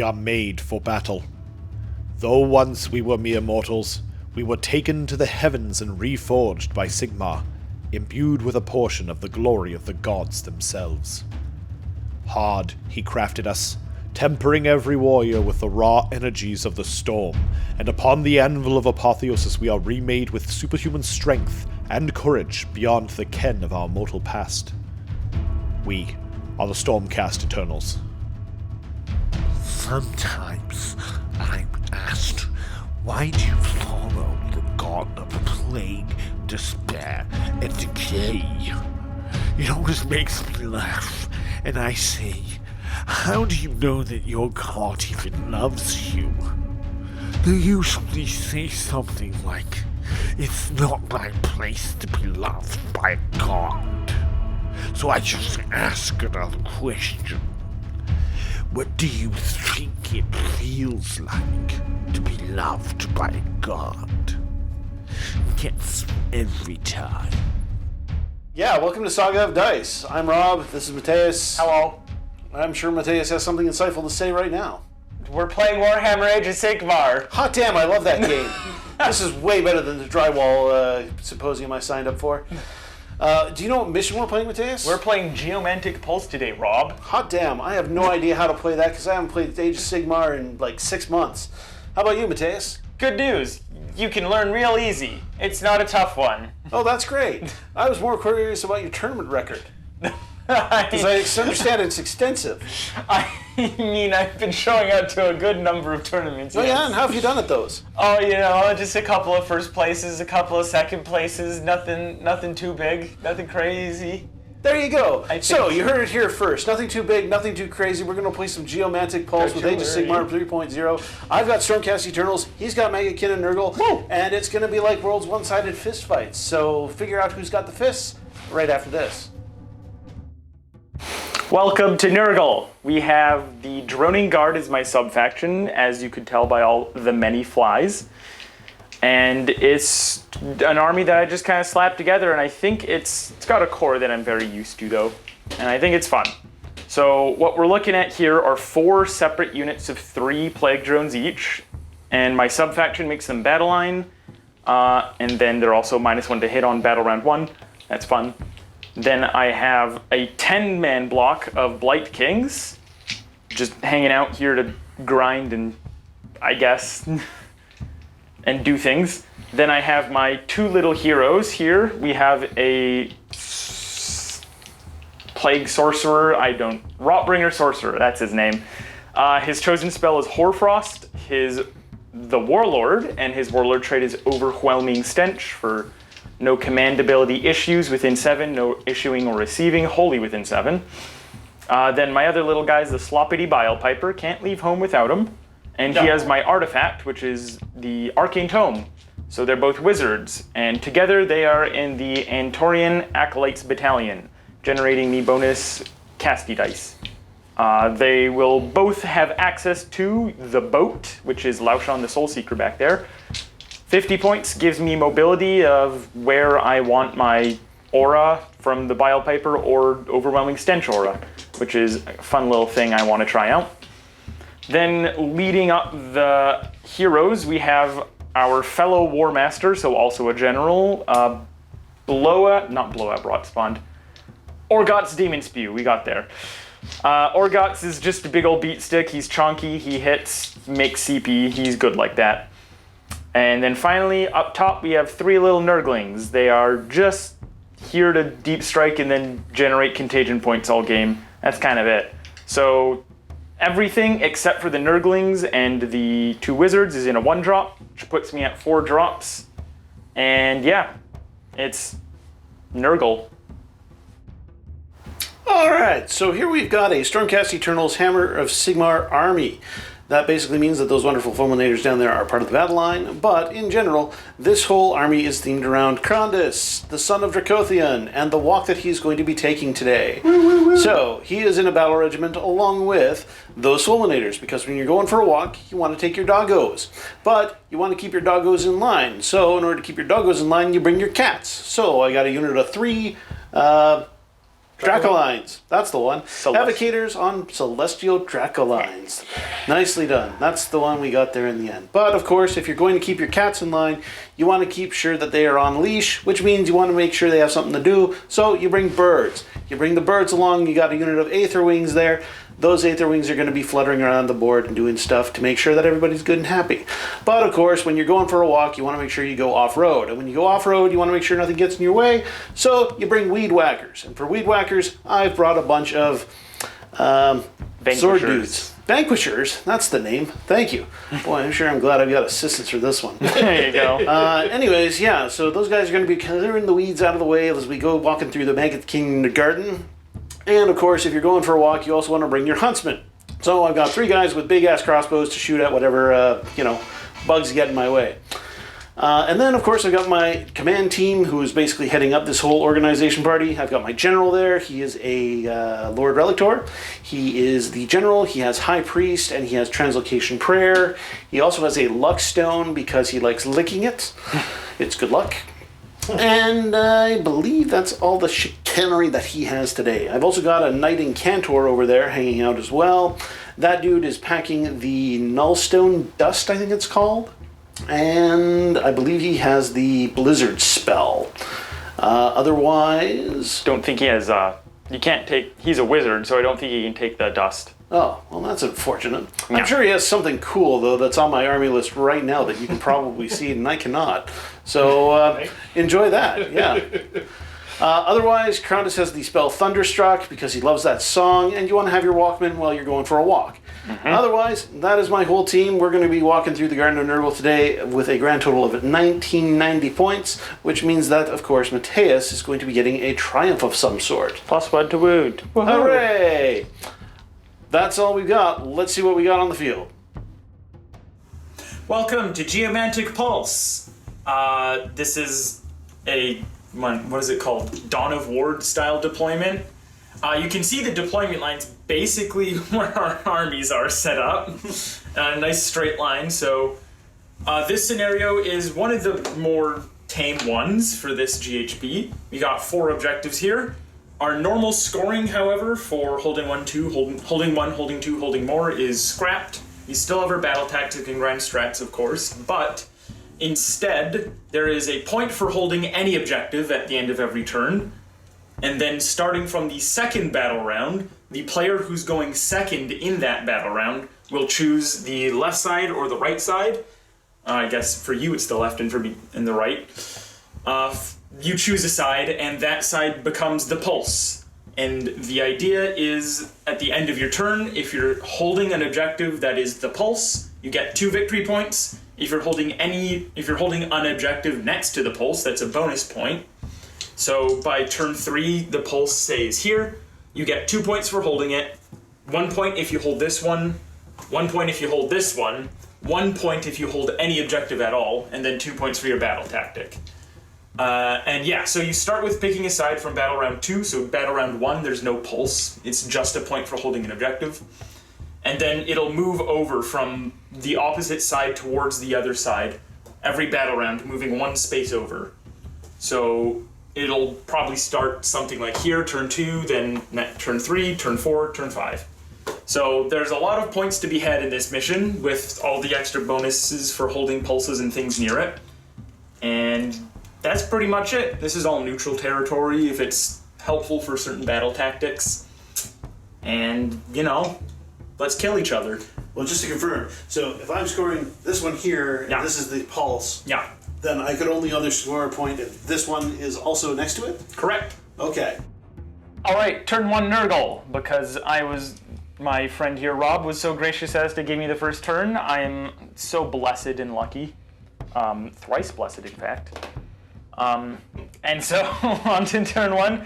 are made for battle. Though once we were mere mortals, we were taken to the heavens and reforged by Sigmar, imbued with a portion of the glory of the gods themselves. Hard he crafted us, tempering every warrior with the raw energies of the storm, and upon the anvil of apotheosis we are remade with superhuman strength and courage beyond the ken of our mortal past. We are the Stormcast Eternals. Sometimes I'm asked, why do you follow the god of plague, despair, and decay? It always makes me laugh, and I say, how do you know that your god even loves you? They usually say something like, it's not my place to be loved by a god. So I just ask another question. What do you think it feels like to be loved by a god? Yes, every time. Yeah, welcome to Saga of Dice. I'm Rob, this is Mateus. Hello. I'm sure Mateus has something insightful to say right now. We're playing Warhammer Age of Sigmar. Hot damn, I love that game. This is way better than the drywall symposium I signed up for. Do you know what mission we're playing, Mateus? We're playing Geomantic Pulse today, Rob. Hot damn, I have no idea how to play that because I haven't played Age of Sigmar in like 6 months. How about you, Mateus? Good news. You can learn real easy. It's not a tough one. Oh, that's great. I was more curious about your tournament record. Because I understand it's extensive. I mean, I've been showing up to a good number of tournaments. Oh yeah, and how have you done at those? Oh, you know, just a couple of first places, a couple of second places, nothing too big, nothing crazy. There you go. So, you heard it here first. Nothing too big, nothing too crazy. We're going to play some Geomantic Pulse with Age of Sigmar 3.0. I've got Stormcast Eternals. He's got Maggotkin of Nurgle. Woo! And it's going to be like World's One-Sided Fist Fights. So, figure out who's got the fists right after this. Welcome to Nurgle. We have the Droning Guard as my sub-faction, as you could tell by all the many flies. And it's an army that I just kind of slapped together, and I think it's got a core that I'm very used to, though. And I think it's fun. So what we're looking at here are 4 separate units of 3 Plague Drones each, and my sub-faction makes them battle line, and then they're also -1 to hit on battle round 1. That's fun. Then I have a 10-man block of Blight Kings, just hanging out here to grind and, I guess, and do things. Then I have my 2 little heroes here. We have a Plague Sorcerer, Rotbringer Sorcerer, that's his name. His chosen spell is Hoarfrost, the Warlord, and his Warlord trait is Overwhelming Stench for no command ability issues within 7, no issuing or receiving wholly within 7. Then my other little guy's the Sloppity Bile Piper, can't leave home without him. And he has my artifact, which is the Arcane Tome. So they're both wizards, and together they are in the Antorian Acolytes Battalion, generating the bonus Casty dice. They will both have access to the boat, which is Laushan the Soul Seeker back there. 50 points gives me mobility of where I want my aura from the Bile Piper or Overwhelming Stench aura, which is a fun little thing I want to try out. Then leading up the heroes, we have our fellow War Master, so also a general, Orgot's Demon Spew, we got there. Orgot's is just a big old beat stick, he's chonky, he hits, makes CP, he's good like that. And then finally, up top, we have 3 little Nurglings. They are just here to deep strike and then generate contagion points all game. That's kind of it. So everything except for the Nurglings and the 2 wizards is in a 1-drop, which puts me at 4 drops. And yeah, it's Nurgle. Alright, so here we've got a Stormcast Eternals Hammer of Sigmar army. That basically means that those wonderful fulminators down there are part of the battle line, but in general, this whole army is themed around Krondis, the son of Dracothian, and the walk that he's going to be taking today. So, he is in a battle regiment along with those fulminators, because when you're going for a walk, you want to take your doggos. But you want to keep your doggos in line, so in order to keep your doggos in line, you bring your cats. So, I got a unit of 3 Dracolines. That's the one. Celestial. Advocators on Celestial Dracolines. Nicely done. That's the one we got there in the end. But, of course, if you're going to keep your cats in line, you want to keep sure that they are on leash, which means you want to make sure they have something to do. So you bring birds. You bring the birds along. You got a unit of Aether Wings there. Those Aether Wings are going to be fluttering around the board and doing stuff to make sure that everybody's good and happy. But, of course, when you're going for a walk, you want to make sure you go off-road. And when you go off-road, you want to make sure nothing gets in your way. So you bring Weed Whackers. And for Weed Whackers, I've brought a bunch of sword dudes. Vanquishers, that's the name. Thank you. Boy, I'm glad I've got assistance for this one. There you go. Anyways, yeah, so those guys are going to be clearing the weeds out of the way as we go walking through the Maggotkin garden. And, of course, if you're going for a walk, you also want to bring your huntsman. So I've got 3 guys with big-ass crossbows to shoot at whatever, bugs get in my way. And then, of course, I've got my command team who is basically heading up this whole organization party. I've got my general there. He is a Lord Relictor. He is the general. He has High Priest, and he has Translocation Prayer. He also has a Luck Stone because he likes licking it. It's good luck. And I believe that's all the chicanery that he has today. I've also got a Knight Incantor over there hanging out as well. That dude is packing the Nullstone Dust, I think it's called. And I believe he has the Blizzard spell. Otherwise... Don't think he has, he's a wizard, so I don't think he can take the dust. Oh, well, that's unfortunate. Yeah. I'm sure he has something cool, though, that's on my army list right now that you can probably see, and I cannot. So, enjoy that, yeah. Otherwise, Crownus has the spell Thunderstruck because he loves that song, and you want to have your Walkman while you're going for a walk. Mm-hmm. Otherwise, that is my whole team. We're going to be walking through the Garden of Nurgle today with a grand total of 1990 points, which means that, of course, Mateus is going to be getting a triumph of some sort. +1 to wound. Hooray! That's all we've got. Let's see what we got on the field. Welcome to Geomantic Pulse. This is what is it called? Dawn of War style deployment. You can see the deployment lines basically where our armies are set up. A nice straight line. So this scenario is one of the more tame ones for this GHB. We got 4 objectives here. Our normal scoring, however, for holding 1, 2, holding 1, holding 2, holding more is scrapped. You still have our battle tactic and grand strats, of course, but instead, there is a point for holding any objective at the end of every turn. And then starting from the second battle round, the player who's going second in that battle round will choose the left side or the right side. I guess for you it's the left and for me and the right. You choose a side, and that side becomes the pulse. And the idea is, at the end of your turn, if you're holding an objective that is the pulse, you get 2 victory points. If you're holding an objective next to the pulse, that's a bonus point. So by turn 3, the pulse stays here. You get 2 points for holding it. 1 point if you hold this one. 1 point if you hold this one. 1 point if you hold any objective at all, and then 2 points for your battle tactic. So you start with picking a side from battle round 2, so battle round 1 there's no pulse, it's just a point for holding an objective. And then it'll move over from the opposite side towards the other side, every battle round, moving 1 space over. So it'll probably start something like here, turn 2, then turn 3, turn 4, turn 5. So there's a lot of points to be had in this mission, with all the extra bonuses for holding pulses and things near it. And that's pretty much it. This is all neutral territory if it's helpful for certain battle tactics. And, let's kill each other. Well, just to confirm, so if I'm scoring this one here, and this is the pulse, then I could only score a point if this one is also next to it? Correct. Okay. Alright, turn 1 Nurgle, because my friend here, Rob, was so gracious as to give me the first turn. I am so blessed and lucky. Thrice blessed, in fact. And so, on to turn 1.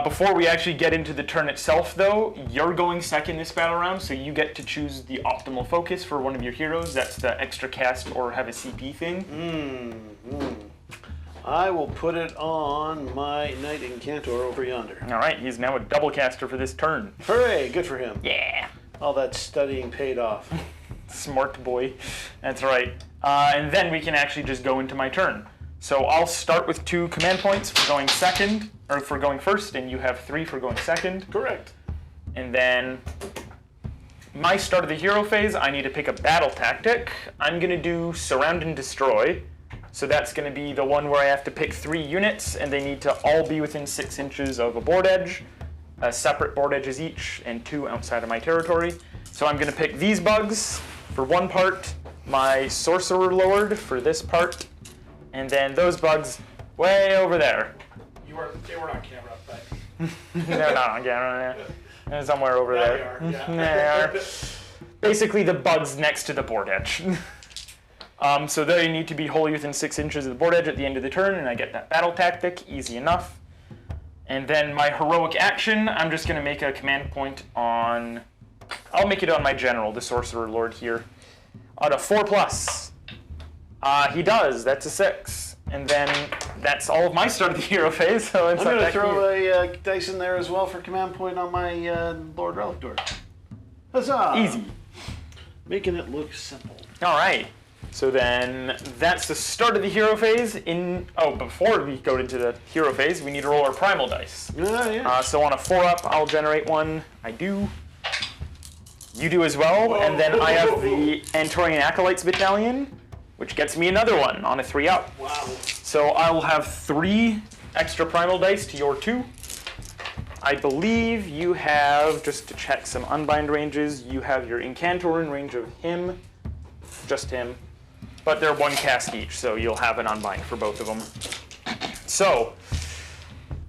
Before we actually get into the turn itself, though, you're going second this battle round, so you get to choose the optimal focus for one of your heroes. That's the extra cast or have a CP thing. I will put it on my Knight Incantor over yonder. Alright, he's now a double caster for this turn. Hooray, good for him. Yeah. All that studying paid off. Smart boy. That's right. And then we can actually just go into my turn. So I'll start with 2 command points for going second, or for going first, and you have 3 for going second. Correct. And then my start of the hero phase, I need to pick a battle tactic. I'm going to do Surround and Destroy. So that's going to be the one where I have to pick 3 units, and they need to all be within 6 inches of a board edge, separate board edges each, and 2 outside of my territory. So I'm going to pick these bugs for one part, my Sorcerer Lord for this part, and then those bugs way over there. They were on camera, but They're not on camera. They're somewhere over there. they are. There. Basically the bugs next to the board edge. So they need to be wholly within 6 inches of the board edge at the end of the turn, and I get that battle tactic, easy enough. And then my heroic action, I'm just going to make a command point on... I'll make it on my general, the Sorcerer Lord here. On a 4+. He does, that's a 6. And then that's all of my start of the hero phase, so it's I'm going to throw a dice in there as well for command point on my Lord Relictor. Huzzah! Easy. Making it look simple. Alright. So then that's the start of the hero phase. Before we go into the hero phase, we need to roll our primal dice. Yeah. So on a 4-up, I'll generate one. I do. You do as well. Whoa. And then I have the Antorian Acolytes Battalion, which gets me another one on a 3-up. Wow. So I will have 3 extra primal dice to your 2. I believe you have, just to check some unbind ranges, you have your Incantor in range of him, just him, but they're 1 cast each, so you'll have an unbind for both of them. So,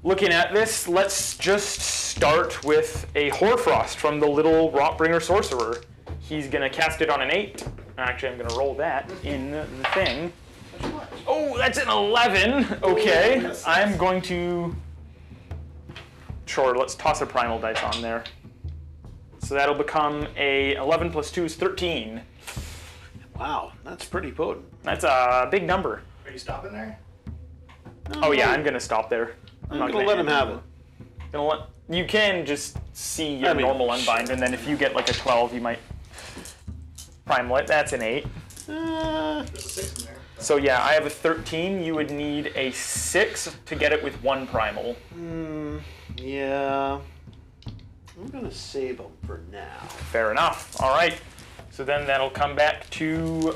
looking at this, let's just start with a Hoarfrost from the little Rotbringer Sorcerer. He's going to cast it on an 8. Actually, I'm going to roll that in the thing. Oh, that's an 11. Okay, I'm going to... Sure, let's toss a primal dice on there. So that'll become a 11 plus 2 is 13. Wow, that's pretty potent. That's a big number. Are you stopping there? Oh yeah, I'm gonna stop there. I'm not going to let him have it. You can just see your normal unbind, and then if you get like a 12, you might primal it. That's an 8. There's a 6 in there. So yeah, I have a 13. You would need a 6 to get it with 1 primal. Yeah. I'm going to save him for now. Fair enough. All right. So then that'll come back to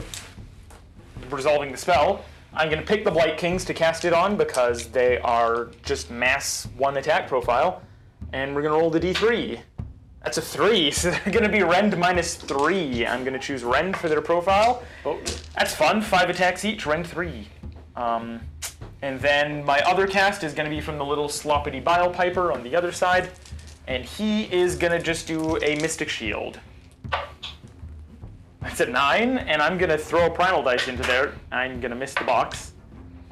resolving the spell. I'm going to pick the Blight Kings to cast it on because they are just mass 1 attack profile. And we're going to roll the d3. That's a 3, so they're going to be rend minus 3. I'm going to choose rend for their profile. Oh. That's fun. 5 attacks each, rend 3. And then my other cast is going to be from the little Sloppity Bile Piper on the other side. And he is going to just do a Mystic Shield. That's a 9, and I'm going to throw a Primal Dice into there. I'm going to miss the box.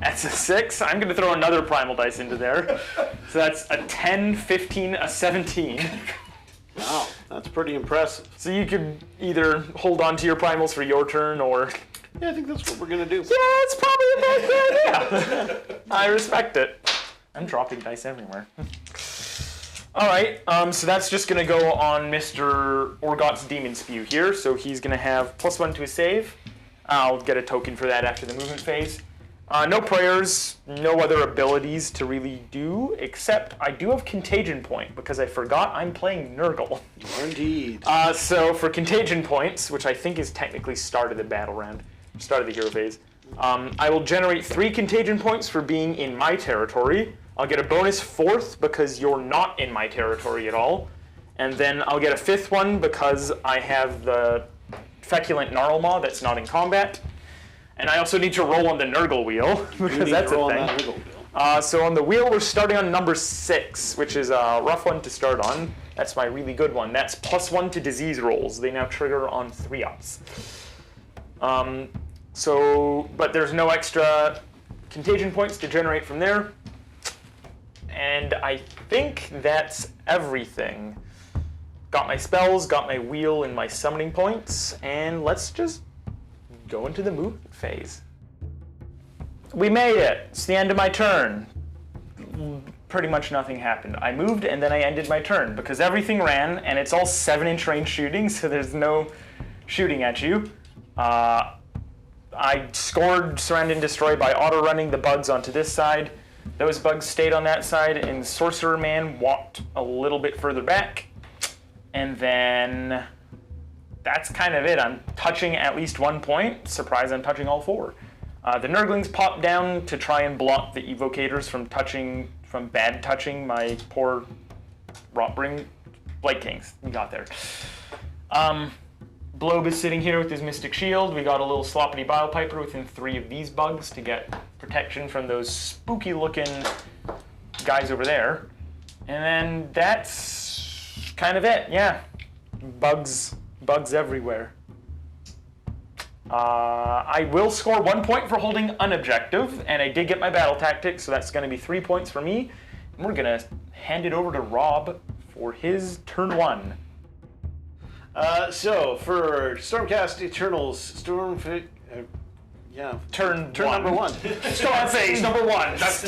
That's a 6. I'm going to throw another Primal Dice into there. So that's a 10, 15, a 17. Wow, that's pretty impressive. So you could either hold on to your Primals for your turn, or... Yeah, I think that's what we're going to do. Yeah, it's probably a bad idea. I respect it. I'm dropping dice everywhere. Alright, so that's just going to go on Mr. Orgot's Demon Spew here. So he's going to have +1 to his save. I'll get a token for that after the movement phase. No prayers, no other abilities to really do, except I do have Contagion Point, because I forgot I'm playing Nurgle. You are indeed. So for Contagion Points, which I think is technically start of the battle round, start of the hero phase, I will generate 3 Contagion Points for being in my territory. I'll get a bonus 4th because you're not in my territory at all. And then I'll get a 5th one because I have the Feculent Gnarlmaw that's not in combat. And I also need to roll on the Nurgle wheel, because that's a thing. So on the wheel, we're starting on number 6, which is a rough one to start on. That's my really good one. That's +1 to disease rolls. They now trigger on 3-ups. But there's no extra contagion points to generate from there. And I think that's everything. Got my spells, got my wheel and my summoning points, and let's just go into the movement phase. We made it. It's the end of my turn. Pretty much nothing happened. I moved and then I ended my turn because everything ran and it's all 7-inch range shooting, so there's no shooting at you. I scored Surround and Destroy by auto-running the bugs onto this side. Those bugs stayed on that side, and Sorcerer Man walked a little bit further back. And then that's kind of it. I'm touching at least 1 point. Surprise, I'm touching all 4. The Nurglings popped down to try and block the Evocators from bad touching my poor Rotbring Blight Kings. We got there. Blobe is sitting here with his Mystic Shield. We got a little Sloppity Bilepiper within 3 of these bugs to get protection from those spooky looking guys over there. And then that's kind of it, yeah. Bugs everywhere. I will score 1 point for holding unobjective, and I did get my battle tactics, so that's going to be 3 points for me. And we're going to hand it over to Rob for his turn 1. So for Stormcast Eternals, Turn number 1. Storm phase number 1. That's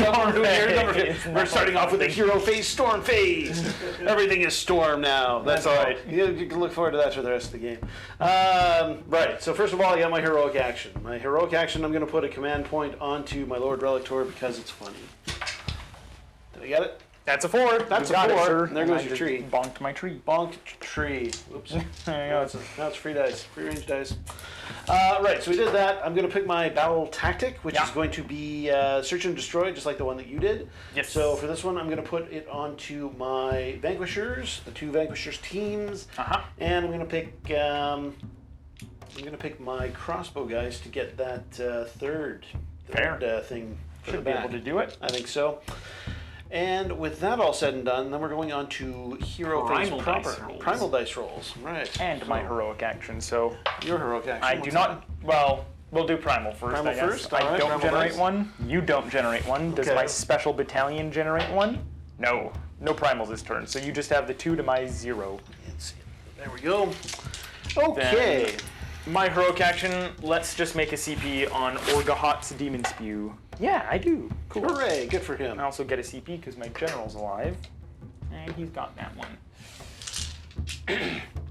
we're starting off with a hero phase, storm phase. Everything is storm now. That's all. right. You can look forward to that for the rest of the game. Right. So first of all, I got my heroic action. My heroic action, I'm going to put a command point onto my Lord Relictor because it's funny. Did I get it? That's a 4. That's You a got it, 4. sir. And there goes I your just tree. Bonked my tree. Bonk tree. Oops. There you go. Now it's free dice, free range dice. Right, so we did that. I'm going to pick my battle tactic, which is going to be search and destroy, just like the one that you did. Yes. So for this one, I'm going to put it onto my Vanquishers, the 2 Vanquishers teams, and I'm going to pick my crossbow guys to get that third thing. Should be able to do it. I think so. And with that all said and done, then we're going on to hero phase Primal proper. dice rolls. Primal dice rolls, right. And my heroic action, so Your heroic action. I do what's not. Well, we'll do primal first. Primal I guess. first? I Alright, don't primal generate dice. one. You don't generate one. Does Okay. my special battalion generate one? No. No primals this turn. So you just have the 2 to my 0. Let's see. There we go. Okay. My heroic action. Let's just make a CP on Orgahot's Demon Spew. Yeah, I do. Cool. Hooray, good for him. I also get a CP because my general's alive, and he's got that one.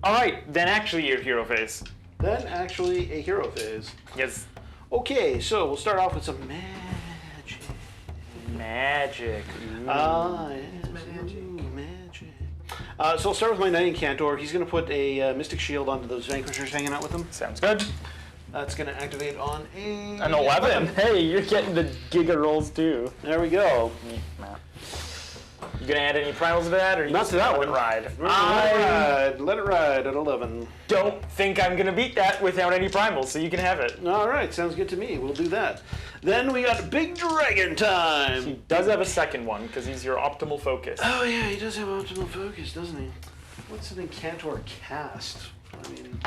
All right, then actually your hero phase. Then actually a hero phase. Yes. Okay, so we'll start off with some magic. Magic. Yes, magic. So I'll start with my Knight Incantor. He's going to put a Mystic Shield onto those Vanquishers hanging out with him. Sounds good. That's going to activate on An 11. Hey, you're getting the giga rolls too. There we go. You gonna add any primals to that, or you Not just to that let it one. ride? Let it ride at 11. Don't think I'm gonna beat that without any primals, so you can have it. All right, sounds good to me. We'll do that. Then we got Big Dragon time. He does have a second one because he's your optimal focus. Oh yeah, he does have optimal focus, doesn't he? What's an Incantor cast? I mean,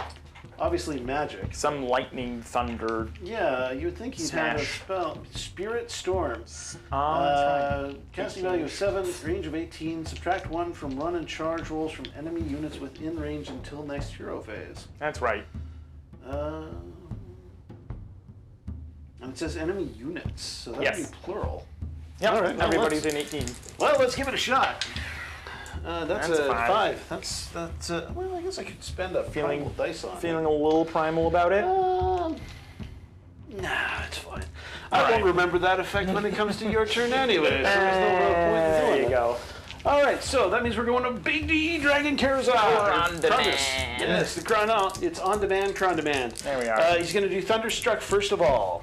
obviously magic. Some lightning, thunder. Yeah, you would think he'd have a Smash. spell. Spirit Storm. That's right. Casting value of 7, range of 18. Subtract 1 from run and charge rolls from enemy units within range until next hero phase. That's right. And it says enemy units, so that would Yes. be plural. Yep. All right, well, Everybody's in 18. Well, let's give it a shot. That's That's a a 5. That's well, I guess I could spend a primal dice on Feeling a little primal about it. Nah, it's fine. I right. won't remember that effect when it comes to your turn anyway, so there's no real point in There doing you it. go. All right, so that means we're going to Big D Dragon Carousel. On demand. Yes, the chrono. It's on demand, chron demand. There we are. He's going to do Thunderstruck first of all.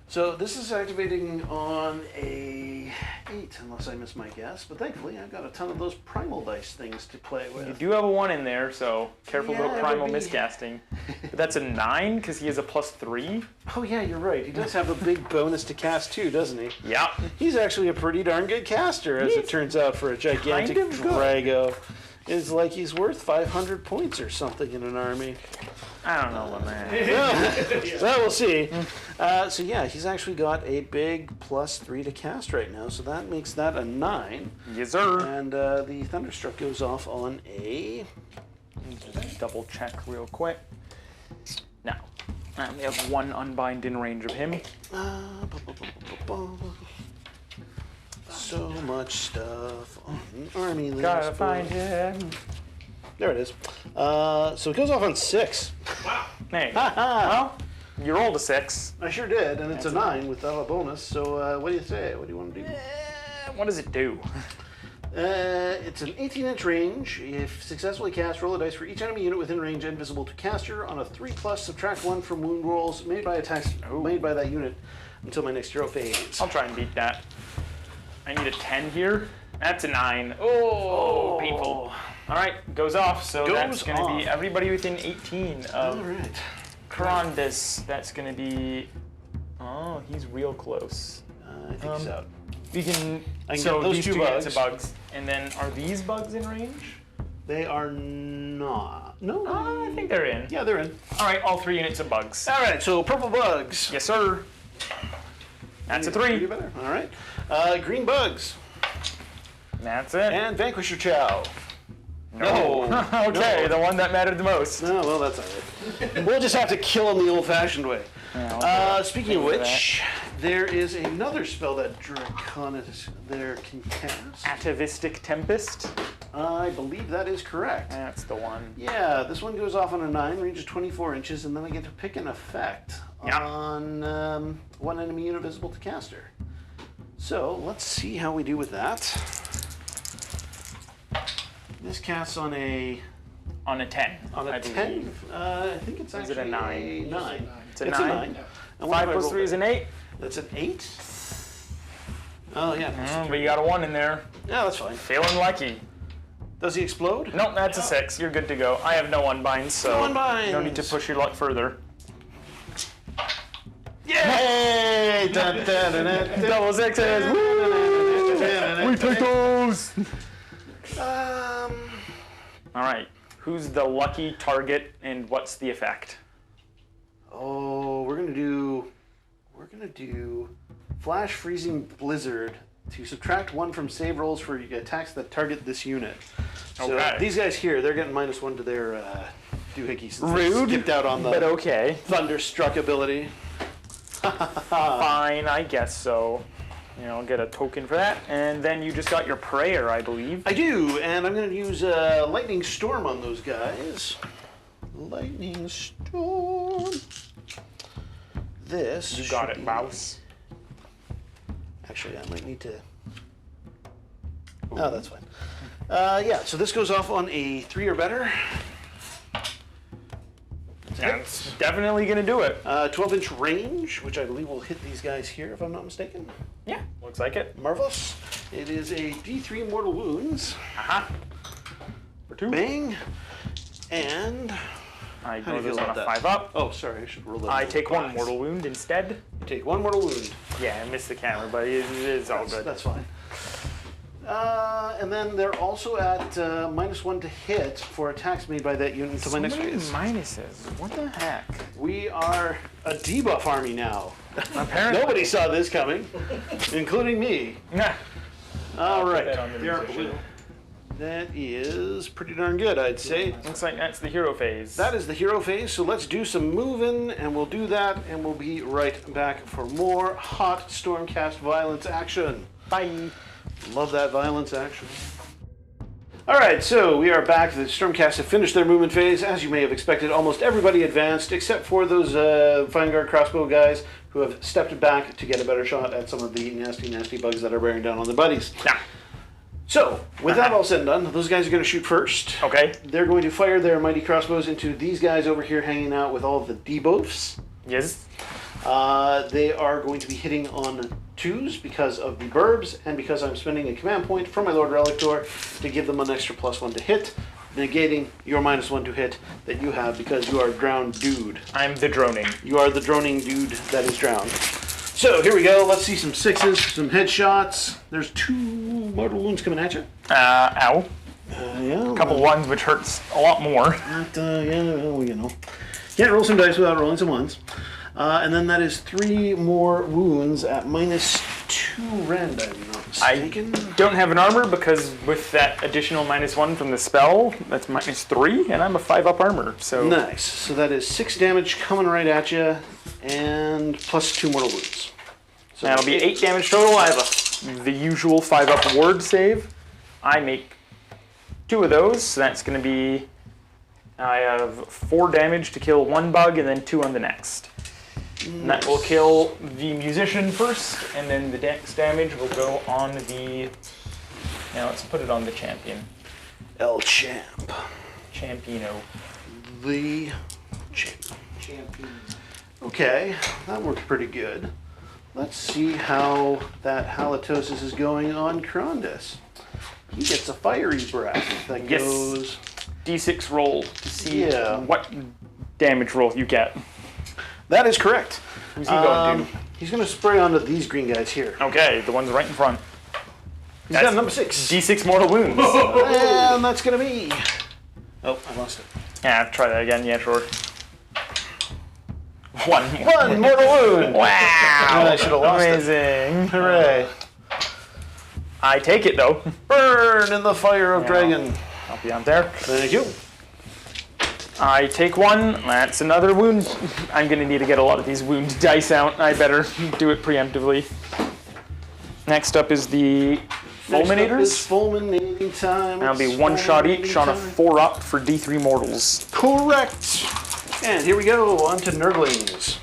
So this is activating on a 8, unless I miss my guess. But thankfully, I've got a ton of those primal dice things to play with. You do have a 1 in there, so careful Yeah, about it primal would be- miscasting. But that's a 9 because he has a +3. Oh yeah, you're right. He does have a big bonus to cast too, doesn't he? Yeah. He's actually a pretty darn good caster, as it turns out, for a gigantic kind of good. Drago. It's like he's worth 500 points or something in an army. I don't know, man. Well, we'll see. So yeah, he's actually got a big +3 to cast right now, so that makes that a 9. Yes, sir. And the Thunderstruck goes off on a... Double check real quick. Now, I only have 1 unbind in range of him. So much stuff on the army list. Gotta find him. There it is. So it goes off on 6. Wow. Hey. Ha! Well, You rolled a 6. I sure did, and it's a 9 without a bonus. So what do you say? What do you want to do? What does it do? It's an 18-inch range. If successfully cast, roll a dice for each enemy unit within range and visible to caster. On a 3+, subtract 1 from wound rolls made by attacks made by that unit until my next hero phase. I'll try and beat that. I need a 10 here. That's a 9. Oh, painful. All right, goes off. So that's going to be everybody within 18 of All right. Karandis. That's going to be... Oh, he's real close. I think he's out. You can... I can so get those these 2 two bugs. units of bugs. And then, are these bugs in range? They are not. No. I think they're in. Yeah, they're in. All right, all 3 units of bugs. All right, so purple bugs. Yes, sir. That's a 3. You better. All right. Green bugs. That's it. And Vanquisher Chow. No. Okay, No. the one that mattered the most. Oh, well, that's all right. We'll just have to kill him the old-fashioned way. Speaking of which, there is another spell that Draconis there can cast. Atavistic Tempest. I believe that is correct. That's the one. Yeah, this one goes off on a 9, range is 24 inches, and then I get to pick an effect on one enemy unit visible to caster. So, let's see how we do with that. This casts on a... On a 10. On a I 10? believe. I think it's Is actually it a 9? 9. It's a 9? And what 5 have I plus rolled 3 is there? an 8. That's an 8? Oh, yeah. But you got a 1 in there. Yeah, that's fine. Feeling lucky. Does he explode? Nope, that's a 6. You're good to go. I have no unbinds, so No unbinds. you don't need to push your luck further. Yay! Dun, dun, dun, dun, dun. Double 6s! Woo! We take those! Alright, who's the lucky target and what's the effect? Oh, we're gonna do Flash Freezing Blizzard to subtract 1 from save rolls for attacks that target this unit. So Okay. these guys here, they're getting -1 to their doohickey since they Rude, skipped out on the but okay. Thunderstruck ability. Fine, I guess so. You know, get a token for that. And then you just got your prayer, I believe. I do, and I'm going to use Lightning Storm on those guys. Lightning Storm. This You got should it, be- mouse. Actually, I might need to... Oh, that's fine. Yeah, so this goes off on a 3 or better. That's definitely gonna do it. 12-inch range, which I believe will hit these guys here, if I'm not mistaken. Yeah, looks like it. Marvelous. It is a D3 mortal wounds. Aha. For 2. Bang. And... I How do know you this feel on a about that? 5 up. Oh, sorry, I should roll that. I in take 1 fives. mortal wound instead. You take 1 mortal wound. Yeah, I missed the camera, but it's all good. That's fine. And then they're also at -1 to hit for attacks made by that unit until my next So many phase. minuses. What the heck? We are a debuff army now. Apparently. Nobody saw this coming, including me. Nah. All right. that on the They are musician. blue. That is pretty darn good, I'd say. Looks like that's the hero phase. That is the hero phase, so let's do some moving, and we'll do that, and we'll be right back for more hot Stormcast violence action. Bye. Love that violence action. Alright, so we are back. The Stormcast have finished their movement phase. As you may have expected, almost everybody advanced, except for those Fine Guard crossbow guys who have stepped back to get a better shot at some of the nasty, nasty bugs that are bearing down on their buddies. Nah. So, with that all said and done, those guys are going to shoot first. Okay. They're going to fire their mighty crossbows into these guys over here hanging out with all the debuffs. Yes. They are going to be hitting on 2s because of the burbs, and because I'm spending a command point from my Lord Relictor to give them an extra +1 to hit, negating your -1 to hit that you have because you are a drowned dude. I'm the droning. You are the droning dude that is drowned. So here we go. Let's see some 6s, some headshots. There's 2 mortal wounds coming at you. Ow. Yeah. A couple ones, which hurts a lot more. Yeah, well, you know. Can't roll some dice without rolling some ones. And then that is 3 more wounds at -2 rend, I'm not mistaken. I don't have an armor because with that additional -1 from the spell, that's -3, and I'm a 5-up armor, so... Nice. So that is 6 damage coming right at you, and plus 2 mortal wounds. So That'll be 8 damage total. I have the usual 5-up ward save. I make 2 of those, so that's going to be... I have 4 damage to kill 1 bug, and then 2 on the next. And that will kill the musician first, and then the dex damage will go on the... Now let's put it on the champion. El Champ. Champino. The champion. Okay, that worked pretty good. Let's see how that halitosis is going on Krondis. He gets a fiery breath that Yes. goes... D6 roll to see Yeah. what damage roll you get. That is correct. Who's he going to? He's going to spray onto these green guys here. Okay, the one's right in front. He's got number 6. D6 mortal wounds. And that's going to be... Oh, I lost it. Yeah, try that again. Yeah, sure. One. One mortal wound. Wow. I should have lost it. Amazing. Hooray. I take it though. Burn in the fire of Yeah. dragon. I'll be on there. Thank you. I take one. That's another wound. I'm gonna need to get a lot of these wound dice out. I better do it preemptively. Next up is the fulminators. It's fulminating time. That'll be It's one shot each fulminating on a time. 4-up for D3 mortals. Correct. And here we go, on to Nurglings.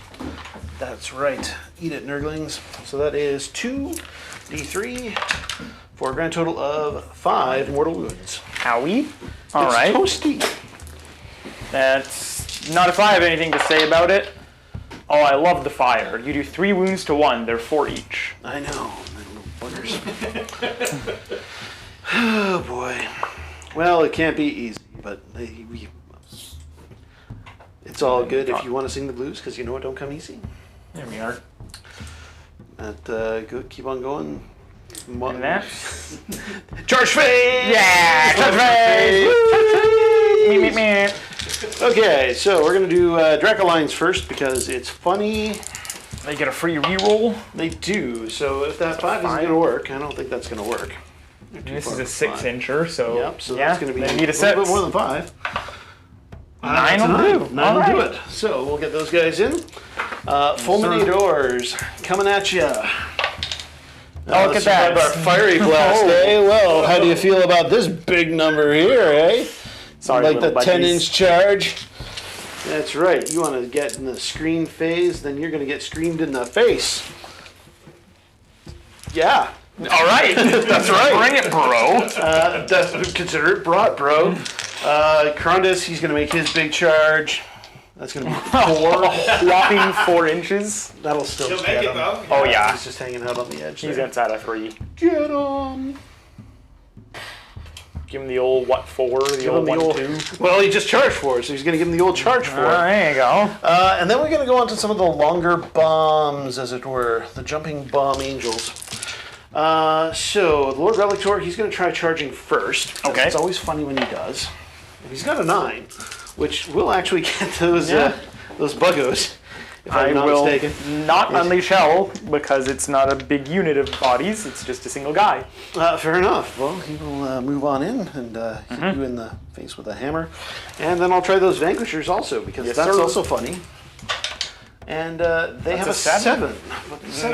That's right. Eat it, Nurglings. So that is 2d3 for a grand total of 5 mortal wounds. Howie. All It's right. toasty. That's not if I have anything to say about it. Oh, I love the fire. You do 3 wounds to 1. They're 4 each. I know. Little buggers. Oh boy. Well, it can't be easy, but it's all good if you want to sing the blues, because you know it don't come easy. There we are. Keep on going. And that. Charge phase! Yeah! Touch phase! me. Okay, so we're going to do Dracolines first because it's funny. They get a free reroll. They do, so if that 5 isn't going to work, I don't think that's going to work. This is a 6-incher, so Yep, so yeah, that's going to be they need a little bit 6. more than 5. 9 will do. 9 will do Alright. it. So we'll get those guys in. Fulminators coming at you. Oh, look at that. Our fiery blast, eh? Well, how do you feel about this big number here, eh? Sorry, Like the little buddies. 10-inch charge? That's right. You want to get in the screen phase, then you're going to get screamed in the face. Yeah. All right. That's right. Bring it, bro. Consider it brought, bro. Krondis, he's going to make his big charge. That's going to be 4. Whopping 4 inches. That'll still He'll get make it him. though. Oh, yeah. He's just hanging out on the edge He's there. outside of 3. Get him. Give him the old, 4? The Give old him the 1, old- 2? Well, he just charged for it, so he's going to give him the old charge for it. There you go. And then we're going to go on to some of the longer bombs, as it were, the jumping bomb angels. So, the Lord Relictor, he's going to try charging first. Because Okay. It's always funny when he does. He's got a 9, which will actually get those buggos, if I'm I not will mistaken. not unleash hell because it's not a big unit of bodies. It's just a single guy. Fair enough. Well, he will move on in and hit you in the face with a hammer. And then I'll try those Vanquishers also, because Yes, that's sir. also funny. And they have a a 7. 7. But the 7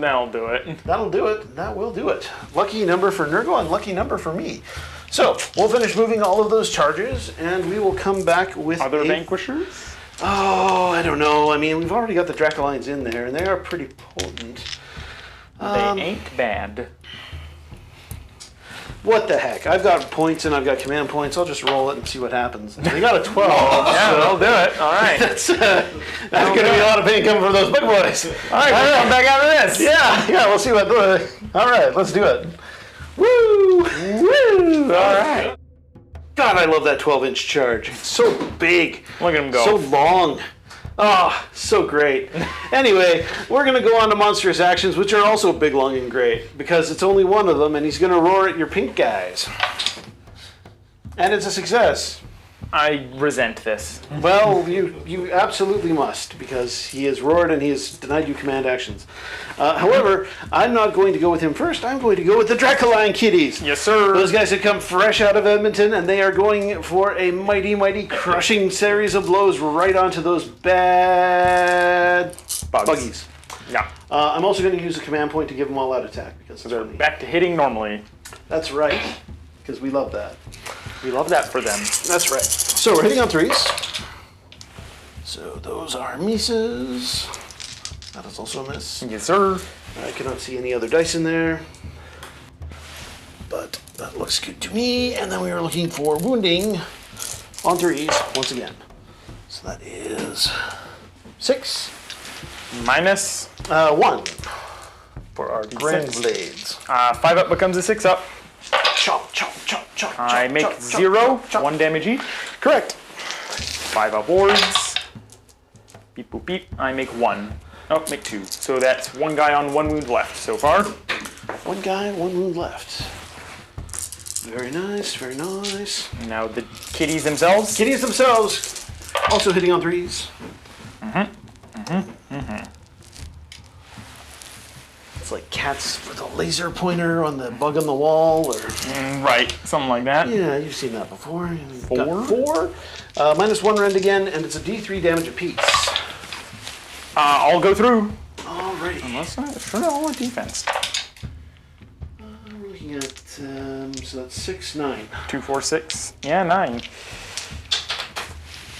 That'll do it. That'll do it. That will do it. Lucky number for Nurgle and lucky number for me. So, we'll finish moving all of those charges, and we will come back with Other a... vanquishers? Oh, I don't know. I mean, we've already got the Dracolines in there, and they are pretty potent. They ain't bad. What the heck? I've got points and I've got command points. I'll just roll it and see what happens. They got a 12. Yeah, so that'll do it. All right. that's going to be a lot of pain coming from those big boys. All right, we'll come back after this. Yeah, we'll see what... all right, let's do it. Woo! Woo! All right. God, I love that 12-inch charge. It's so big. Look at him go. So long. Oh, so great. Anyway, we're going to go on to monstrous actions, which are also big, long, and great, because it's only one of them, and he's going to roar at your pink guys. And it's a success. I resent this. Well, you absolutely must, because he has roared and he has denied you command actions. However, I'm not going to go with him first. I'm going to go with the Dracoline Kitties. Yes, sir. Those guys have come fresh out of Edmonton, and they are going for a mighty, mighty crushing series of blows right onto those bad buggies. Yeah. I'm also going to use a command point to give them all out attack, because it's They're funny. back to hitting normally. That's right, because we love that. We love that for them. That's right. So we're hitting on 3s. So those are Mises. That is also a miss. Yes, sir. I cannot see any other dice in there. But that looks good to me. And then we are looking for wounding on 3s once again. So that is 6. Minus 1 for our D6. grand blades. 5 up becomes a 6 up. Chop, chop, chop, chop. I chop, make chop, 0, chop, chop. 1 damage each. Correct. 5 up wards. Beep, boop, beep. I make 1. Oh, make 2. So that's 1 guy on 1 wound left so far. 1 guy, 1 wound left. Very nice, very nice. Now the kitties themselves. Kitties themselves also hitting on 3s. It's like cats with a laser pointer on the bug on the wall, or Right, something like that. yeah, you've seen that before. You've 4? got 4. Minus 1 rend again, and it's a D3 damage apiece. I'll go through. Alrighty. Unless I sure all defense. We're looking at so that's 6, 9. 2, 4, 6. Yeah, 9.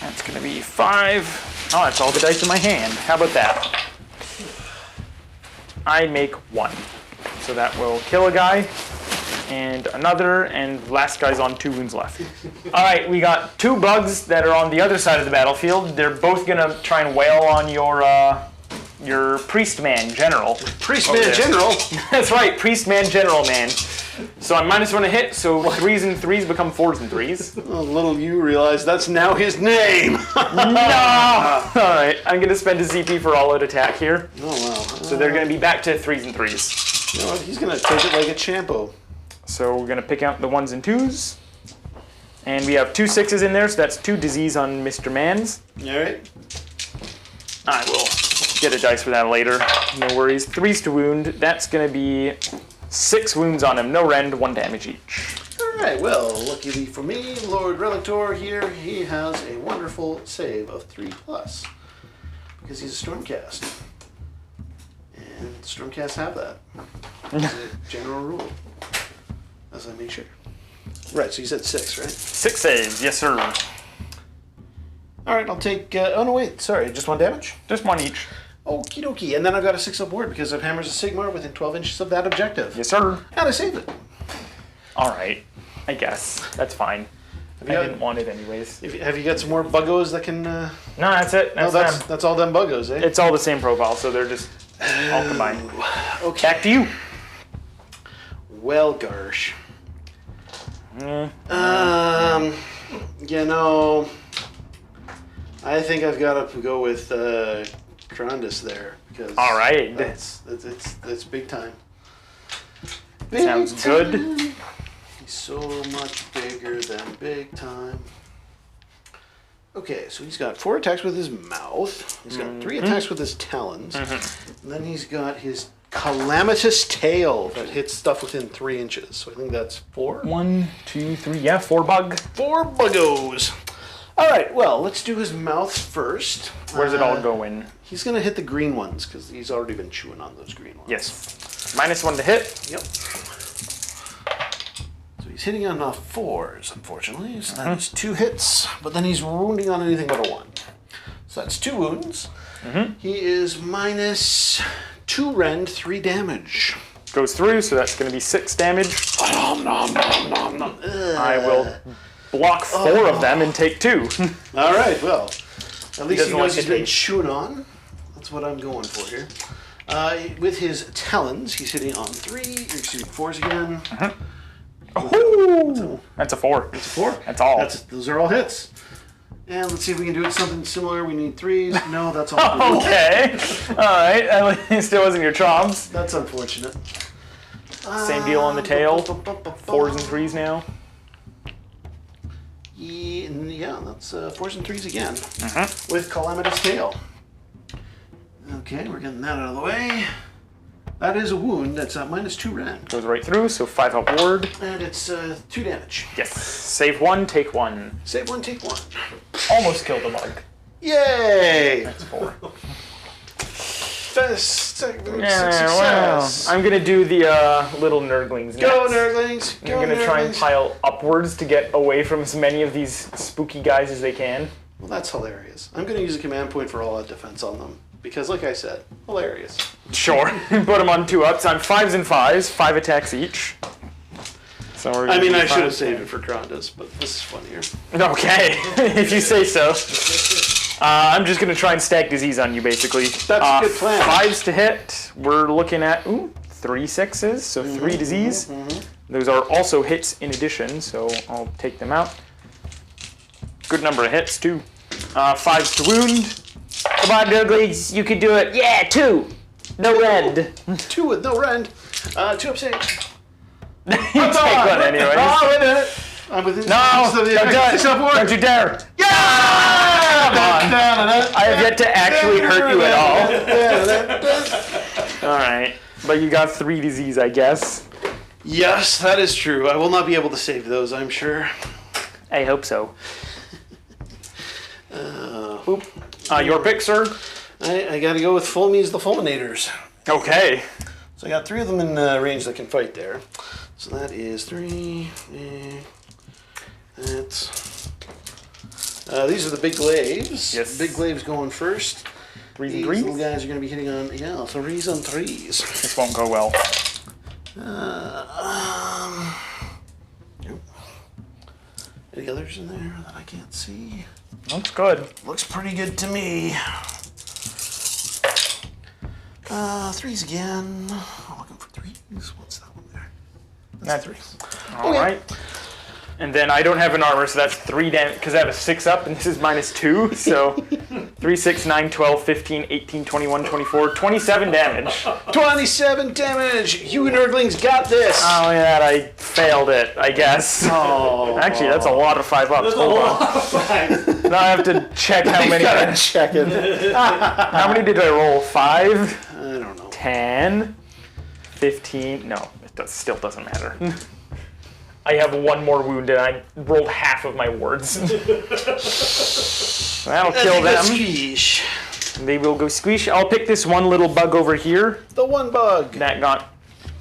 That's gonna be 5. Oh, that's all the dice in my hand. How about that? I make 1. So that will kill a guy. And another, and last guy's on 2 wounds left. Alright, we got 2 bugs that are on the other side of the battlefield. They're both gonna try and wail on your priest man general. Priest man general. That's right, priest man general man. So I'm minus 1 to hit, so 3s and 3s become 4s and 3s. Oh, little you realize that's now his name. No! Alright, I'm gonna spend a CP for all out attack here. Oh wow. So they're gonna be back to 3s and 3s. You know what? He's gonna take it like a champo. So we're gonna pick out the 1s and 2s. And we have 2 6s in there, so that's 2 disease on Mr. Mans. Alright. I will get a dice for that later. No worries. 3s to wound. That's gonna be 6 wounds on him. No rend, 1 damage each. Alright, well, luckily for me, Lord Relitor here, he has a wonderful save of 3+. Because he's a Stormcast. And Stormcasts have that. It's a general rule. As I make sure. Right, so you said 6, right? 6 saves, yes sir. Alright, I'll take, oh no wait, sorry, just 1 damage? Just 1 each. Okie dokie, and then I've got a 6 up ward because of Hammers of Sigmar within 12 inches of that objective. Yes sir. And I saved it. Alright, I guess. That's fine. I got- didn't want it anyways. Have you got some more buggos that can, No, that's it. no, That's them. that's all them buggos, eh? It's all the same profile, so they're just all combined. Okay. Back to you. Well, Garsh. Mm. You know, I think I've got to go with Trondis there because All right. that's big time. Sounds good. He's so much bigger than big time. Okay, so he's got 4 attacks with his mouth. He's got 3 attacks with his talons, and then he's got his calamitous tail that hits stuff within 3 inches. So I think that's 4. 1, 2, 3. Yeah, 4 bug. 4 buggos. All right, well, let's do his mouth first. Where's it all going? He's going to hit the green ones because he's already been chewing on those green ones. Yes. Minus 1 to hit. Yep. So he's hitting on 4s, unfortunately. So that's 2 hits, but then he's wounding on anything but a 1. So that's 2 wounds. He is minus 2 rend, 3 damage. Goes through, so that's going to be 6 damage. Nom, nom, nom, nom, nom. I will block 4 of them and take 2. All right, well, at least he doesn't like knows to he's been take. chewing on. That's what I'm going for here. With his talons, he's hitting on 4s again. Ooh, that's a 4. It's a 4. That's all. Those are all hits. And let's see if we can do it something similar. We need 3s. No, that's all. Okay. Alright, at least it wasn't your chomps. That's unfortunate. Same deal on the tail. 4s and 3s now. Yeah, that's 4s and 3s again. With Calamitous Tail. Okay, we're getting that out of the way. That is a wound. That's minus 2 rend. Goes right through, so 5 up ward. And it's 2 damage. Yes. Save 1, take 1. Save 1, take 1. Almost killed the bug. Yay! That's 4. Success. I'm gonna do the little nurglings Go, next. Nurglings. Go, I'm gonna try and Nurglings. pile upwards to get away from as many of these spooky guys as they can. Well, that's hilarious. I'm going to use a command point for all out defense on them. Because, like I said, hilarious. Sure. Put them on 2-ups. I'm 5s and 5s, 5 attacks each. So we're I gonna mean, do I should have 5. saved it for Grandas, but this is funnier. Okay, if you say so. I'm just gonna try and stack disease on you, basically. That's a good plan. 5s to hit. We're looking at 3 6s, so 3 disease. Those are also hits in addition, so I'll take them out. Good number of hits too. 5s to wound. Come on, Nurglies, you can do it. Yeah, 2. No rend. 2 with no rend. 2 up save. You take one anyways. Oh, wait a minute. I'm within No, so the don't do effect it. of Don't you dare. Yeah! I have yet to actually hurt you at all. Alright, but you got 3 disease, I guess. Yes, that is true. I will not be able to save those, I'm sure. I hope so. Your pick, sir. I gotta go with Fulmies the Fulminators. Okay. So I got 3 of them in range that can fight there. So that is 3. That's. These are the big glaives. Yes. Big glaives going first. 3s and These 3s. little guys are going to be hitting on 3s and 3s. This won't go well. Yep. Any others in there that I can't see? Looks good. Looks pretty good to me. 3s again. I'm looking for 3s. What's that one there? That's 3. Alright. And then I don't have an armor, so that's 3 damage, because I have a 6 up, and this is -2, so 3, 6, 9, 12, 15, 18, 21, 24, 27 damage. 27 damage! You Nurglings got this! Oh yeah, I failed it, I guess. Oh. Actually, that's a lot of 5-ups. Hold on. Now I have to check how many. check it. How many did I roll? 5, I don't know. 10, 15. No, still doesn't matter. I have 1 more wound and I rolled half of my wards. That'll kill them. Squeeze. They will go squish. I'll pick this one little bug over here The one bug. that got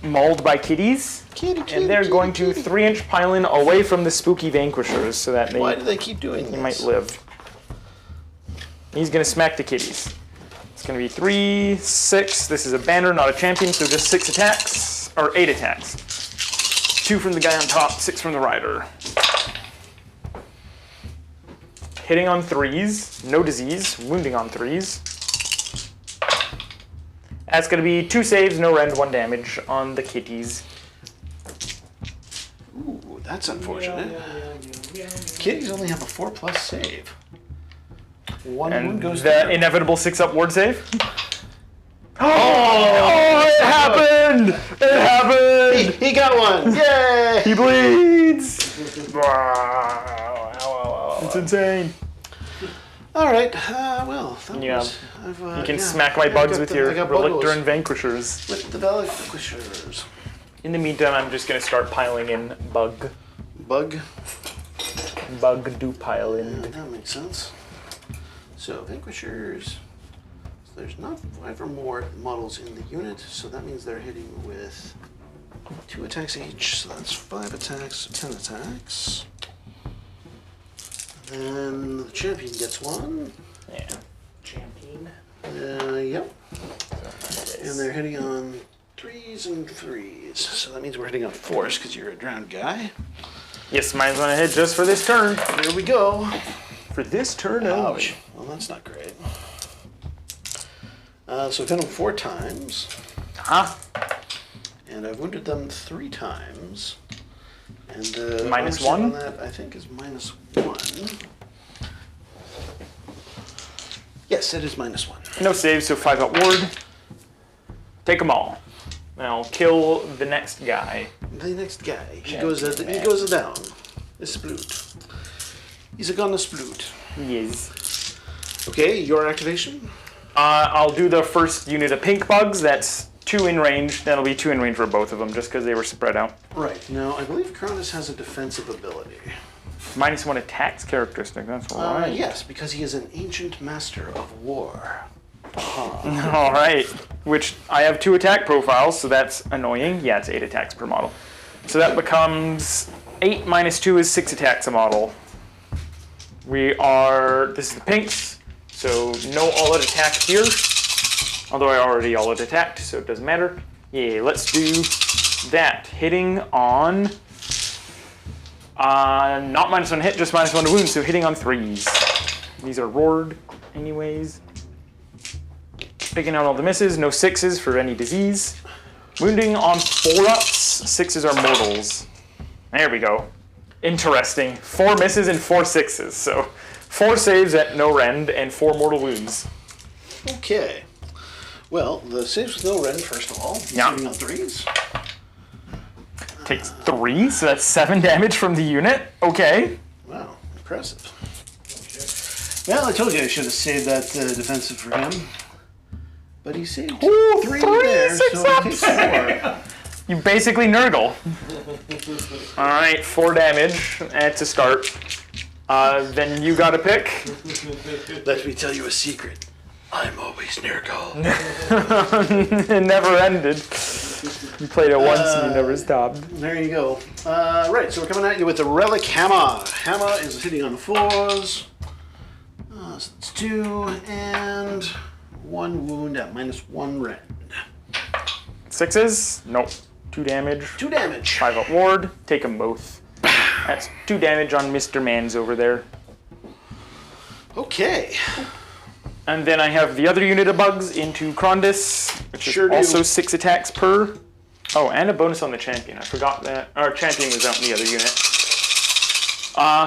mauled by kitties. Kitty, And they're going to 3-inch pylon away from the spooky vanquishers so that Why do they keep doing they this? might live. He's going to smack the kitties. It's going to be 3, 6. This is a banner, not a champion, so just 6 attacks, or 8 attacks. 2 from the guy on top, 6 from the rider. Hitting on 3s, no disease, wounding on 3s. That's going to be 2 saves, no rend, 1 damage on the kitties. Ooh, that's unfortunate. Kitties only have a 4+ save. 1 wound And goes the down. inevitable 6-up ward save. Oh, it happened! It happened! He got one! Yay! He bleeds! It's insane. All right. Well, that Yeah. was. You can smack my bugs with your I got Relictor buggles. and Vanquishers. With the Vanquishers. In the meantime, I'm just going to start piling in bug. Bug. Bug do pile in. That makes sense. So, Vanquishers. So there's not 5 or more models in the unit, so that means they're hitting with 2 attacks each. So that's 5 attacks, 10 attacks. And the champion gets 1. Yeah. Champion. Yep. And they're hitting on 3s and 3s. So that means we're hitting on 4s because you're a drowned guy. Yes, mine's going to hit just for this turn. There we go. For this turn only. Ouch. Well, that's not great. So I've hit them 4 times, Huh? and I've wounded them 3 times. And Minus armor save 1? on that, I think, is -1. Yes, it is -1. No saves, so 5-up ward. Take them all. Now kill the next guy. The next guy, he goes down. A sploot. He's gonna sploot. Yes. Okay, your activation. I'll do the first unit of pink bugs. That's 2 in range. That'll be 2 in range for both of them, just because they were spread out. Right. Now, I believe Cronus has a defensive ability. -1 attacks characteristic. That's all right. Yes, because he is an ancient master of war. All right. Which I have 2 attack profiles, so that's annoying. Yeah, it's 8 attacks per model. So that becomes 8 minus 2 is 6 attacks a model. This is the pinks, so no all-out attack here. Although I already all attacked, so it doesn't matter. Yeah, let's do that. Hitting on... not -1 hit, just -1 to wound, so hitting on 3s. These are roared anyways. Picking out all the misses, no 6s for any disease. Wounding on 4-ups, 6s are mortals. There we go. Interesting. 4 misses and 4 6s, so 4 saves at no rend and 4 mortal wounds. Okay. Well, the saves with no rend, first of all. Yeah. Shooting on 3s. Takes 3, so that's 7 damage from the unit. Okay. Wow, impressive. Well, I told you I should have saved that defensive for him. But he saved 3 there, so it takes 4. You basically Nurgle. Alright, 4 damage. That's a start. Then you got a pick. Let me tell you a secret. I'm always Nurgle. It never ended. You played it once and you never stopped. There you go. Right, so we're coming at you with the Relic Hammer. Hammer is hitting on the 4s. So that's 2 and 1 wound at -1 rend. 6s? Nope. 2 damage. 2 damage. 5-up ward. Take them both. That's 2 damage on Mr. Mans over there. Okay. And then I have the other unit of bugs into Krondis, which is also 6 attacks per. Oh, and a bonus on the champion. I forgot that. Our champion was out in the other unit.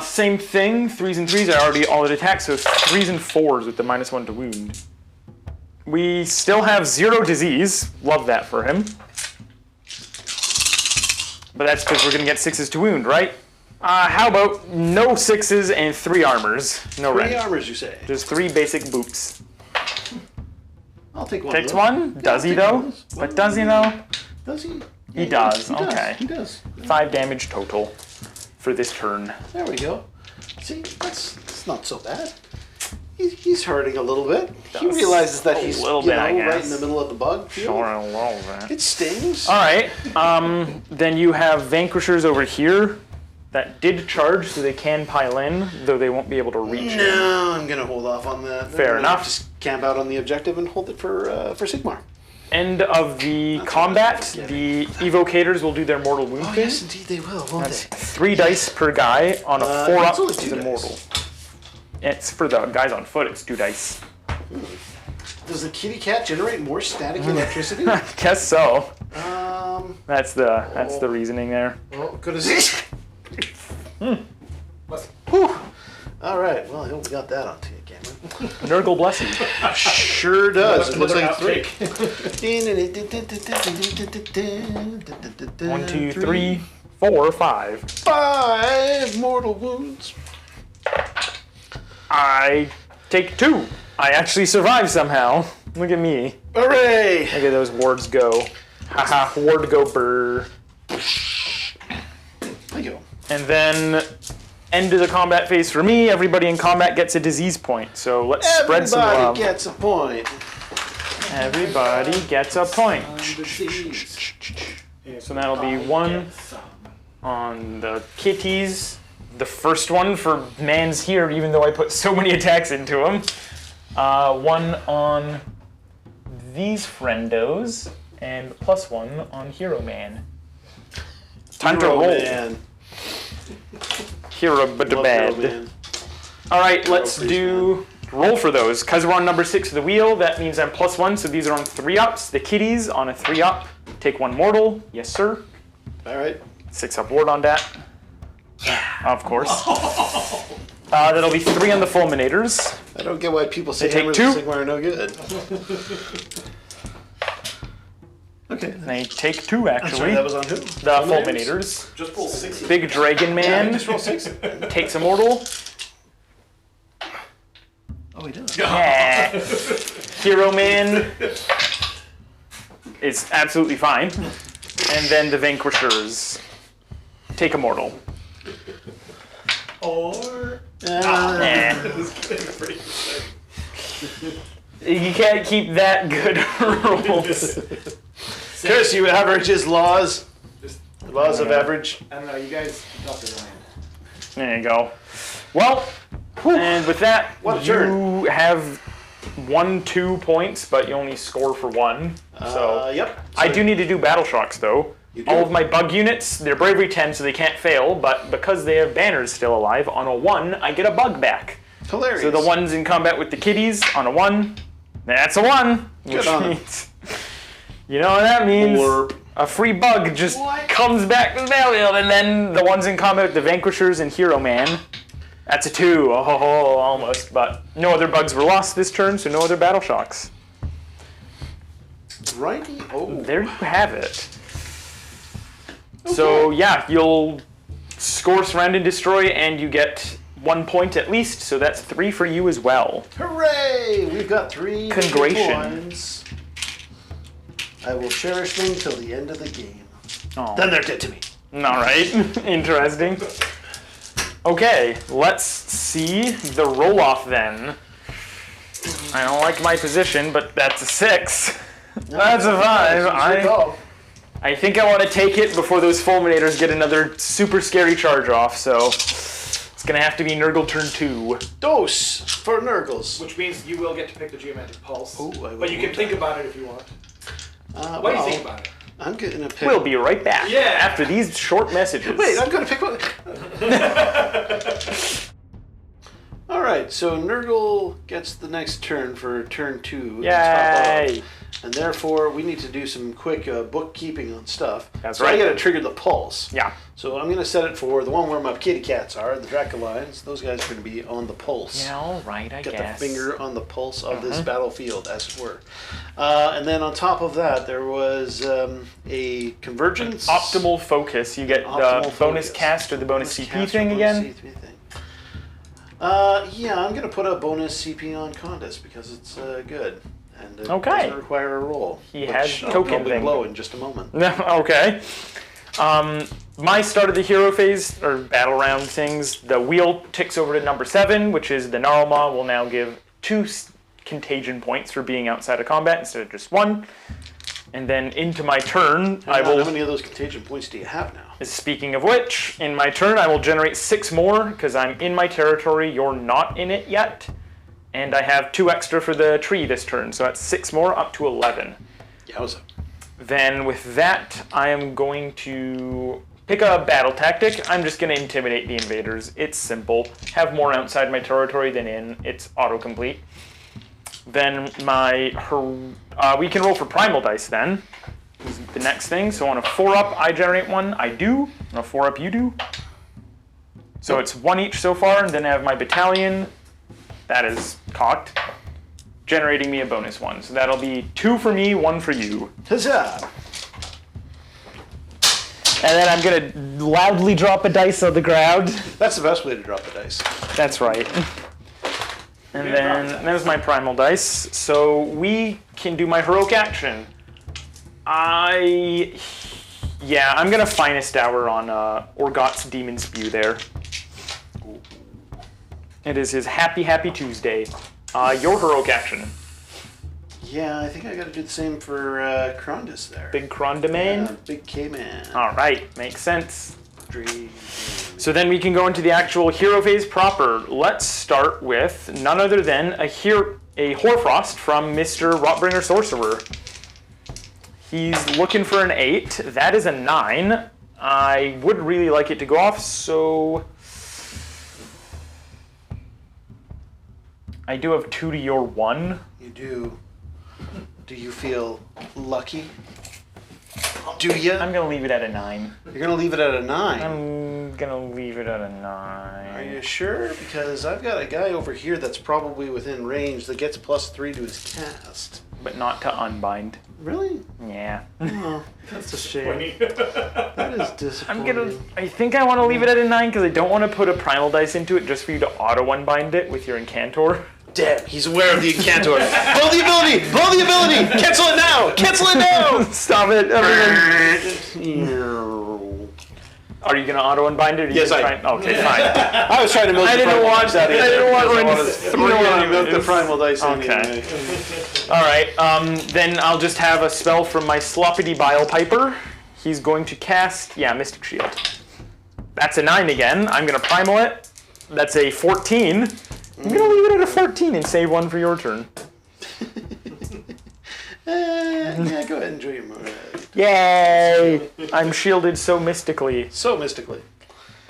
Same thing. 3s and 3s. I already all at attack, so 3s and 4s with the -1 to wound. We still have 0 disease. Love that for him. But that's because we're going to get 6s to wound, right? How about no 6s and 3 armors? No 3 rend. armors, you say? Just 3 basic boots. I'll take one. Takes of those. 1? Yeah, Does I'll he take one though? of those. But does he though? Does he? He does, He okay. He does. 5 damage total for this turn. There we go. See, that's not so bad. He's hurting a little bit. He realizes that he's little bit, I right guess. in the middle of the bug field. Sure, a little bit. It stings. Alright, then you have Vanquishers over here that did charge, so they can pile in, though they won't be able to reach in. No, I'm gonna hold off on that. Fair enough. Just camp out on the objective and hold it for Sigmar. End of the combat, the Evocators will do their mortal wound Oh thing. yes, indeed they will, won't That's they? 3 dice per guy on a 4-up, it's only which 2 is a dice. mortal. It's for the guys on foot, it's 2 dice. Does the kitty cat generate more static electricity? I guess so. um. That's the reasoning there. Well, good as it. Whew. All right. Well, I hope we got that on camera. Nurgle bless you. Sure does. It looks like 3. 1, 2, 3, 4, 5. 5 mortal wounds. I take 2. I actually survived somehow. Look at me. Hooray! Look at those wards go. Haha, ward go brr. Thank you. And then end of the combat phase for me. Everybody in combat gets a disease point. So let's spread some love. Everybody gets a point. Everybody gets a point. So that'll be 1 on the kitties. The first one for Man's here, even though I put so many attacks into him. 1 on these friendos, and +1 on Hero Man. Time to roll. Man. Hero but Love bad. Hero Man. All right, let's Priest do roll for those. Because we're on number 6 of the wheel, that means I'm +1, so these are on 3-ups. The kitties on a 3-up. Take 1 mortal. Yes, sir. All right. 6-up ward on that. Of course. That'll be 3 on the fulminators. I don't get why people say They take hammers 2. and Sigmar are no good. Okay. They take 2, I'm sorry, actually. that was on who? The fulminators. Just roll 6. Big dragon man Just roll 6. takes a mortal. Oh, he does. Yeah. Hero man is absolutely fine. And then the vanquishers take a mortal. Or Eh. You can't keep that good rolls. Curse you, averages laws. The laws of average. I don't know. You guys got the line. There you go. Well, and with that, What a you have 2 points, but you only score for 1. So Yep. I do need to do battle shocks though. You do. All of my bug units, they're bravery 10, so they can't fail, but because they have banners still alive, on a 1, I get a bug back. Hilarious. So the ones in combat with the kitties, on a 1, that's a 1. Good Which on 'em. means, you know what that means? Blurp. A free bug just What? comes back to the battlefield, and then the ones in combat with the Vanquishers and Hero Man, that's a 2. Oh, almost, but no other bugs were lost this turn, so no other battle shocks. Righty. Oh. There you have it. So yeah, you'll score, surround, and destroy, and you get 1 point at least, so that's 3 for you as well. Hooray! We've got 3 Congratulations. points. I will cherish them till the end of the game. Oh. Then they're dead to me. All right, interesting. Okay, let's see the roll-off then. I don't like my position, but that's a 6. That's a 5. I think I want to take it before those fulminators get another super scary charge off, so it's going to have to be Nurgle turn 2. Dose for Nurgles. Which means you will get to pick the geomantic pulse. Ooh, I but you will. can think about it if you want. What What do you think about it? I'm gonna pick. We'll be right back Yeah. after these short messages. Wait, I'm gonna pick one. All right, so Nurgle gets the next turn for turn 2. Yay! And therefore, we need to do some quick bookkeeping on stuff. That's so right. I gotta trigger the pulse. Yeah. So I'm gonna set it for the one where my kitty cats are, the Draculines. Those guys are gonna be on the pulse. Yeah, all right, I Get guess. the finger on the pulse of this battlefield, as it were. And then on top of that, there was a convergence. Optimal focus. You get the Optimal bonus focus. cast or the bonus CP cast thing or again. bonus CP thing. Yeah, I'm gonna put a bonus CP on Condis because it's good. And it Okay. doesn't require a roll. He which has I'll token probably thing. blow in just a moment. No, okay. My start of the hero phase, or battle round things, the wheel ticks over to number 7, which is the Gnarlmaw will now give 2 contagion points for being outside of combat instead of just 1. And then into my turn, I How will, many of those contagion points do you have now? speaking of which, in my turn I will generate 6 more, because I'm in my territory, you're not in it yet. And I have 2 extra for the tree this turn, so that's 6 more, up to 11. Yowza. Then with that, I am going to pick a battle tactic. I'm just going to intimidate the invaders. It's simple. Have more outside my territory than in. It's autocomplete. Then we can roll for primal dice then. Is the next thing. So on a 4-up, I generate 1. I do. On a 4-up, you do. So it's 1 each so far, and then I have my battalion. That is cocked. Generating me a bonus 1. So that'll be 2 for me, 1 for you. Huzzah! And then I'm gonna loudly drop a dice on the ground. That's the best way to drop the dice. That's right. And then there's my primal dice. So we can do my heroic action. I'm gonna finest hour on Orgot's Demon Spew there. It is his happy Tuesday. Your heroic action. Yeah, I think I gotta do the same for Krondis there. Big Kron domain. Big K-Man. All right, makes sense. Dream. So then we can go into the actual hero phase proper. Let's start with none other than a Hoarfrost from Mr. Rotbringer Sorcerer. He's looking for an 8. That is a 9. I would really like it to go off, so I do have 2 to your 1. You do. Do you feel lucky? Do you? I'm gonna leave it at a 9. You're gonna leave it at a 9. I'm gonna leave it at a 9. Are you sure? Because I've got a guy over here that's probably within range that gets +3 to his cast. But not to unbind. Really? Yeah. Oh, that's a shame. That is disappointing. I think I want to leave it at a 9 because I don't want to put a primal dice into it just for you to auto unbind it with your Incantor. Damn, he's aware of the Incantor. Blow the ability! Blow the ability! Cancel it now! Cancel it now! Stop it, everything. Are you going to auto unbind it? Or Yes, I am. Okay, fine. I was trying to milk I the didn't primal want- dice out of I didn't want because I Rin- wanted you three know what and I milk the mean. primal dice Okay. anyway. All right, then I'll just have a spell from my Sloppity Bile Piper. He's going to cast, Mystic Shield. That's a 9 again. I'm going to primal it. That's a 14. I'm going to leave it at a 14 and save 1 for your turn. Yeah, go ahead and enjoy your moment. Yay! I'm shielded so mystically. So mystically.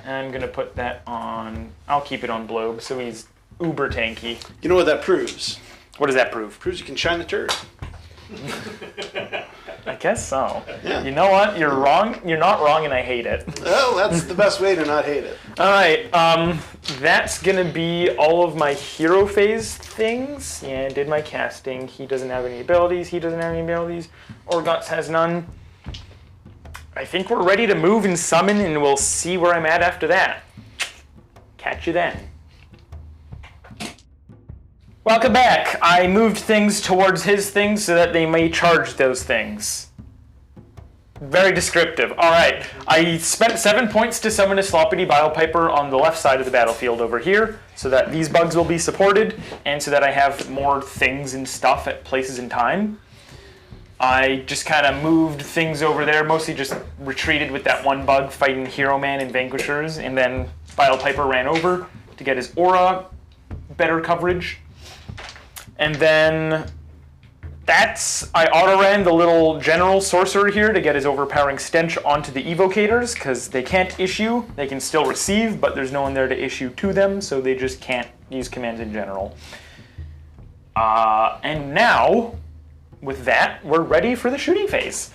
I'm gonna put that on. I'll keep it on Blobe, so he's uber tanky. You know what that proves? What does that prove? Proves you can shine the turd. I guess so. Yeah. You know what? You're wrong. You're not wrong, and I hate it. Well, that's the best way to not hate it. All right. That's gonna be all of my hero phase things. Yeah, I did my casting. He doesn't have any abilities. He doesn't have any abilities. Orgots has none. I think we're ready to move and summon, and we'll see where I'm at after that. Catch you then. Welcome back. I moved things towards his things so that they may charge those things. Very descriptive. All right. I spent 7 points to summon a Sloppity Bilepiper on the left side of the battlefield over here, so that these bugs will be supported, and so that I have more things and stuff at places in time. I just kind of moved things over there, mostly just retreated with that one bug fighting Hero Man and Vanquishers, and then Bilepiper ran over to get his aura better coverage. And then I auto-ran the little general sorcerer here to get his overpowering stench onto the evocators, because they can't issue, they can still receive, but there's no one there to issue to them, so they just can't use commands in general. And now, with that, we're ready for the shooting phase.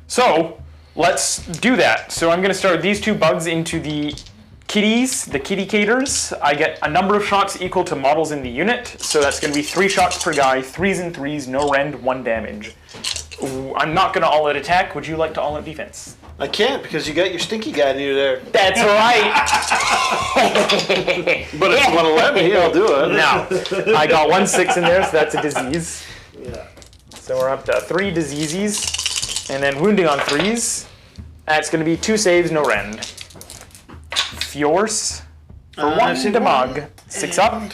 So, let's do that. So I'm going to start these two bugs into the kitties, the kitty-cators. I get a number of shots equal to models in the unit, so that's going to be 3 shots per guy, 3s and 3s, no rend, 1 damage. Ooh, I'm not going to all-out attack. Would you like to all-out defense? I can't because you got your stinky guy near there. That's right! But if you want to let me, I'll do it. No. I got 1 6 in there, so that's a disease. Yeah. So we're up to 3 diseases, and then wounding on 3s. That's going to be 2 saves, no rend. Fjorce for 1 damage. 6 up.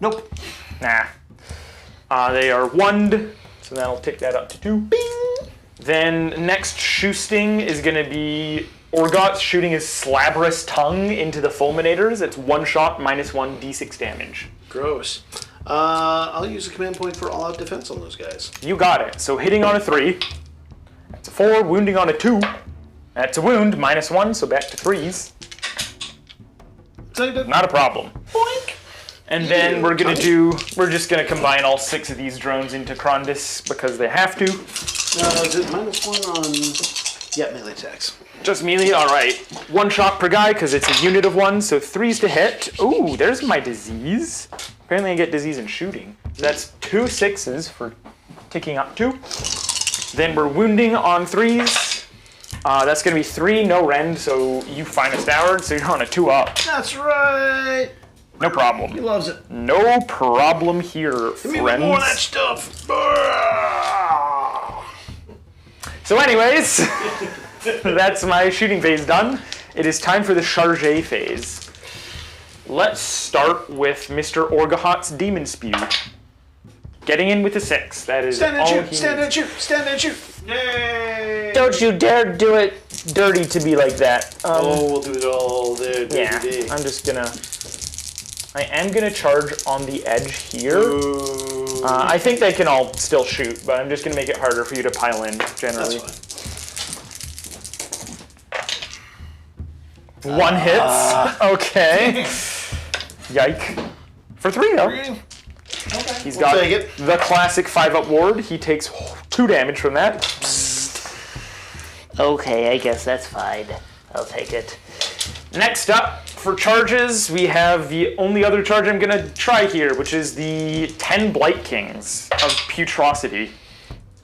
Nope. Nah. They are 1'd, so that'll tick that up to 2. Bing! Then next shoosting is going to be Orgot shooting his slabrous tongue into the fulminators. It's 1 shot, -1 d6 damage. Gross. I'll use a command point for all-out defense on those guys. You got it. So hitting on a 3. That's a 4. Wounding on a 2. That's a wound, -1, so back to 3s. Not a problem. Boink. And then we're just gonna combine all 6 of these drones into Krondis because they have to. Is it -1 on... Yeah, melee attacks. Just melee, all right. 1 shot per guy because it's a unit of 1, so 3s to hit. Ooh, there's my disease. Apparently I get disease in shooting. So that's 2 6s for ticking up 2. Then we're wounding on 3s. That's going to be 3, no rend, so you finest hour, so you're on a 2 up. That's right. No problem. He loves it. No problem here, Give me friends. more of that stuff. So anyways, that's my shooting phase done. It is time for the charge phase. Let's start with Mr. Orgohot's Demon Spew. Getting in with a 6. That is Stand and all shoot. he Stand needs. and shoot. Stand and shoot. Yay. Don't you dare do it dirty to be like that. We'll do it all there. Yeah, I'm just gonna... I am gonna charge on the edge here. I think they can all still shoot, but I'm just gonna make it harder for you to pile in, generally. That's fine. 1 hits. Okay. Yike. For 3 though. He's got take it. the classic 5-up ward. He takes 2 damage from that. Okay, I guess that's fine. I'll take it. Next up, for charges, we have the only other charge I'm gonna try here, which is the 10 Blight Kings of Putrosity.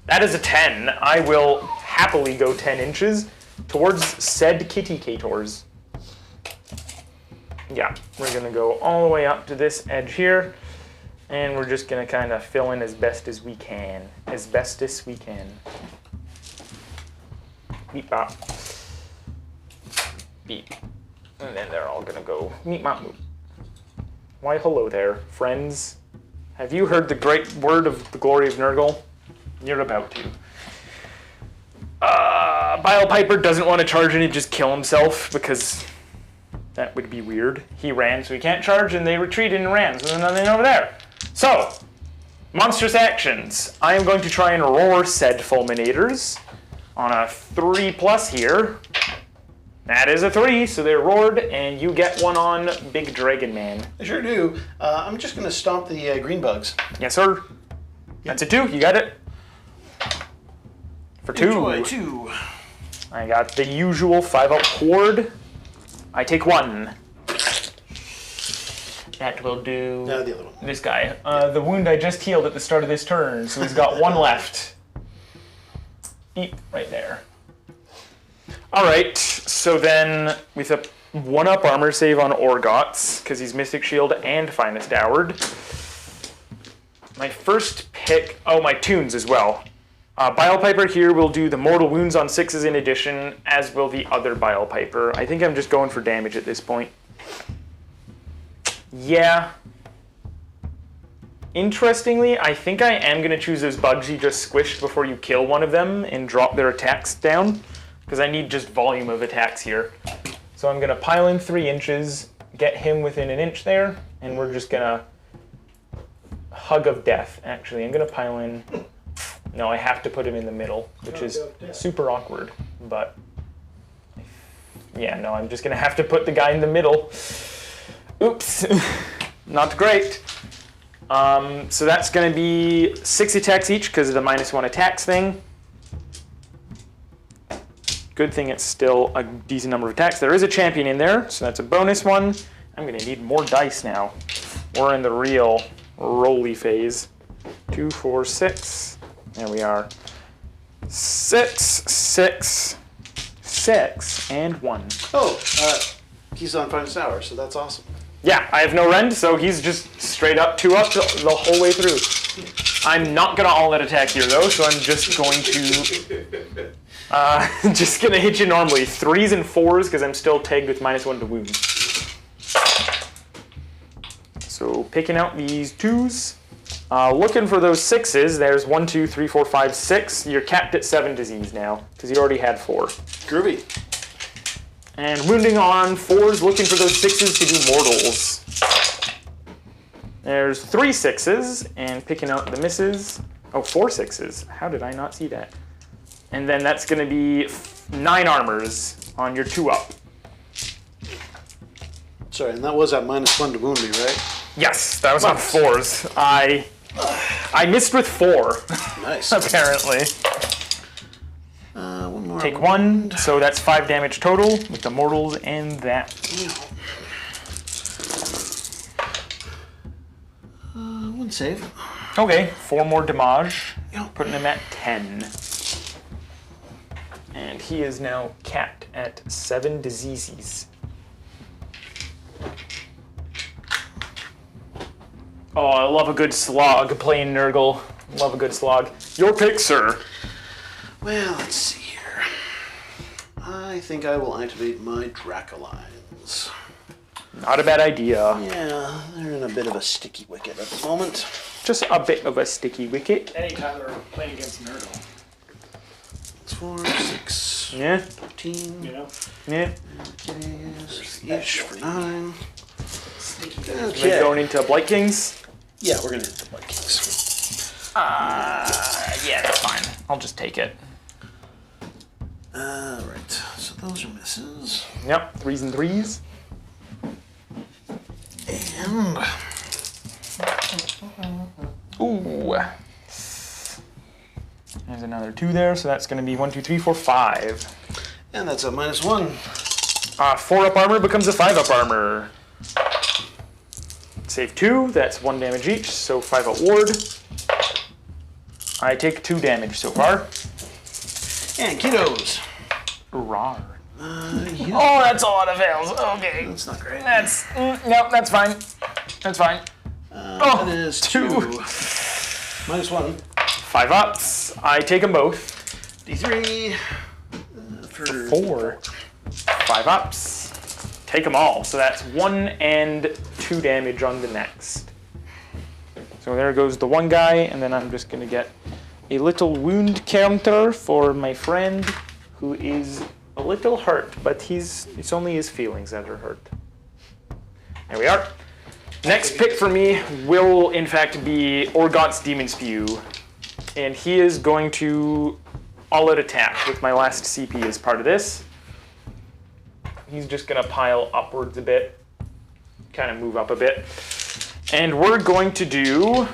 That is a 10. I will happily go 10 inches towards said kitty-cators. Yeah, we're gonna go all the way up to this edge here, and we're just gonna kind of fill in as best as we can. As best as we can. Beep bop. Beep. And then they're all gonna go meet my move. Why hello there, friends. Have you heard the great word of the glory of Nurgle? You're about to. Bilepiper doesn't want to charge and just kill himself because that would be weird. He ran, so he can't charge, and they retreated and ran, so there's nothing over there. So, Monstrous actions. I am going to try and roar said fulminators on a 3+ here. That is a 3, so they're roared, and you get one on Big Dragon Man. I sure do. I'm just going to stomp the green bugs. Yes, sir. That's a 2. You got it. For 2. Enjoy 2. I got the usual 5-up horde. I take 1. That will do The other one. this guy. The wound I just healed at the start of this turn, so he's got 1 left. Eep, right there. Alright, so then with a 1-up armor save on Orgots, because he's Mystic Shield and Finest Howard. My first pick, my tunes as well. Bile Piper here will do the mortal wounds on 6s in addition, as will the other Bile Piper. I think I'm just going for damage at this point. Yeah. Interestingly, I think I am going to choose those bugs you just squished before you kill one of them and drop their attacks down, because I need just volume of attacks here. So I'm going to pile in 3 inches, get him within an inch there, and we're just going to hug of death, actually. I'm going to pile in... No, I have to put him in the middle, which is super awkward, but... Yeah, no, I'm just going to have to put the guy in the middle. Oops. Not great. So that's going to be 6 attacks each because of the -1 attacks thing. Good thing it's still a decent number of attacks. There is a champion in there, so that's a bonus 1. I'm going to need more dice now. We're in the real rolly phase. 2, 4, 6. There we are. 6, 6, 6, and 1. Oh, he's on Finest Hour, so that's awesome. Yeah, I have no rend, so he's just straight up 2-up the whole way through. I'm not gonna all that attack here though, so I'm just going to just gonna hit you normally. 3s and 4s because I'm still tagged with -1 to wound. So picking out these 2s, looking for those 6s. There's 1, 2, 3, 4, 5, 6. You're capped at 7 disease now because you already had 4. Groovy. And wounding on 4s, looking for those 6s to do mortals. There's 3 6s, and picking out the misses. Oh, 4 6s. How did I not see that? And then that's going to be 9 armors on your 2-up. Sorry, and that was at -1 to wound me, right? Yes, that was on 4s. I missed with 4, Nice. apparently. One more. Take 1, so that's 5 damage total with the mortals and that. One save. Okay, 4 more damage, Yep. putting him at 10. And he is now capped at 7 diseases. Oh, I love a good slog playing Nurgle. Love a good slog. Your pick, sir. Well, let's see here. I think I will activate my Dracolines. Not a bad idea. Yeah, they're in a bit of a sticky wicket at the moment. Just a bit of a sticky wicket. Anytime they're playing against Nurgle, It's 4, 6, Yeah, 13. you know? yeah. Ish for 9. We're Okay. going into Blight Kings. Yeah, we're gonna hit the Blood Kings. Yeah, that's fine. I'll just take it. Right. So those are misses. Yep, 3s and 3s. And Ooh. There's another 2 there, so that's going to be 1, 2, 3, 4, 5. that's a -1. 4-up armor becomes a 5-up armor. Save 2, that's 1 damage each, so 5-up ward. I take 2 damage so far. And kiddos. Rawr. Yeah, Oh, that's a lot of fails. Okay. that's not great. That's, nope, that's fine. That's fine. That is 2. -1. 5-ups. I take them both. D3. For 4. 5-ups. Take them all. So that's 1 and 2 damage on the next. So there goes the one guy, and then I'm just going to get a little wound counter for my friend who is a little hurt, but it's only his feelings that are hurt. There we are. Next pick for me will, in fact, be Orgot's Demon Spew. And he is going to all-out attack with my last CP as part of this. He's just going to pile upwards a bit, kind of move up a bit. And we're going to do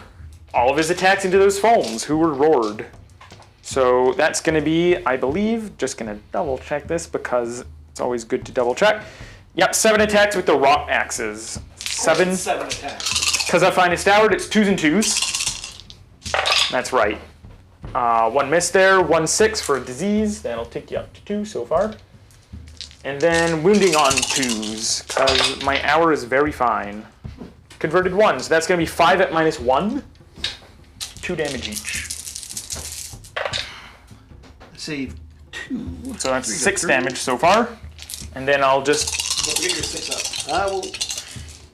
all of his attacks into those foams who were roared. So that's going to be, I believe, just going to double check this because it's always good to double check. Yep, 7 attacks with the rot axes. 7 attacks. Because I find it stoured, it's 2s and 2s. That's right. 1 miss there, 1 6 for a disease. That'll take you up to 2 so far. And then wounding on 2s, because my hour is very fine. Converted 1, so that's going to be 5 at -1. 2 damage each. Save 2. So that's 6 damage so far. And then I'll just... Don't forget your 6 up. I will...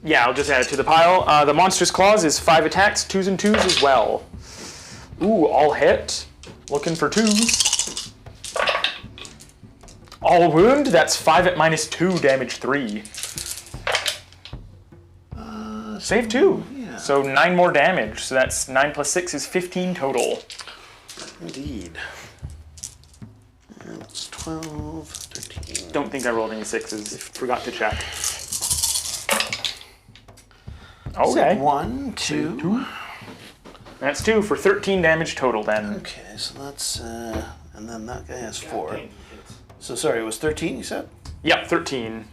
Yeah, I'll just add it to the pile. The Monstrous Claws is 5 attacks, 2s and 2s as well. Ooh, all hit. Looking for 2s. All wound, that's 5 at -2, damage 3. Save 2. Yeah. So 9 more damage. So that's 9 plus 6 is 15 total. Indeed. And that's 12, 13. Don't think I rolled any 6s. Forgot to check. Okay. 1, 2. That's 2 for 13 damage total then. Okay, so that's, and then that guy has 4. So sorry, it was 13 you said? Yep, 13.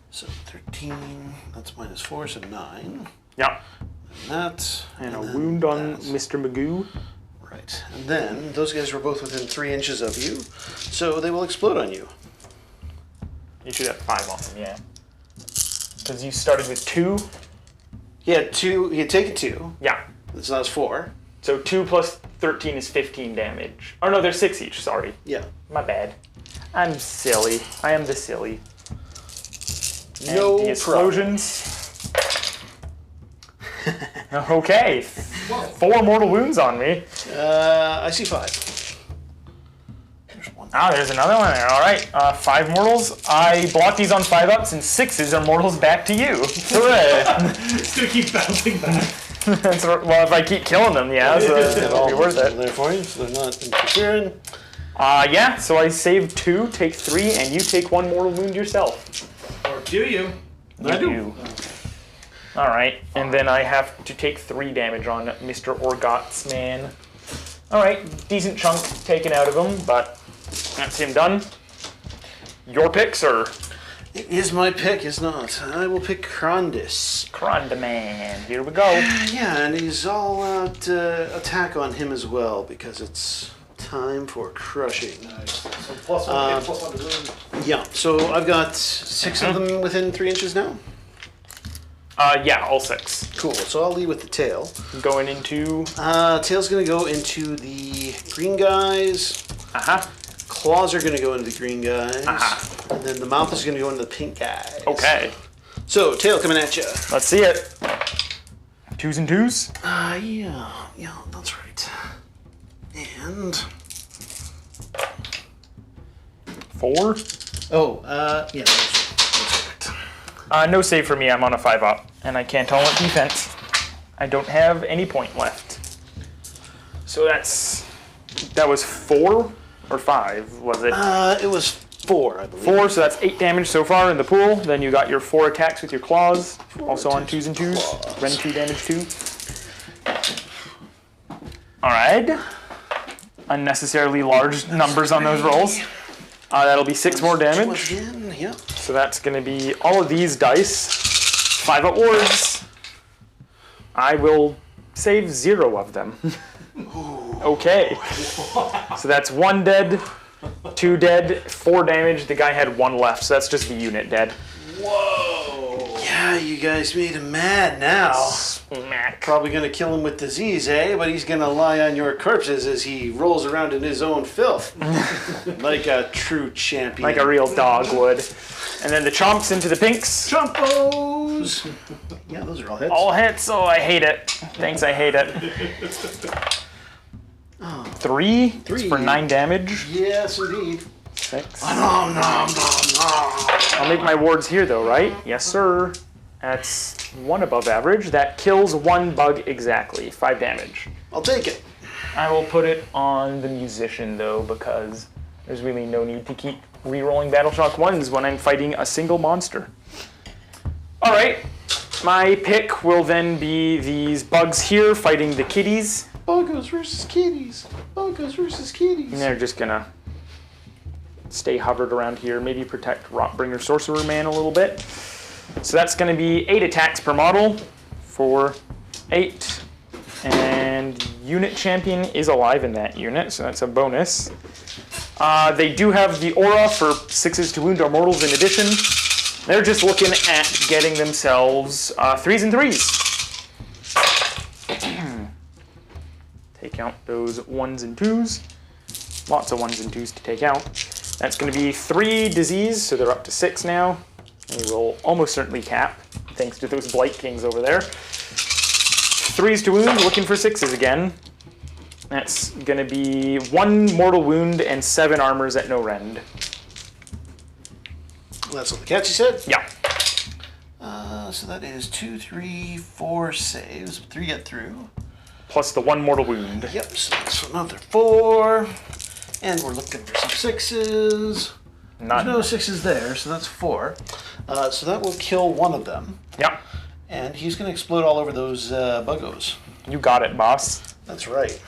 So 13, that's -4, so 9. Yep. And that. And a then wound on that. Mr. Magoo. Right. And then those guys were both within 3 inches of you, so they will explode on you. You should have 5 on them, yeah. Because you started with 2. He had 2, he had taken 2, Yeah. so that's 4. So 2 plus 13 is 15 damage. Oh no, there's 6 each, sorry. Yeah. My bad. I'm silly. I am the silly. And No the explosions. Okay. 4 mortal wounds on me. I see 5. There's 1. Ah, there's another one there. All right. 5 mortals. I block these on 5-ups, and 6s are mortals back to you. Hooray. It's gonna keep bouncing back. That's, well, if I keep killing them, yeah, so it'll be worth it. There for you, so they're not interfering. Yeah, so I save 2, take 3, and you take 1 mortal wound yourself. Or do you? I do. All right, and then I have to take 3 damage on Mr. Orgot's man. All right, decent chunk taken out of him, but that's him done. Your pick, sir. It is my pick, is not. I will pick Krondis. Crondaman. Here we go. Yeah, and he's all out attack on him as well, because it's time for crushing. Nice. So +1 hit, +1 to wound. Yeah, so I've got 6 of them within 3 inches now. Yeah, all 6. Cool, so I'll lead with the tail. Going into... Tail's gonna go into the green guys. Uh-huh. Claws are gonna go into the green guys. Uh-huh. And then the mouth is gonna go into the pink guys. Okay. So, tail coming at you. Let's see it. 2s and 2s. Yeah, that's right. And... 4. Oh, yeah, that's right. No save for me. I'm on a 5-up, and I can't taunt defense. I don't have any point left. So that was 4 or 5, was it? It was 4, I believe. 4, so that's 8 damage so far in the pool. Then you got your 4 attacks with your claws, also on 2s and 2s. Rend 2 damage too. All right. Unnecessarily large numbers on those rolls. That'll be 6 more damage. Again, yeah. So that's going to be all of these dice. 5-up wards. I will save 0 of them. Okay. So that's 1 dead, 2 dead, 4 damage. The guy had 1 left, so that's just the unit dead. Whoa. Yeah, you guys made him mad now. Smack. Probably gonna kill him with disease, eh? But he's gonna lie on your corpses as he rolls around in his own filth. Like a true champion. Like a real dog would. And then the chomps into the pinks. Chompos! Yeah, those are all hits. All hits. Oh, I hate it. Thanks, I hate it. 3 for 9 damage. Yes, indeed. 6. Nom, nom, nom, nom. I'll make my wards here, though, right? Yes, sir. That's 1 above average. That kills 1 bug exactly. 5 damage. I'll take it. I will put it on the musician though, because there's really no need to keep re-rolling Battle Shock 1s when I'm fighting a single monster. Alright, my pick will then be these bugs here fighting the kitties. Buggos versus kitties. Buggos versus kitties. And they're just gonna stay hovered around here, maybe protect Rotbringer Sorcerer Man a little bit. So that's gonna be 8 attacks per model for 8. And unit champion is alive in that unit, so that's a bonus. They do have the aura for 6s to wound our mortals in addition. They're just looking at getting themselves 3s and 3s. Take out those 1s and 2s. Lots of 1s and 2s to take out. That's going to be 3 disease, so they're up to 6 now. They will almost certainly cap, thanks to those Blight Kings over there. 3s to wound, looking for 6s again. That's going to be 1 mortal wound and 7 armors at no rend. That's what the catchy said? Yeah. So that is 2, 3, 4 saves. 3 get through. Plus the 1 mortal wound. Yep, so that's another 4. And we're looking for some 6s. None. There's no 6s there, so that's 4. So that will kill 1 of them. Yeah. And he's going to explode all over those buggos. You got it, boss. That's right.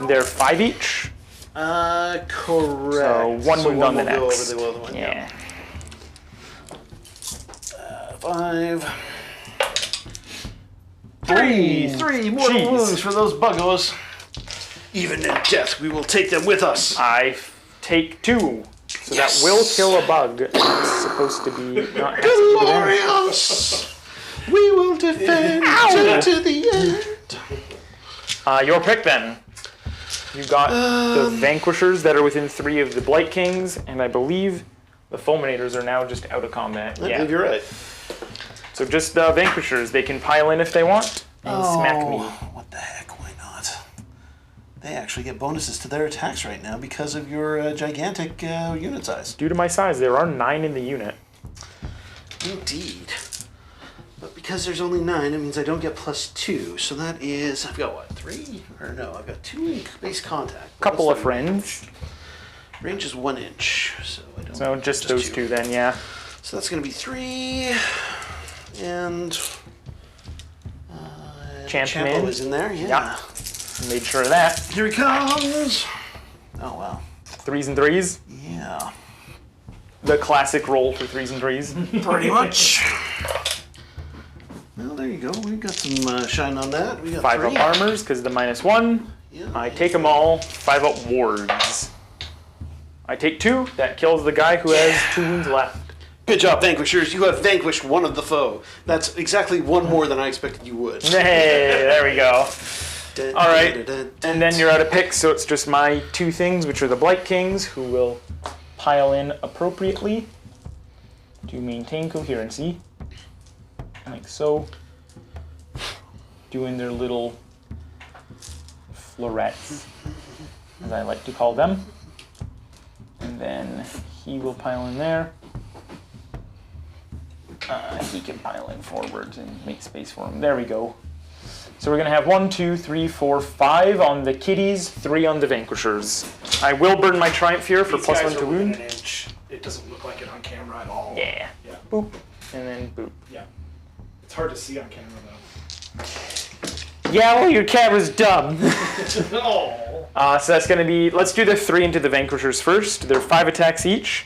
They're 5 each. Correct. So 1 wound on the will go next. over the other one. Yeah. 5. 3. 3 mortal Jeez. wounds for those buggos. Even in death, we will take them with us. I take 2. So Yes. that will kill a bug. It's supposed to be not have to do damage. Glorious! We will defend to the end. Your pick then. You got the Vanquishers that are within 3 of the Blight Kings, and I believe the Fulminators are now just out of combat. I believe you're right. So just Vanquishers. They can pile in if they want and smack me. What the heck? Why not? They actually get bonuses to their attacks right now because of your gigantic unit size. Due to my size, there are 9 in the unit. Indeed. But because there's only 9, it means I don't get +2. So that is, I've got what, 3? Or no, I've got 2 in base contact. Couple What's of the friends. range is 1 inch, so I don't. So just those 2 then, yeah. So that's going to be 3, and Champion. Champo is in there. Yeah. Made sure of that. Here he comes. Oh wow. 3s and 3s. Yeah. The classic roll for 3s and 3s. Pretty much. Well, there you go. We've got some shine on that. We got 5 3. up armors because of the -1. Yeah. I take them all. 5 up wards. I take 2. That kills the guy who has 2 wounds left. Good job, Vanquishers. You have vanquished one of the foe. That's exactly 1 more than I expected you would. Hey, there we go. Dun, All right, dun, dun, dun, and then you're out of picks, so it's just my 2 things, which are the Blight Kings, who will pile in appropriately to maintain coherency, like so, doing their little florets, as I like to call them. And then he will pile in there. He can pile in forwards and make space for him. There we go. So we're gonna have 1, 2, 3, 4, 5 on the kitties, 3 on the Vanquishers. I will burn my Triumph here for These +1 guys to are within wound. an inch. It doesn't look like it on camera at all. Yeah. Yeah. Boop. And then boop. Yeah. It's hard to see on camera though. Yeah, well, your camera's dumb. Oh. So that's gonna be, let's do the 3 into the Vanquishers first. They're 5 attacks each.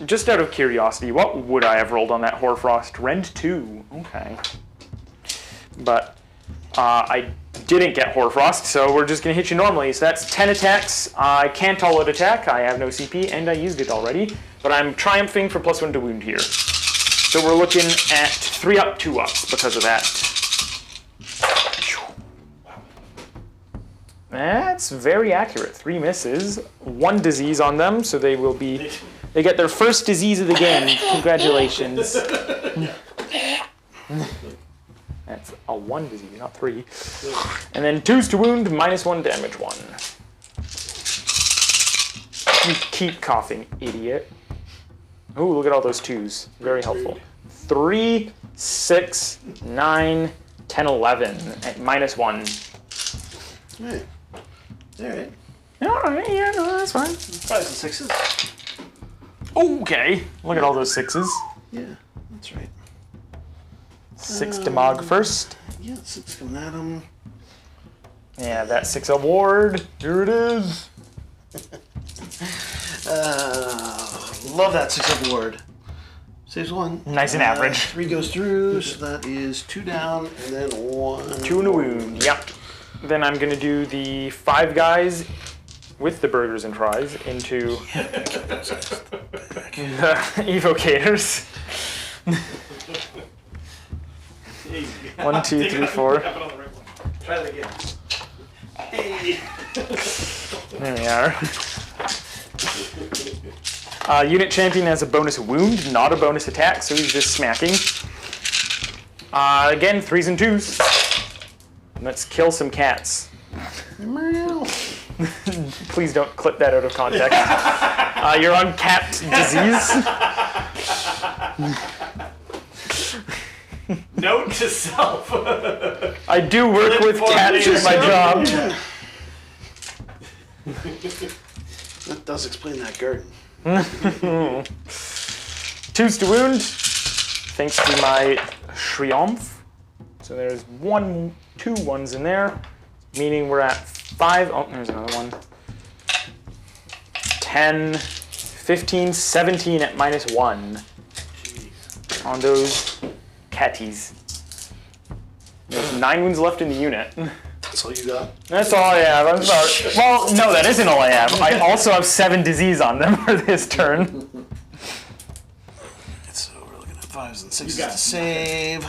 Just out of curiosity, what would I have rolled on that Hoarfrost? Rend 2. Okay. But I didn't get Hoarfrost, so we're just gonna hit you normally. So that's 10 attacks. I can't all-out attack. I have no CP, and I used it already. But I'm triumphing for +1 to wound here. So we're looking at 3 up, 2 ups because of that. That's very accurate. 3 misses, 1 disease on them, so they will be. They get their first disease of the game. Congratulations. That's a 1 disease, not 3. And then 2s to wound, -1 damage 1. You keep coughing, idiot. Ooh, look at all those 2s. Very helpful. 3, 6, 9, 10, 11 at -1. Alright. Alright. Alright, yeah, no, that's fine. 5s and 6s. Okay, look at all those 6s. Yeah, that's right. 6 to Mog first. Yeah, 6 coming at him. Yeah, that 6 award. Here it is. Love that 6 award. Saves 1. Nice and average. 3 goes through, so that is 2 down, and then 1. 2 in a wound. Yep. Then I'm gonna do the 5 guys with the burgers and fries into the evocators. 1, 2, 3, 4. Try that again. Hey. There we are. Unit champion has a bonus wound, not a bonus attack, so he's just smacking. Again, 3s and 2s. Let's kill some cats. Please don't clip that out of context. You're on cat disease. Note to self. I do work with cats in my job. That does explain that garden. 2s to wound, thanks to my Triumph. So there's 2 1s in there, meaning we're at 5. Oh, there's another one. 10, 15, 17 at -1 on those catties. There's 9 wounds left in the unit. That's all you got? That's all I have. I'm sorry. Well, no, that isn't all I have. I also have 7 disease on them for this turn. So we're looking at 5s and 6s to save.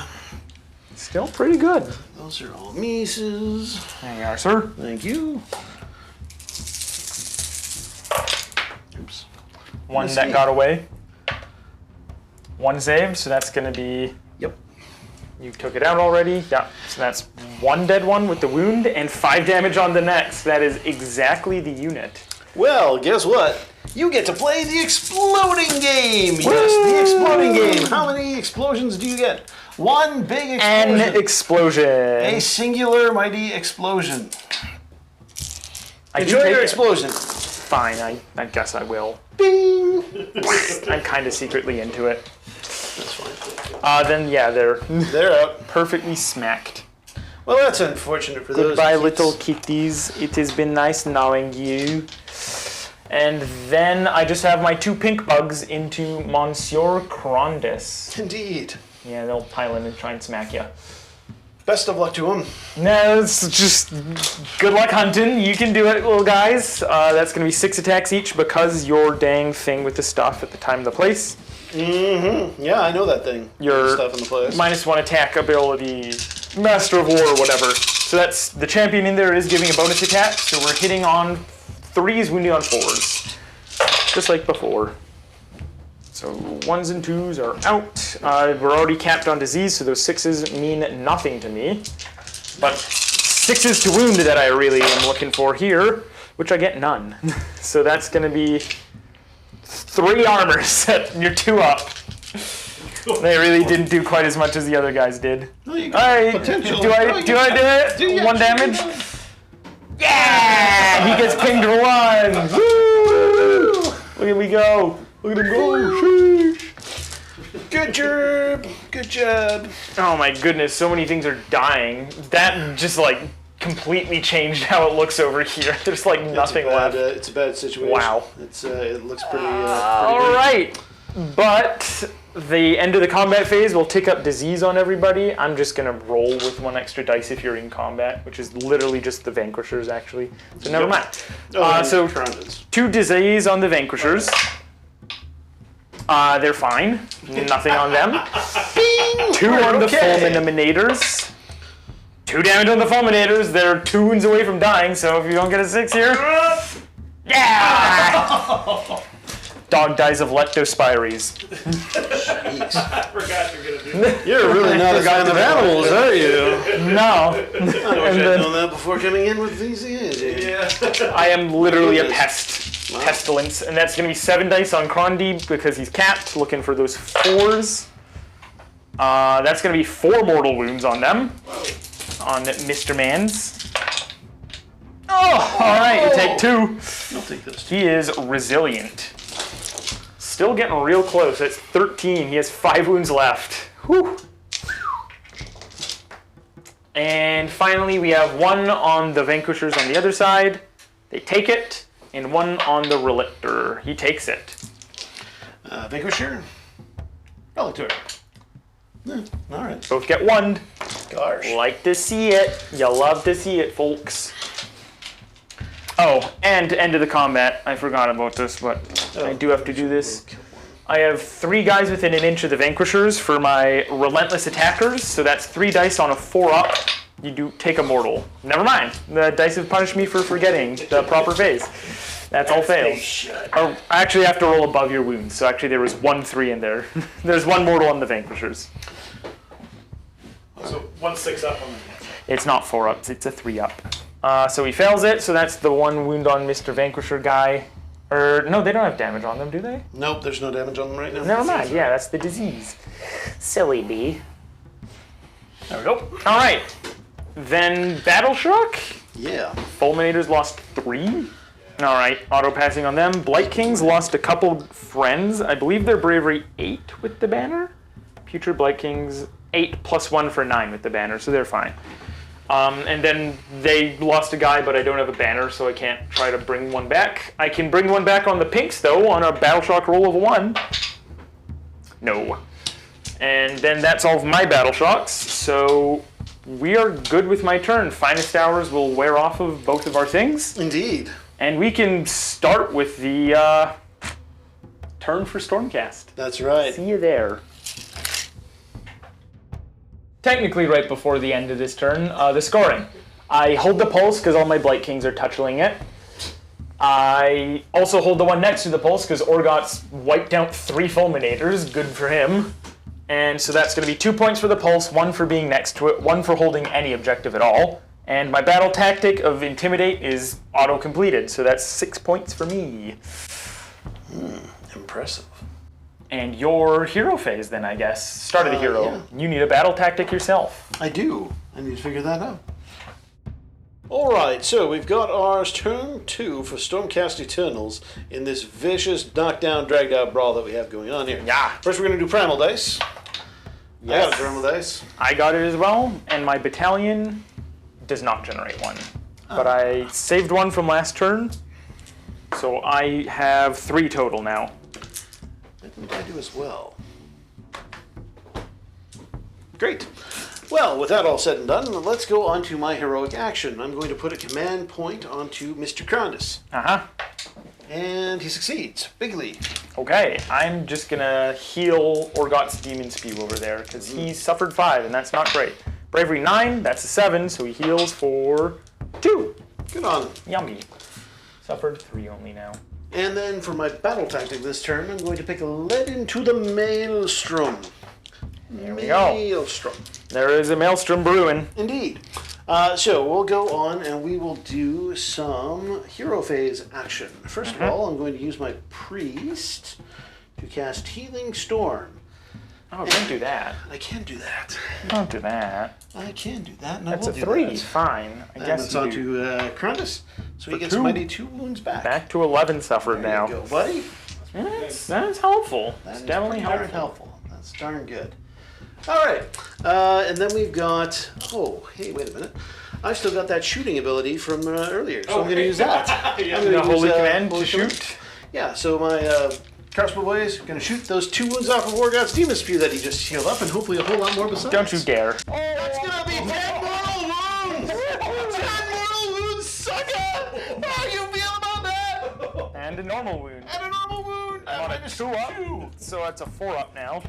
Still pretty good. Those are all Mises. There you are, sir. Thank you. Oops. 1 Let's that see. got away. 1 saved, so that's going to be... Yep. You took it out already. Yeah, so that's 1 dead one with the wound and 5 damage on the next. That is exactly the unit. Well, guess what? You get to play the exploding game. Yes, the exploding game. How many explosions do you get? 1 big explosion. An explosion. A singular mighty explosion. I do Enjoy take your it. explosion. Fine, I guess I will. Bing. I'm kind of secretly into it. That's fine. Then, yeah, they're They're out. perfectly smacked. Well, that's unfortunate for those. Goodbye, kids. little kitties. It has been nice knowing you. And then I just have my 2 pink bugs into Monsieur Crondis. Indeed. Yeah, they'll pile in and try and smack you. Best of luck to them. No, it's just good luck hunting. You can do it, little guys. That's going to be 6 attacks each because your dang thing with the stuff at the time of the place. Mm-hmm. Yeah, I know that thing. Your stuff in the place. -1 attack ability, Master of War or whatever. So that's the champion in there is giving a bonus attack. So we're hitting on 3s, wounding on 4s, just like before. So 1s and 2s are out. We're already capped on disease, so those 6s mean nothing to me. But 6s to wound that I really am looking for here, which I get none. So that's going to be 3 armor set. You're 2 up. They really didn't do quite as much as the other guys did. Well, you All right, potential. do I do it? you 1 actually damage. Yeah, he gets pinged for 1. Woo! Look at me go. Look at him go. Sheesh. Good job. Good job. Oh my goodness, so many things are dying. That just like completely changed how it looks over here. There's like nothing left. It's a bad situation. Wow. It looks pretty. All Pretty right, but the end of the combat phase will tick up disease on everybody. I'm just gonna roll with 1 extra dice if you're in combat, which is literally just the vanquishers actually. So never mind. So 2 disease on the vanquishers. They're fine. Nothing on them. 2 on the fulminaminators. 2 damage on the fulminators. They're 2 wounds away from dying, so if you don't get a 6 here... Yeah! Dog dies of leptospires. I forgot you were gonna do that. You're really not a fan of animals, are you? No. I wish I'd known that before coming in with these. Yeah. I am literally a pest. Pestilence. And that's going to be 7 dice on Crondi because he's capped, looking for those 4s. That's going to be 4 mortal wounds on them. On Mr. Mans. Oh, all right, you take 2. I'll take this. He is resilient. Still getting real close. It's 13. He has 5 wounds left. Whew. And finally, we have 1 on the Vanquishers on the other side. They take it. And 1 on the Relictor. He takes it. Vanquisher. Relictor. All right. Both get 1. Gosh. Like to see it. You love to see it, folks. Oh, and end of the combat. I forgot about this, but I do have to do this. I have 3 guys within an inch of the Vanquishers for my Relentless Attackers, so that's 3 dice on a 4-up. You do take a mortal. Never mind. The dice have punished me for forgetting the proper phase. That's all failed. Or I actually have to roll above your wounds, so actually there was 1 3 in there. There's 1 mortal on the Vanquishers. So 1 6-up on them. It's not 4-ups, it's a 3-up. So he fails it, so that's the 1 wound on Mr. Vanquisher guy. Or, no, they don't have damage on them, do they? Nope, there's no damage on them right now. Never mind, yeah, that's the disease. Silly bee. There we go. All right, then Battle Shock. Yeah. Fulminators lost 3. All right, auto passing on them. Blight Kings lost a couple friends. I believe they're bravery 8 with the banner. Future Blight Kings 8 plus 1 for 9 with the banner, so they're fine. And then they lost a guy, but I don't have a banner, so I can't try to bring 1 back. I can bring 1 back on the pinks, though, on a Battle Shock roll of 1. No. And then that's all of my Battle Shocks, so we are good with my turn. Finest Hours will wear off of both of our things. Indeed. And we can start with the turn for Stormcast. That's right. See you there. Technically right before the end of this turn, the scoring. I hold the pulse because all my Blight Kings are touching it. I also hold the one next to the pulse because Orgot's wiped out 3 Fulminators, good for him. And so that's going to be 2 points for the pulse, 1 for being next to it, 1 for holding any objective at all. And my battle tactic of Intimidate is auto-completed, so that's 6 points for me. Impressive. And your hero phase then, I guess. Start of the hero. Yeah. You need a battle tactic yourself. I do. I need to figure that out. All right, so we've got our turn 2 for Stormcast Eternals in this vicious knockdown, dragged out brawl that we have going on here. Yeah. First, we're going to do Primal Dice. Yes. I got a Primal Dice. I got it as well, and my battalion does not generate 1. But I saved 1 from last turn, so I have 3 total now. I think I do as well. Great. Well, with that all said and done, let's go on to my heroic action. I'm going to put a command point onto Mr. Krondus. Uh-huh. And he succeeds. Bigly. Okay, I'm just gonna heal Orgot's Demon Spew over there, because he suffered 5, and that's not great. Bravery 9, that's a 7, so he heals for 2. Good on him. Yummy. Suffered 3 only now. And then for my battle tactic this turn, I'm going to pick a lead into the Maelstrom. There we go. Maelstrom. There is a Maelstrom brewing. Indeed. So we'll go on and we will do some hero phase action. First of all, I'm going to use my priest to cast Healing Storm. Oh, don't do that. I can do that. Don't do that. I can do that, and That's I a will do 3. that. Fine. I And guess it's you on do. to Krondus, so he gets 2. mighty 2 wounds back. Back to 11 suffered There now. you go, buddy. That's helpful. It's That is definitely pretty darn helpful. That's darn good. All right, and then we've got. Oh, hey, wait a minute. I've still got that shooting ability from earlier, so I'm going to use that. I'm gonna The holy use, command to holy command. shoot. Yeah, so my crossbow boy is going to shoot those 2 wounds off of Orgot's Demon Spew that he just healed up, and hopefully a whole lot more besides. Don't you dare. That's going to be 10 mortal wounds! 10 mortal wounds, sucker! How you feel about that? And a normal wound. And a normal wound! I'm on a 2-up, so that's a 4-up now.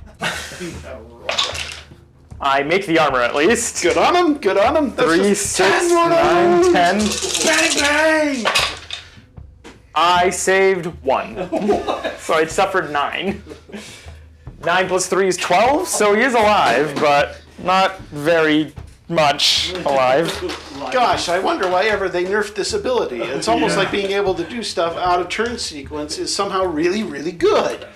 I make the armor at least. Good on him, good on him. That's 3, just 6, 10 mortal 9, wounds. 10. Bang, bang! I saved 1. So I suffered 9. 9 plus 3 is 12, so he is alive, but not very much alive. Gosh, I wonder why ever they nerfed this ability. It's almost like being able to do stuff out of turn sequence is somehow really, really good.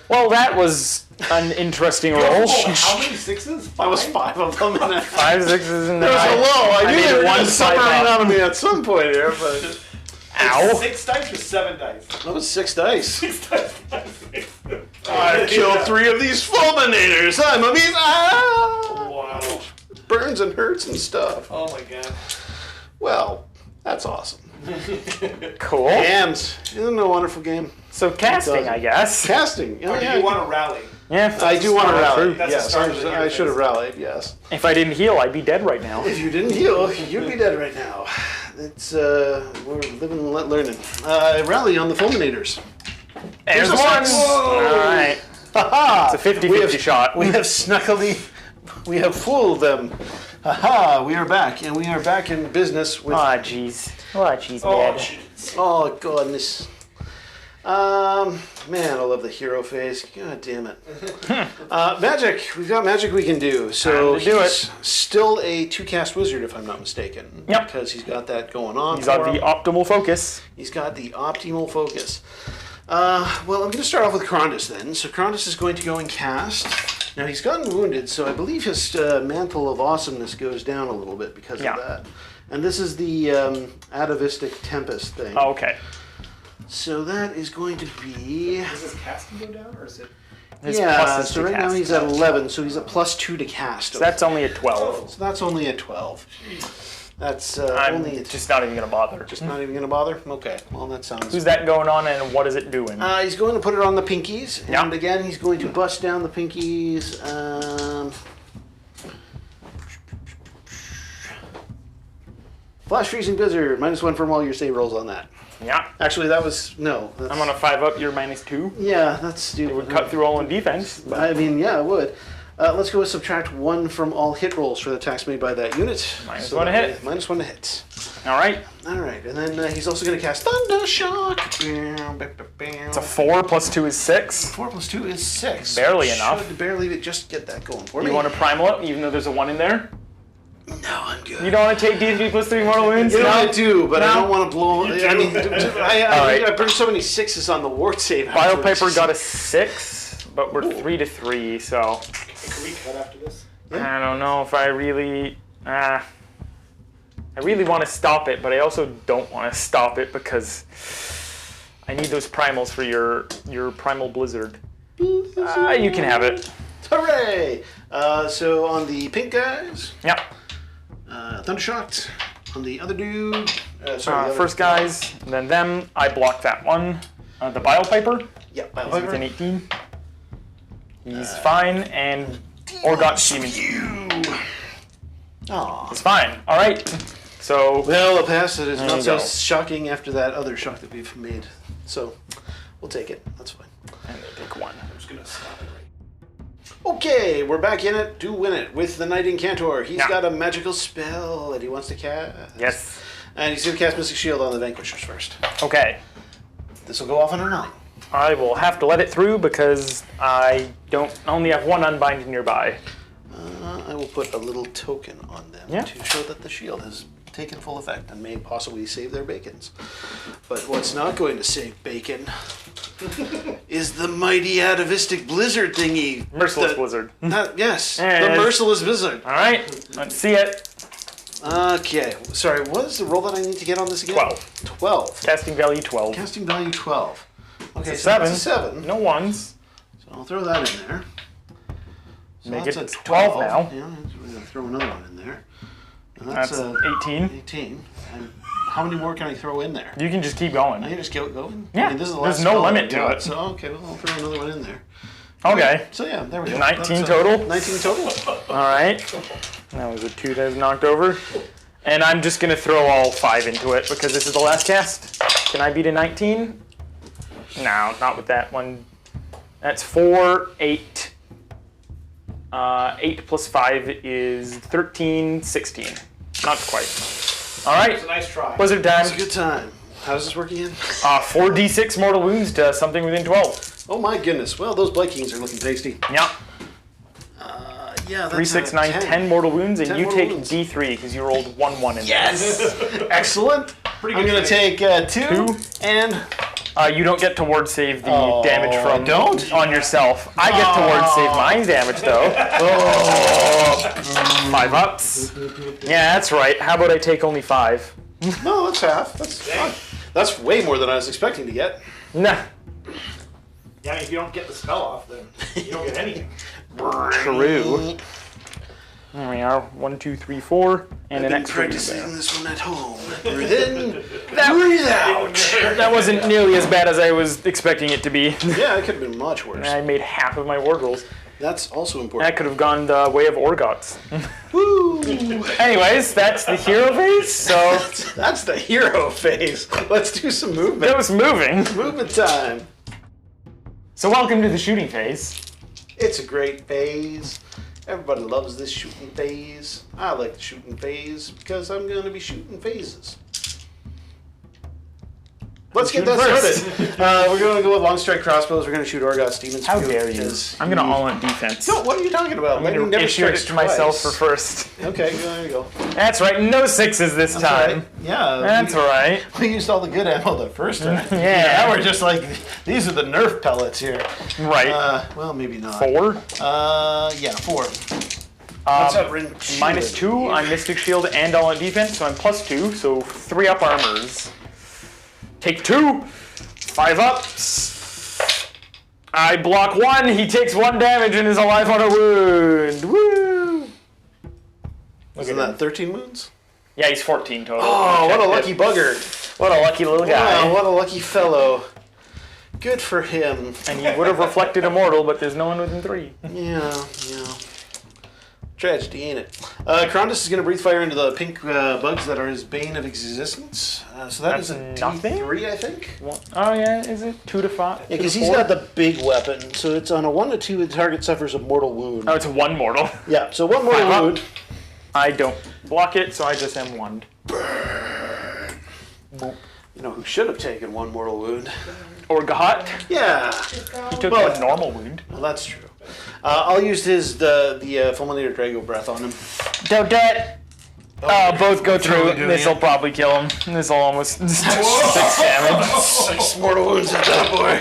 Well, that was an interesting roll. How many sixes? That was 5 of them. And 5 6s and There was a low. I knew made they were one going to side separate up. out of me at some point here, but Ow. 6 dice or 7 dice? that was 6 dice. 6 dice. I killed 3 of these fulminators. I'm amazing. Ah! Wow. Burns and hurts and stuff. Oh my god. Well, that's awesome. Cool. Games. Isn't it a wonderful game? So casting, I guess. Casting. Or do yeah, you want to rally? Yeah. I do want to rally. That's Yes, the start of the I should have rallied. Yes. If I didn't heal, I'd be dead right now. If you didn't heal, you'd be dead right now. It's we're living and learning. Rally on the fulminators. There's a one. six. All right. Haha! It's a 50-50 shot. We have we have fooled them. Haha! We are back, and we are back in business with. Aw, jeez. Oh, jeez, Oh, Dad. jeez. Oh goodness. Man, I love the hero phase. God damn it. Magic. We've got magic we can do. So Time to do he's still a 2-cast wizard, if I'm not mistaken. Yep. Because he's got that going on. He's for on the him. optimal focus. He's got the optimal focus. Well, I'm going to start off with Krondus then. So Krondus is going to go and cast. Now he's gotten wounded, so I believe his mantle of awesomeness goes down a little bit because Yeah. of that. And this is the atavistic tempest thing. Oh, okay. So that is going to be. Does his casting go down, or is it? His yeah, plus is so to right now cast. he's at 11, so he's at +2 to cast. So that's only a 12. So that's only a 12. That's I'm only a just not even going to bother. just not even going to bother? Okay, well that sounds. Who's that going on and what is it doing? He's going to put it on the pinkies, Yeah. and again he's going to bust down the pinkies. Flash freezing blizzard, -1 from all your save rolls on that. Yeah. Actually, that was no. That's, I'm going to 5 up your -2. Yeah, that's It stupid. would cut through all in defense. But I mean, yeah, it would. Let's go with subtract 1 from all hit rolls for the attacks made by that unit. -1 to hit. -1 to hit. all right. All right, and then he's also going to cast Thunder Shock. It's a 4 plus 2 is 6. 4 plus 2 is 6. Barely enough. Should barely just get that going for me. You want to primal it even though there's a 1 in there? No, I'm good. You don't want to take D3 plus 3 mortal wounds? You know, No? I do, but I No? don't want to blow. I mean, Alright. I burned so many 6s on the ward save. Biopiper got a 6, but we're 3 to 3, so Can we cut after this? I don't know if I really. I really want to stop it, but I also don't want to stop it because I need those primals for your primal blizzard. You can have it. Hooray! So on the pink guys, Yeah. Thundershocked. On the other dude, sorry, the other- First guys, and then them. I blocked that one. The Biopiper. Yeah, He's within Biopiper. 18. He's fine, and Orgot Demon. Aw. It's fine. All right. So Well, a pass that is There not you so go. shocking after that other shock that we've made. So we'll take it. That's fine. and they take 1. I'm just gonna stop it right. Okay, we're back in it to win it with the Knight Incantor. He's Yeah. got a magical spell that he wants to cast. Yes. And he's going to cast Mystic Shield on the Vanquishers first. Okay. This will go off on a 9. I will have to let it through because I only have 1 unbind nearby. I will put a little token on them Yeah. to show that the shield has taken full effect and may possibly save their bacons. But what's not going to save bacon is the mighty atavistic blizzard thingy. Merciless The- Blizzard. Yes, There it the is. merciless blizzard. All right. Let's see it. Okay, sorry, what is the roll that I need to get on this again? 12. 12. Casting value 12. Casting value 12. Okay, It's a so 7. that's a 7. No 1s. So I'll throw that in there. So Make that's it a 12 now. Yeah, we're going to throw another one in there. And That's that's 18. 18. And how many more can I throw in there? You can just keep I going. can just get going? Yeah, I mean, this is the there's last no spell limit I've to got, it. So, okay, well, I'll throw another one in there. Okay. So, yeah, there we go. 19 That's, total? 19 total. All right. That was a 2 that was knocked over. And I'm just going to throw all 5 into it because this is the last cast. Can I beat a 19? No, not with that one. That's 4, 8. 8 plus 5 is 13, 16. Not quite. All right. It's a nice try. Blizzard time. It's a good time. How does this work again? 4d6 mortal wounds to something within 12. Oh, my goodness. Well, those Blake Kings are looking tasty. Yeah. Yeah, that's 3, 6, 9, 10 mortal wounds, and 10 you mortal take wounds. D3 because you rolled 1, 1 in Yes! Excellent. I'm going to take 2 and... there. You don't get to ward save the damage from I don't? on yourself. I get to ward save my damage though. 5 ups. Yeah, that's right. How about I take only 5? No, that's half. That's way more than I was expecting to get. Nah. Yeah, if you don't get the spell off, then you don't get anything. True. There we are. 1, 2, 3, 4, and an extra practicing this one at home. Breathe in, breathe out. That wasn't nearly as bad as I was expecting it to be. Yeah, it could have been much worse. I made half of my ward rolls. That's also That important. could have gone the way of Orgots. Woo! Anyways, that's the hero phase, so That's the hero phase. Let's do some that movement. was moving. Movement time. So welcome to the shooting phase. It's a great phase. Everybody loves this shooting phase. I like the shooting phase because I'm going to be shooting phases. Let's get that started. We're going to go with long strike crossbows. We're going to shoot Orgots, demons. How dare you? I'm gonna all in defense. No, what are you talking about? I'm Lightning gonna never issue it strikes to myself for twice. first. Okay, there you go. That's right, no 6s this time. Right. Yeah. That's right. We used all the good ammo the first time. Yeah. Now we're just like, these are the Nerf pellets here. Right. Well, maybe not. 4. Yeah, 4. What's up, Rin? -2 on Mystic Shield and all in defense, so I'm +2, so 3 up armors. Take 2. 5 ups. I block 1, he takes 1 damage and is alive on a wound. Woo! Isn't that 13 wounds? Yeah, he's 14 total. Oh, what a Check lucky it. bugger. What a lucky little guy. Wow, what a lucky fellow. Good for him. And he would have reflected immortal, but there's no one within 3. Yeah. Tragedy, ain't it? Krondus is going to breathe fire into the pink bugs that are his bane of existence. So That's a nothing? D3, I think. Oh yeah, is it 2 to 5? Yeah, because he's got the big weapon. So it's on a 1 to 2, the target suffers a mortal wound. Oh, it's 1 mortal. Yeah, so 1 mortal 5 up. wound. I don't block it, so I just am 1. You know who should have taken 1 mortal wound? Orgot. Yeah. He took Well, 1 normal wound. Well, that's true. I'll use the Fulminator Drago breath on him. Don't do it. Oh, both go through. doing This will it. probably kill him. This will almost 6 damage. 6 mortal wounds at that boy.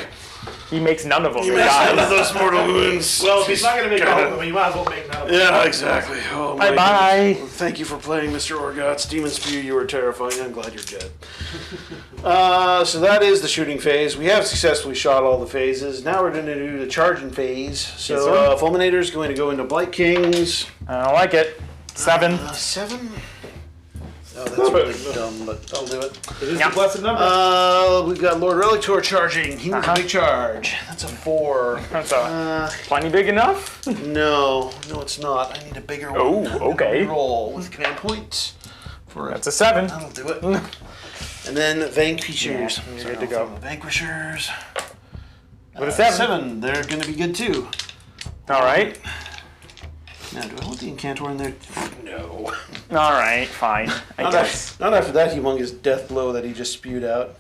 He makes none of them. He None of dies. those mortal wounds. Well, if he's not going to make all of them, you might as well make none of them. Yeah, exactly. Oh, my Bye-bye. goodness. Thank you for playing, Mr. Orgots. Demon Spew, you were terrifying. I'm glad you're dead. So that is the shooting phase. We have successfully shot all the phases. Now we're going to do the charging phase. So Yes, sir. Fulminator is going to go into Blight Kings. I don't like it. 7. 7? Oh, that's really dumb, but I'll do it. It is Yeah. the blessed number. We've got Lord Relictor charging. He needs a big charge. That's a 4. That's plenty big enough. No, it's not. I need a bigger one. Oh, okay. Roll with command points. For That's a 7. That'll do it. And then Vanquishers. Yeah, you're good to go. Vanquishers. With a 7. 7. They're going to be good too. All right. Now, do I want the Incantor in there? No. All right. Fine. I guess. Not after that humongous death blow that he just spewed out.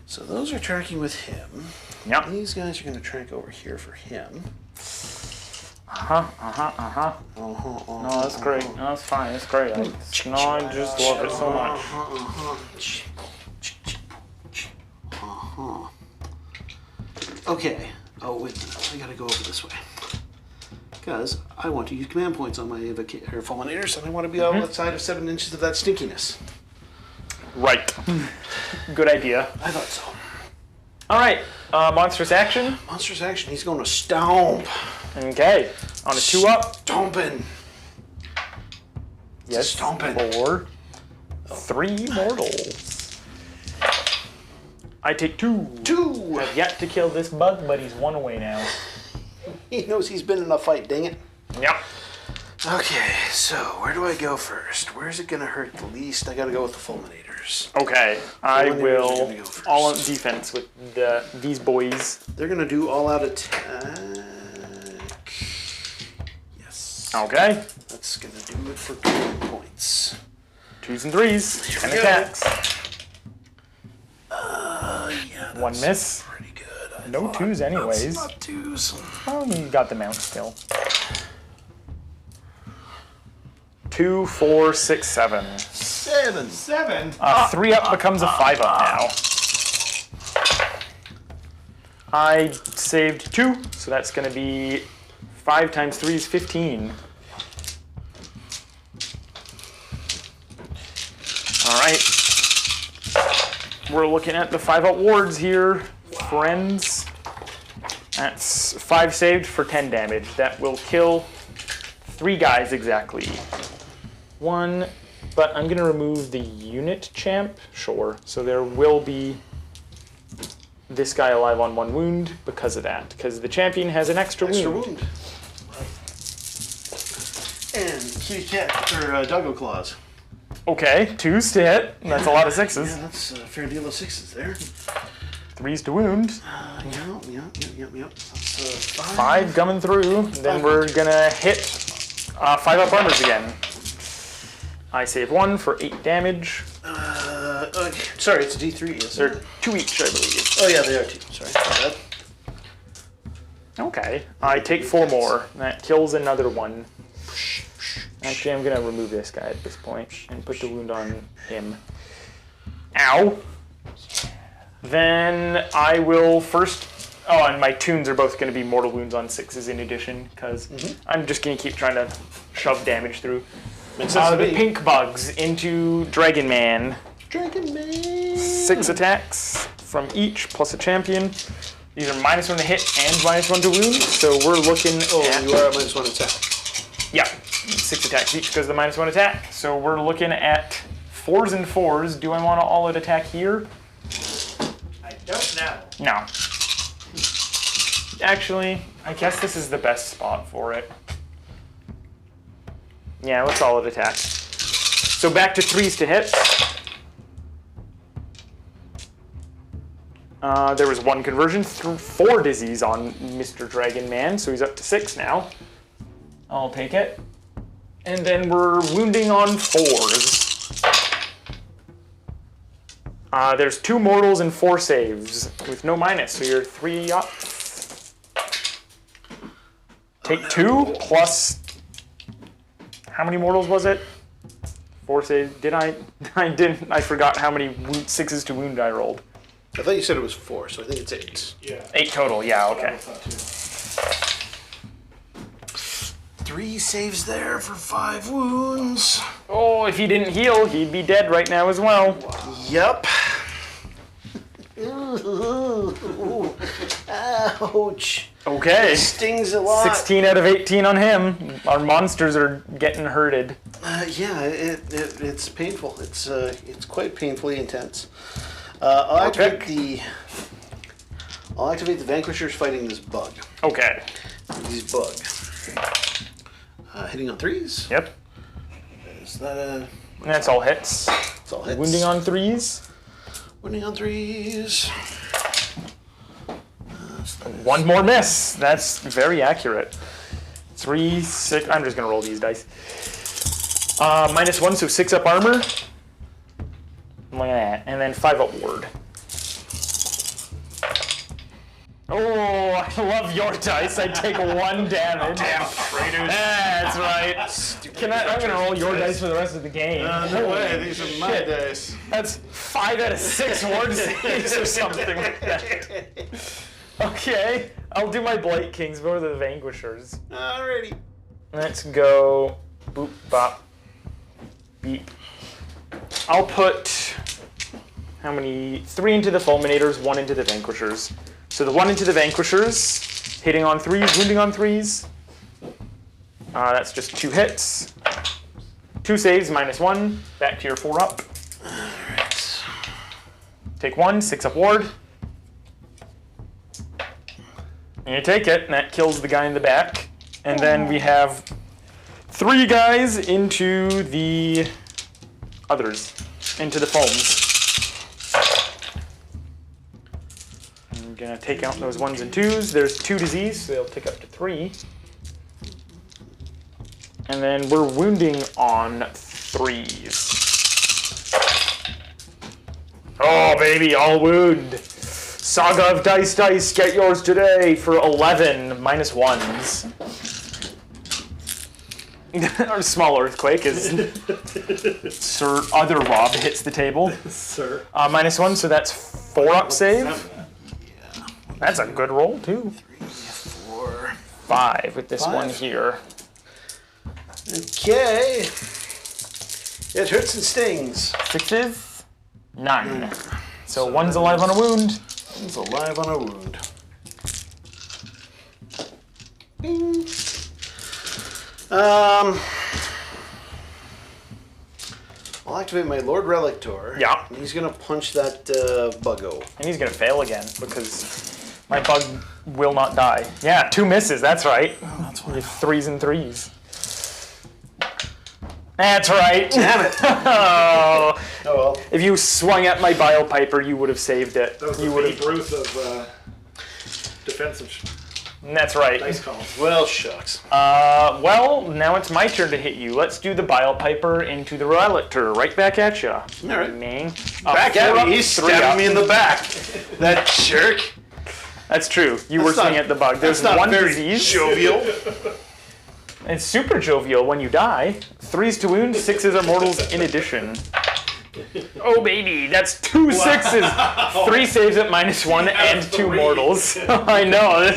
So those are tracking with him. Yep. These guys are going to track over here for him. No, that's great. No, that's fine. That's great. I just love it so much. Okay. Oh, wait a minute. I gotta go over this way. Because I want to use command points on my Fulminators, and I want to be outside of 7 inches of that stinkiness. Right. Good idea. I thought so. All right. Monstrous action. Monstrous action. He's going to stomp. Okay. On a 2 up. Stomping. Yes. Stomping. 4. 3 mortals. I take 2. 2. I've yet to kill this bug, but he's 1 away now. He knows he's been in a fight, dang it. Yep. Okay, so where do I go first? Where's it going to hurt the least? I got to go with the Fulminators. Okay. I Fulminators are will gonna go first. all on defense with these boys. They're going to do all-out attack. Yes. Okay. That's going to do it for 2 points. 2s and 3s. 10 we go. attacks. Yeah, 1 miss. pretty good. No 2s anyways. Not 2s. Oh, you got the mount still. 2, 4, 6, 7. 7. 3 up becomes a 5 up now. I saved 2, so that's going to be 5 times 3 is 15. All right. We're looking at the 5 up wards here, friends. That's 5 saved for 10 damage. That will kill 3 guys exactly. 1, but I'm going to remove the unit champ. Sure. So there will be this guy alive on 1 wound because of that. Because the champion has an extra wound. And kitty cat, or doggo claws. Okay, 2s to hit. That's a lot of 6s. Yeah, that's a fair deal of 6s there. 3s to wound. Yep. That's 5 coming through. Then we're gonna hit 5 up armors again. I save 1 for 8 damage. Okay. Sorry, it's D3. Yes, They're 2 each, I believe. Oh yeah, they are 2. Sorry. My bad. Okay. I take 4 more. That kills another 1. Actually, I'm gonna remove this guy at this point and put the wound on him. Ow. Then I will first. Oh, and my tunes are both going to be mortal wounds on 6s in addition, because I'm just going to keep trying to shove damage through. Makes sense to The me. pink bugs into Dragon Man. Dragon Man. 6 attacks from each, plus a champion. These are -1 to hit and -1 to wound, so we're looking at... You are at -1 attack. Yeah, 6 attacks each because of the -1 attack. So we're looking at 4s and 4s. Do I want to all-out attack here? I don't know. No. Actually, I guess this is the best spot for it. Yeah, let's all-out attack. So back to 3s to hit. There was 1 conversion, 4 disease on Mr. Dragon Man, so he's up to 6 now. I'll take it. And then we're wounding on 4s. There's 2 mortals and 4 saves with no minus, so you're 3 up. Take 2 plus. How many mortals was it? 4 saves. Did I? I didn't. I forgot how many 6s to wound I rolled. I thought you said it was 4, so I think it's 8. Yeah. 8 total. Yeah. Okay. 3 saves there for 5 wounds. Oh, if he didn't heal, he'd be dead right now as well. Yep. Ouch. Okay. Stings a lot. 16 out of 18 on him. Our monsters are getting hurted. Yeah, it's painful. It's quite painfully intense. I'll activate the Vanquishers fighting this bug. Okay. These bug. Hitting on 3s. Yep. Is that a? That's all hits. It's all hits. Wounding on 3s. Wounding on 3s. 1 more miss. That's very accurate. 3, 6. I'm just gonna roll these dice. -1, so 6 up armor. Look at that. And then 5 up ward. Oh, I love your dice. I take 1 damage. Damn traitors. That's right. I'm gonna roll your dice for the rest of the game. No way. These are my Shit. dice. That's 5 out of 6 ward saves or something like that. Okay, I'll do my Blight Kings. What are the Vanquishers? Alrighty. Let's go. Boop, bop, beep. I'll put how many? 3 into the Fulminators, 1 into the Vanquishers. So the 1 into the Vanquishers, hitting on 3s, wounding on 3s. That's just 2 hits. 2 saves, -1. Back to your 4 up. Alright. Take 1, 6 up ward. And you take it, and that kills the guy in the back. And then we have 3 guys into the others, into the foams. I'm gonna take out those 1s and 2s. There's 2 disease, so they'll take up to 3. And then we're wounding on 3s. Oh, baby, all wound. Saga of Dice, get yours today for 11 -1s. or a small earthquake as Sir Other Rob hits the table. Sir. -1, so that's 4 up save. That's a good roll, too. 3, 4. 5 with this 5. one here. Okay. It hurts and stings. 6s? None. So 1's alive on a wound. He's alive on a wound. Bing. I'll activate my Lord Relictor. Yeah. And he's gonna punch that buggo. And he's gonna fail again because my bug will not die. Yeah, 2 misses, that's right. Oh, that's why. With 3s and 3s. That's right. Damn it. Oh. Oh well. If you swung at my biopiper, you would have saved it. That was You the would Babe have. Ruth of defensive That's right. dice calls. Well, shucks. Well, now it's my turn to hit you. Let's do the biopiper into the Relictor. Right back at you. All right. Ming. Back at me. He's stabbing me in the back. That jerk. That's true. You were That's not- swinging at the bug. There's That's not one very disease. jovial. It's super jovial when you die. 3s to wound, 6s are mortals in addition. Oh baby, that's 2 6s. 3 saves at -1 and 2 mortals. I know,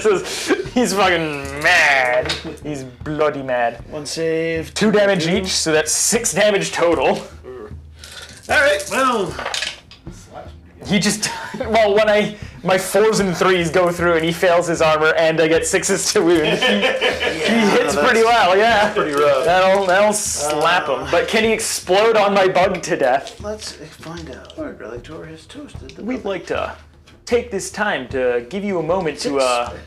he's fucking mad. He's bloody mad. 1 save. 2 damage each, so that's 6 damage total. All right. Well, He just, well, when my 4s and 3s go through and he fails his armor and I get 6s to wound, he hits pretty well, yeah. pretty rough. That'll slap him. But can he explode on my bug to death? Let's find out. Lord Relictor has toasted the We'd like to take this time to give you a moment to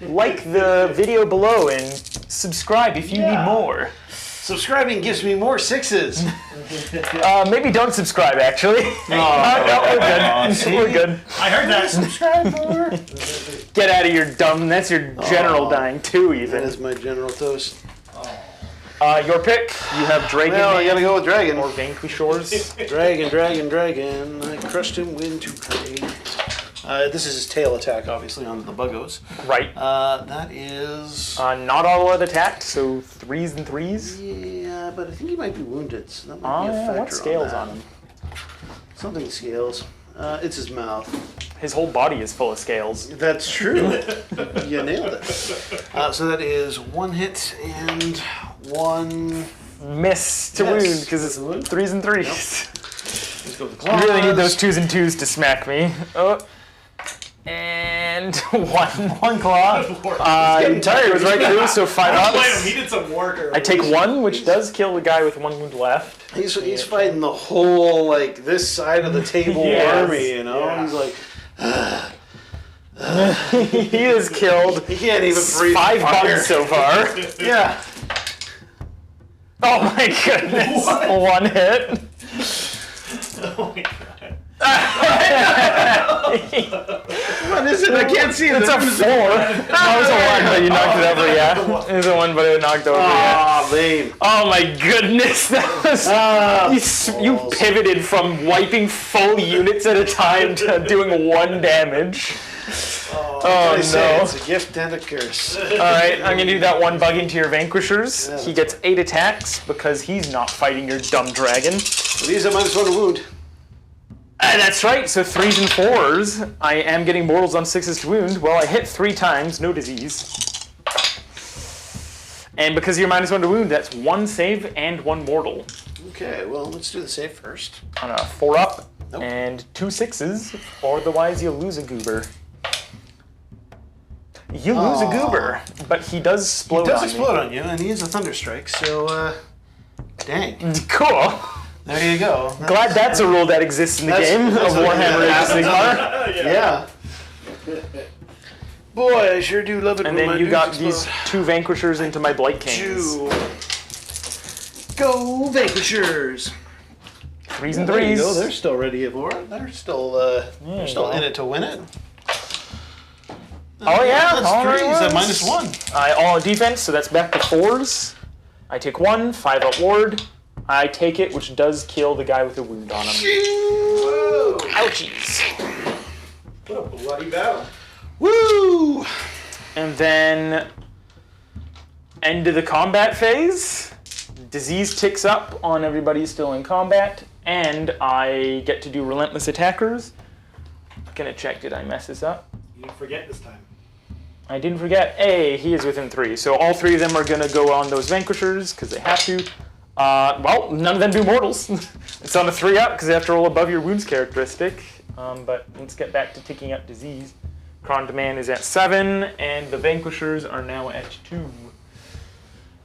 like the video below and subscribe if you need more. Subscribing gives me more 6s. Maybe don't subscribe, actually. No, we're good. We're good. I heard that. Subscribe for. Get out of your dumb. That's your general dying too, That even. is my general toast. Your pick. You have Dragon Well, I gotta go with Dragon. or Vanquishors. Dragon. I crushed him with 2 trade. This is his tail attack, obviously, on the buggos. Right. That is. Not all of it attacked, so 3s and 3s. Yeah, but I think he might be wounded, so that might be a factor. What scales that. on him? Something scales. It's his mouth. His whole body is full of scales. That's true. You nailed it. So that is 1 hit and 1. Miss to Yes. wound because it's 3s and 3s. Let's go with the You claws. really need those 2s and 2s to smack me. Oh. And 1 claw. getting tired. It was right through, so 5 Blame him. ups. He did some work earlier. I take 1, which does kill the guy with 1 wound left. He's fighting the whole, like, this side of the table Yes. army, you know? Yeah. He's like, He is killed. he can't even breathe. 5 fire. bugs so far. Yeah. Oh my goodness. 1 hit. Oh my God. What is it? I can't see it. It's a 4. No, it was a 1, but you knocked it over, yeah. It was a 1, but it knocked over, yeah. Aw, lame. Oh my goodness, that was... you balls. pivoted from wiping full units at a time to doing 1 damage. Oh I say, no. it's a gift and a curse. Alright, I'm gonna do that 1 bug into your Vanquishers. He gets 8 attacks because he's not fighting your dumb dragon. These are -1 to wound. That's right, so 3s and 4s. I am getting mortals on 6s to wound. Well, I hit 3 times, no disease. And because you're -1 to wound, that's 1 save and 1 mortal. Okay, well, let's do the save first. On a 4 up Nope. and 2 6s, or otherwise you'll lose a goober. You lose a goober, but he does explode It does on explode on you, and he is a Thunderstrike, so, dang. me. Cool. There you go. Glad that's a rule that exists in the That's- game that's of what- Warhammer Age of Sigmar. Yeah. Boy, I sure do love it And when then my you got dudes these explode. 2 Vanquishers into my Blight Kings. Go Vanquishers! 3s and There you go. 3s. They're still ready for it. They're still in it to win it. Oh yeah, That's all 3s right, at well. -1. All defense, so that's back to 4s. I take 1, 5 up ward. I take it, which does kill the guy with a wound on him. Whoa. Ouchies. What a bloody battle. Woo! And then end of the combat phase. Disease ticks up on everybody still in combat, and I get to do relentless attackers. Gonna check, did I mess this up? You didn't forget this time. I didn't forget. Hey, he is within 3. So all 3 of them are gonna go on those vanquishers, because they have to. Well, none of them do mortals. It's on a 3 up, because they have to roll above your wounds characteristic. But let's get back to ticking up disease. Cron Demand is at 7, and the vanquishers are now at 2.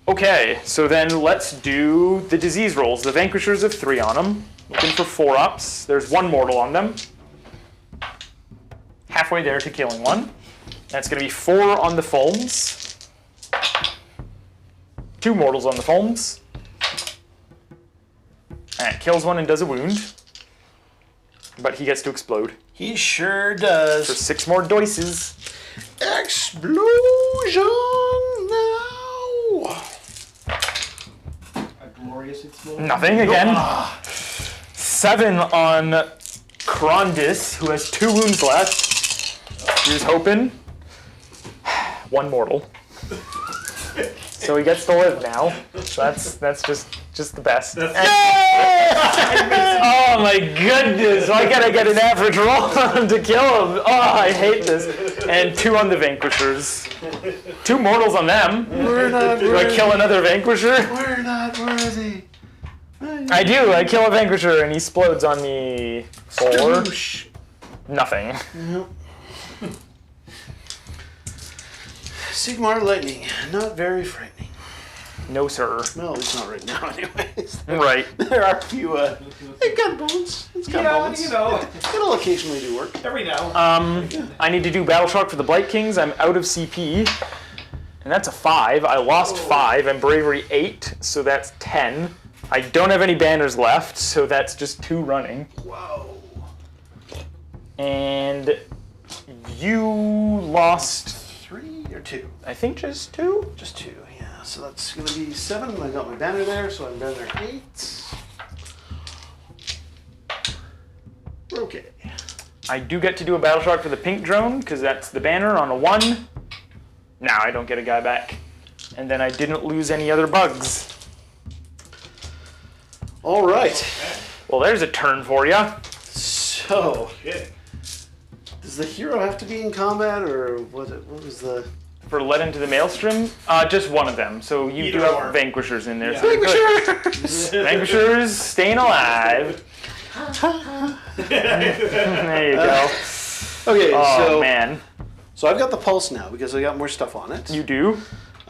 Okay, so then let's do the disease rolls. The vanquishers have 3 on them. Looking for 4 ups. There's 1 mortal on them. Halfway there to killing 1. That's going to be 4 on the foams. 2 mortals on the foams. And it kills 1 and does a wound. But he gets to explode. He sure does. For 6 more dices. Explosion now. A glorious explosion. Nothing again. 7 on Krondis, who has 2 wounds left. Here's hoping. 1 mortal. So he gets to live now. So that's just the best. Oh my goodness! Why can't I get an average roll to kill him? Oh, I hate this. And 2 on the vanquishers. 2 mortals on them. We're not Do I kill another vanquisher? We're not worthy. I do. I kill a vanquisher and he explodes on me. 4. Nothing. Sigmar lightning, not very frightening. No, sir. Well, it's not right now, anyways. Right. There are a few. It got bullets. It's got bullets. You know, It'll occasionally do work. every now. I need to do Battle Shock for the Blight Kings. I'm out of CP. And that's a 5. I lost 5. I'm Bravery 8, so that's 10. I don't have any banners left, so that's just 2 running. Wow. And you lost, 3 or 2? I think, just 2? Just 2, yeah. So that's going to be 7. I got my banner there, so I'm banner 8. We're okay. I do get to do a Battle Shock for the Pink Drone, because that's the banner on a 1. Now I don't get a guy back. And then I didn't lose any other bugs. All right. Well, there's a turn for you. So, does the hero have to be in combat, or what was the... For Led into the Maelstrom, just one of them. So you do Either or. have Vanquishers in there. Yeah. So you're good. Vanquishers staying alive. There you go. Okay, Oh, man. So I've got the pulse now because I got more stuff on it. You do?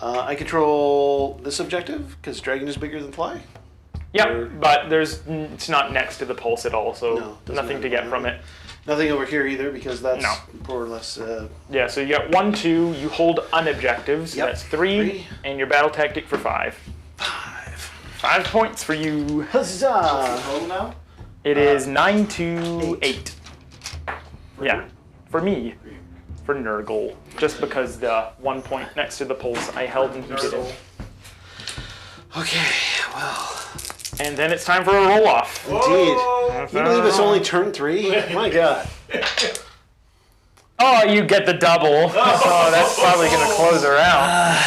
I control this objective because dragon is bigger than fly. Yep, but it's not next to the pulse at all, so No, doesn't nothing to matter. get from it. Nothing over here either because that's No. more or less. Yeah, so you got 1, 2, you hold unobjectives, so Yep, that's 3, 3. and your battle tactic for 5. 5. 5 points for you. Huzzah! Total now? It is 9 to 8. Yeah, for me. For Nurgle. Just because the 1 point next to the pulse I held and he didn't. Okay, well, And then it's time for a roll-off. indeed. Can you believe it's only turn 3? My God. Oh, you get the double. Oh, that's probably going to close her out.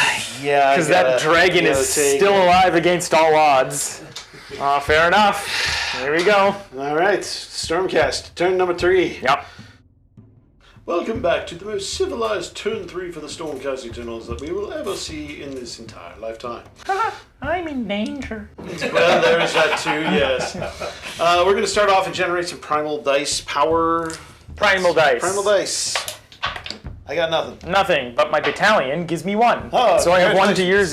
Yeah, Because that dragon is still alive against all odds. Fair enough. Here we go. All right, Stormcast, turn number 3. Yep. Welcome back to the most civilized turn 3 for the Stormcast Eternals that we will ever see in this entire lifetime. I'm in danger. Well, there's that too, yes. We're going to start off and generate some primal dice power. Primal dice. Primal dice. I got nothing. Nothing, but my battalion gives me 1. Oh, so I have 1 to your congratulations.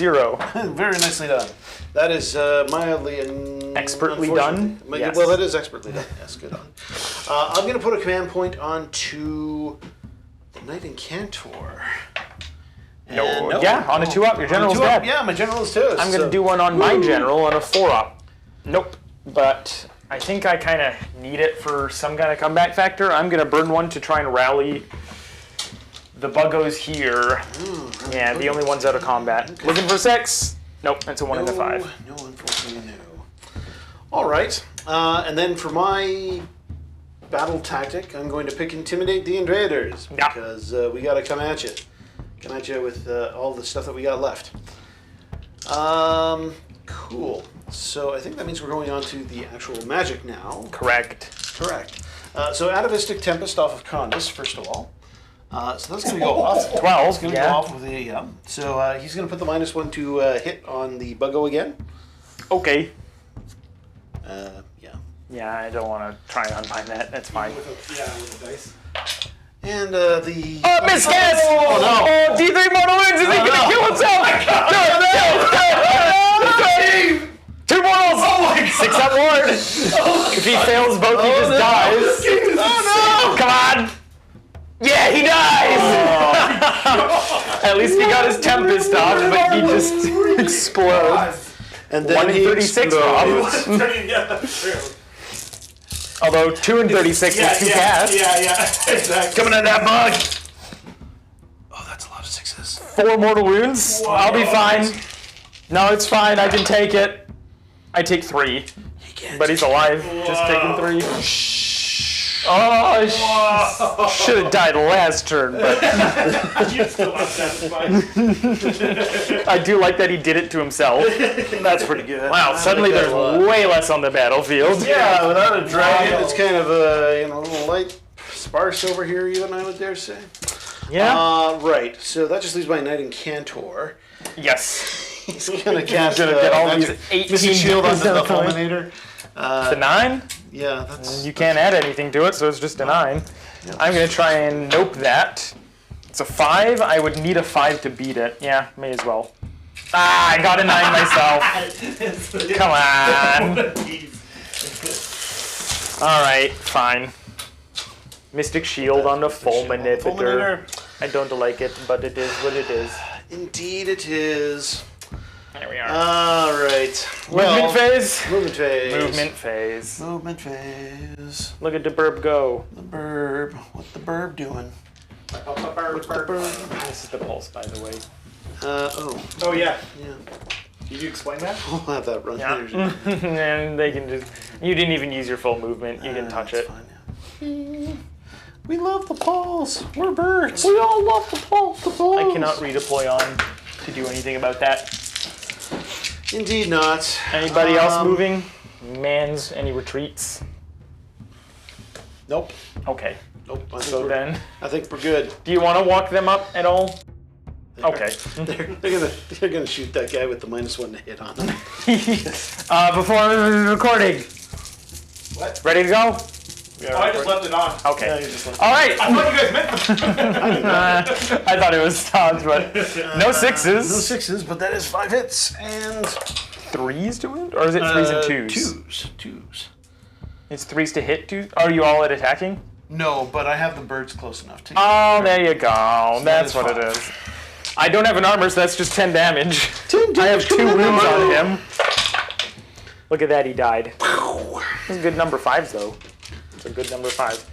0. Very nicely done. That is mildly and Expertly unfortunately- done? Yes. Well, that is expertly done. Yes, good on. I'm going to put a command point onto the Knight Incantor. And no. Yeah, on a 2-up, your general's On a 2-up, dead. Yeah, my general is toast. I'm going to do one on my general on a 4-up. Nope. But I think I kind of need it for some kind of comeback factor. I'm going to burn 1 to try and rally the buggos here. Yeah, the only ones out of combat. Okay. Looking for 6. Nope, that's a 1 and a 5. No, unfortunately, no. All right, and then for my battle tactic, I'm going to pick Intimidate the Invaders. Yeah. Because we got to come at you. Come at you with all the stuff that we got left. Cool. So I think that means we're going on to the actual magic now. Correct. Correct. So Atavistic Tempest off of Condus, first of all. So that's going to go off. 12. It's going to go off with a, So he's going to put the -1 to hit on the buggo again. Okay. Yeah. Yeah, I don't want to try and unbind that. That's fine. With the dice. And the... Miss Guess! Oh, no. Oh, D3 mortal wounds! Is he gonna kill himself? No! 2 mortals! Oh my God. 6 up ward! If he fails both, he just dies. Oh no! Come on! Yeah, he dies! At least he got his Tempest off, but he just explodes. And then 1 in 36, Rob. Although 2 in 36 is 2 casts. Yeah, exactly. Coming at that bug! Oh, that's a lot of 6s. 4 mortal wounds. I'll be fine. No, it's fine. I can take it. I take 3. But he's alive. Just taking 3. Oh, should have died last turn, but You still unsatisfied. I do like that he did it to himself. That's pretty good. Wow, suddenly there's way less on the battlefield. Yeah, without a dragon, it's kind of a little light, sparse over here, even I would dare say. Yeah. Right. So that just leaves my Knight Incantor. Yes. He's gonna cast. Gonna get all these 18 Mystic Shield onto the points. Fulminator. The 9? Yeah, that's. You can't add anything to it, so it's just a 9. I'm gonna try and nope that. It's a 5. I would need a 5 to beat it. Yeah, may as well. Ah, I got a 9 myself. Come on. Alright, fine. Mystic Shield on the Fulminator. I don't like it, but it is what it is. Indeed, it is. There we are. All right. Movement phase. Movement phase. Movement phase. Movement phase. Look at the burb go. The burb. What the burb doing? What's the burb? This is the pulse, by the way. Oh. Oh, yeah. Yeah. Did you explain that? We'll have that run. Yeah. And they can just. You didn't even use your full movement. You can touch it. Fine, yeah. We love the pulse. We're birds. We all love the pulse. The pulse. I cannot redeploy on to do anything about that. Indeed not. Anybody else moving? Mans, any retreats? Nope. Okay. Nope. So then, I think we're good. do you want to walk them up at all? Okay. They're gonna shoot that guy with the -1 to hit on him. Before recording. What? Ready to go? Oh, I just left it on. Okay. Yeah, you just left All right. I thought you guys meant them. I thought it was stopped, but no 6s. No 6s, but that is 5 hits and 3s to wound, or is it 3s and 2s? Twos. It's 3s to hit. 2. Are you all at attacking? No, but I have the birds close enough to. Oh, there you go. That's is what it 5. is. I don't have an armor, so that's just 10 damage. 10 I have damage, 2 come on, wounds on Maggotkin. him. Look at that, he died. That's a good number 5s, though. It's a good number 5.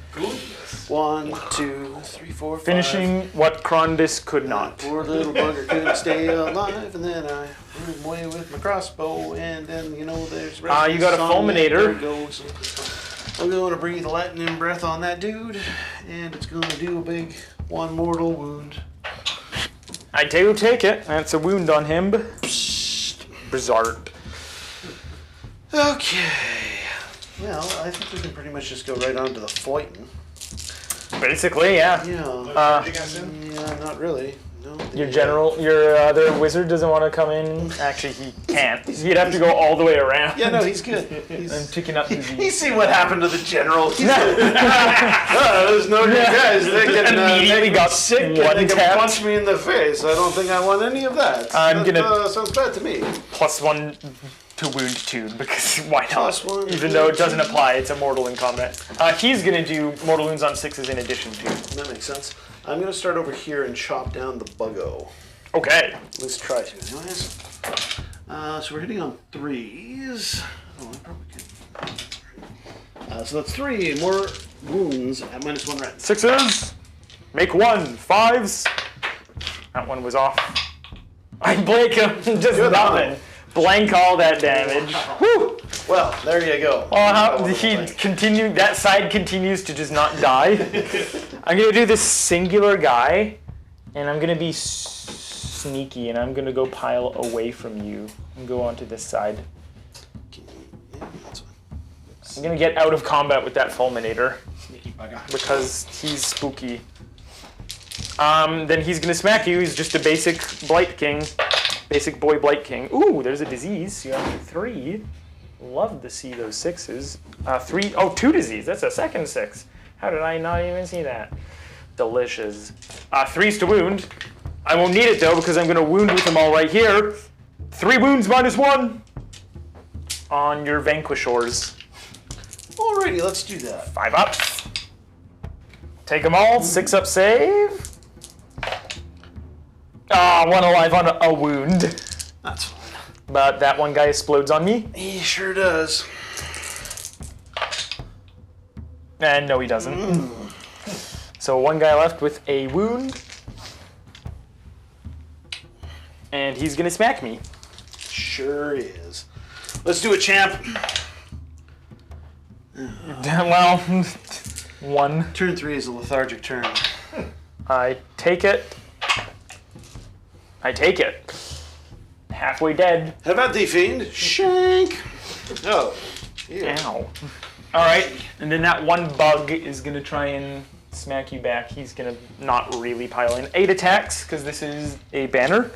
1, 2, 3, 4, 5. Finishing what Krondis could not. Poor little bugger couldn't stay alive, and then I threw him away with my crossbow, and then there's. You got a fulminator. There it goes. I'm going to breathe a lightning breath on that dude, and it's going to do a big 1 mortal wound. I do take it. That's a wound on him. Bizarre. Okay. Well, I think we can pretty much just go right on to the fighting. Basically, yeah. Yeah. Yeah, not really. No. Your other wizard doesn't want to come in. Actually, he can't. He'd have to go all the way around. Yeah, no, he's good. I'm He's. picking up disease. He's seen what happened to the general. He's there's no good guys. They can Immediately make me got sick and one they can tapped. punch me in the face. I don't think I want any of that. Sounds bad to me. +1 to wound 2 because why not? +1 to Even though it wound doesn't 2. apply, it's a mortal in combat. He's gonna do mortal wounds on 6s in addition to. That makes sense. I'm going to start over here and chop down the buggo. Okay. Let's try to, anyways. So we're hitting on 3s. Oh, I probably could. So that's 3 more wounds at -1 rend. 6s. Make 1. 5s. That one was off. I blank him. Just Good nothing. on. Blank all that damage. Whew. Well, there you go. Oh, how he continued. That side continues to just not die. I'm gonna do this singular guy, and I'm gonna be sneaky, and I'm gonna go pile away from you and go onto this side. Yeah, that's fine. I'm gonna get out of combat with that Fulminator Sneaky bugger. because he's spooky. Then he's gonna smack you. He's just a basic Blight King. Basic boy Blight King. Ooh, there's a disease. You have 3. Love to see those 6s. 3. Oh, 2 disease. That's a second 6. How did I not even see that? Delicious. 3s to wound. I won't need it though because I'm gonna wound with them all right here. 3 wounds minus 1 on your Vanquishors. Alrighty, let's do that. 5 up. Take them all. 6 up save. 1 alive on a wound. That's fine. But that one guy explodes on me. He sure does. And no, he doesn't. So 1 guy left with a wound. And he's gonna smack me. Sure is. Let's do it, champ. Well, 1. Turn 3 is a lethargic turn. I take it. I take it. Halfway dead. How about thee, fiend? Shank. Oh. Yeah. Ow. Alright, and then that 1 bug is gonna try and smack you back. He's gonna not really pile in. 8 attacks, because this is a banner.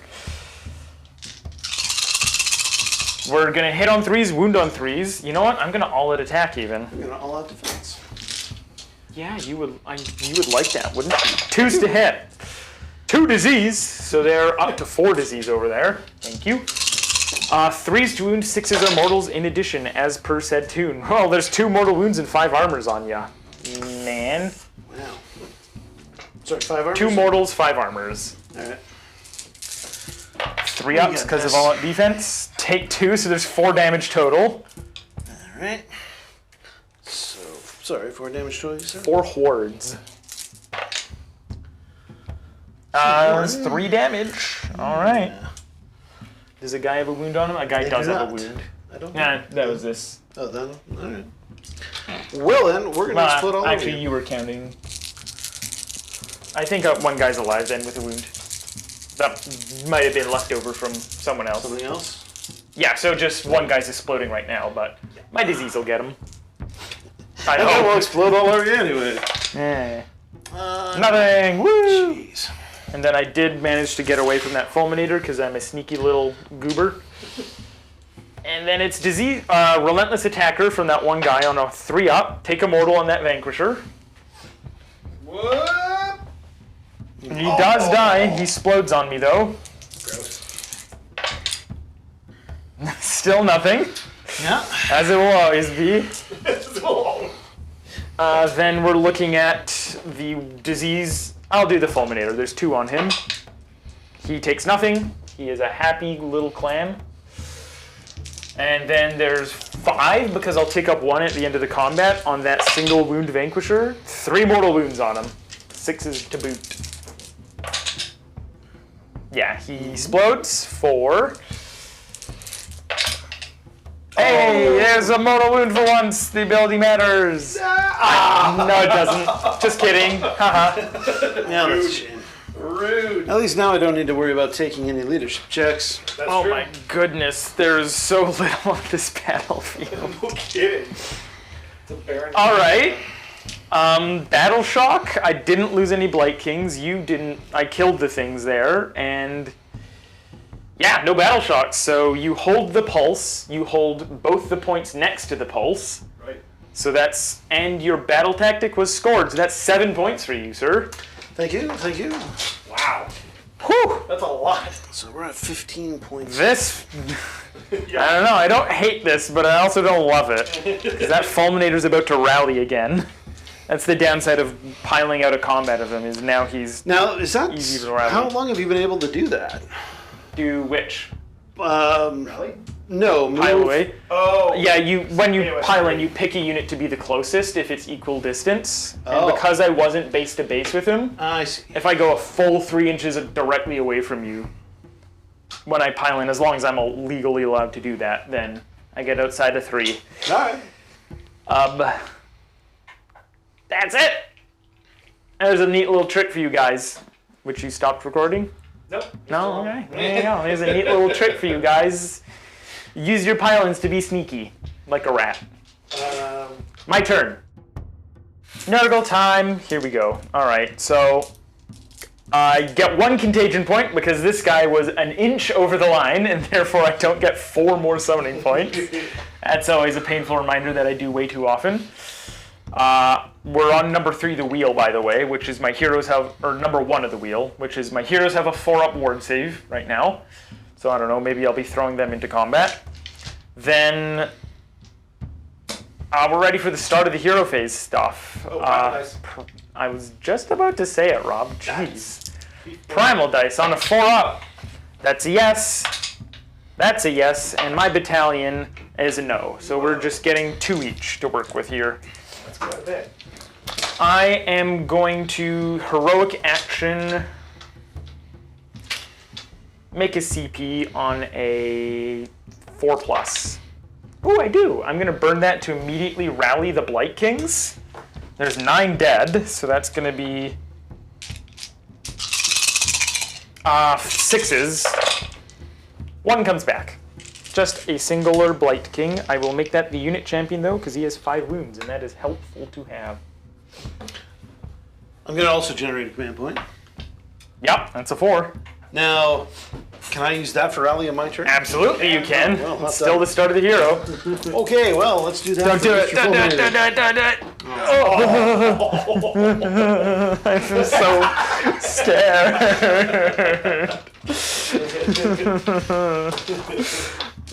We're gonna hit on 3s, wound on 3s. You know what? I'm gonna all-out attack even. We're gonna all out defense. Yeah, you would like that, wouldn't you? 2s to hit. 2 disease, so they're up to 4 disease over there. Thank you. 3s to wound, 6s are mortals in addition, as per said tune. Well, there's 2 mortal wounds and 5 armors on ya. Man. Wow. Sorry, 5 armors? 2 mortals, 5 armors. Alright. 3 ups because of all out defense. Take 2, so there's 4 damage total. Alright. So, sorry, 4 damage total, you said? 4 hordes. That's 3 damage. Alright. Yeah. Does a guy have a wound on him? A guy They does do have a not. wound. I don't Nah, that was this. Oh, then, alright. Well then, we're gonna split all actually, over you were counting. I think 1 guy's alive then with a wound. That might have been left over from someone else. Something else? Yeah, so just 1 guy's exploding right now, but my disease will get him. I And then we'll know. explode all over you anyway. Nothing. Woo! Jeez. And then I did manage to get away from that Fulminator because I'm a sneaky little goober. And then it's disease, Relentless Attacker from that 1 guy on a 3 up. Take a mortal on that Vanquisher. What? He does die. He explodes on me though. Gross. Still nothing, Yeah. as it will always be. Then we're looking at the disease. I'll do the Fulminator. There's 2 on him. He takes nothing. He is a happy little clam. And then there's 5 because I'll take up 1 at the end of the combat on that single wound Vanquisher. 3 mortal wounds on him. 6s to boot. Yeah, he explodes. 4. Hey, there's a mortal wound for once. The ability matters. No, it doesn't. Just kidding. Haha. Yeah, that's a shame. Rude. At least now I don't need to worry about taking any leadership checks. That's Oh true. my goodness, there's so little on this battlefield. No kidding. It's a barren. All right. Battle Shock. I didn't lose any Blight Kings. You didn't. I killed the things there, and yeah, no Battle Shocks. So you hold the pulse. You hold both the points next to the pulse. Right. So that's, and your battle tactic was scored. So that's 7 points for you, sir. Thank you, thank you. Wow. Whew. That's a lot. So we're at 15 points. This, I don't know. I don't hate this, but I also don't love it. Because that Fulminator's about to rally again. That's the downside of piling out a combat of him, is now he's Now, is that, easy to rally. how long have you been able to do that? Do which? Really? No, move. Pile away? Oh. Yeah, when you Anyway, pile in, sorry. you pick a unit to be the closest if it's equal distance. Oh. And because I wasn't base to base with him, I see. if I go a full 3 inches directly away from you, when I pile in, as long as I'm legally allowed to do that, then I get outside of 3. Alright. That's it. There's a neat little trick for you guys, which you stopped recording. Nope. No? Okay. There you go. There's a neat little trick for you guys. Use your pylons to be sneaky, like a rat. My turn. Nurgle time. Here we go. All right, so I get 1 contagion point because this guy was an inch over the line, and therefore I don't get 4 more summoning points. That's always a painful reminder that I do way too often. We're on number 3, the wheel, by the way, which is my heroes have, or number 1 of the wheel, which is my heroes have a 4-up ward save right now. So I don't know, maybe I'll be throwing them into combat. Then we're ready for the start of the hero phase stuff. Oh, nice. I was just about to say it, Rob. Jeez. Primal dice on a 4-up. That's a yes. That's a yes. And my battalion is a no. So we're just getting 2 each to work with here. That's quite a bit. I am going to heroic action make a CP on a 4+. Oh, I do. I'm going to burn that to immediately rally the Blight Kings. There's 9 dead, so that's going to be 6s. 1 comes back. Just a singular Blight King. I will make that the unit champion, though, because he has 5 wounds, and that is helpful to have. I'm going to also generate a command point. Yep, that's a 4. Now, can I use that for rally on my turn? Absolutely, you can. Well, It's still the start of the hero. Okay, well, let's do that. Don't do it. Mr. Don't do it. Oh. I'm so scared.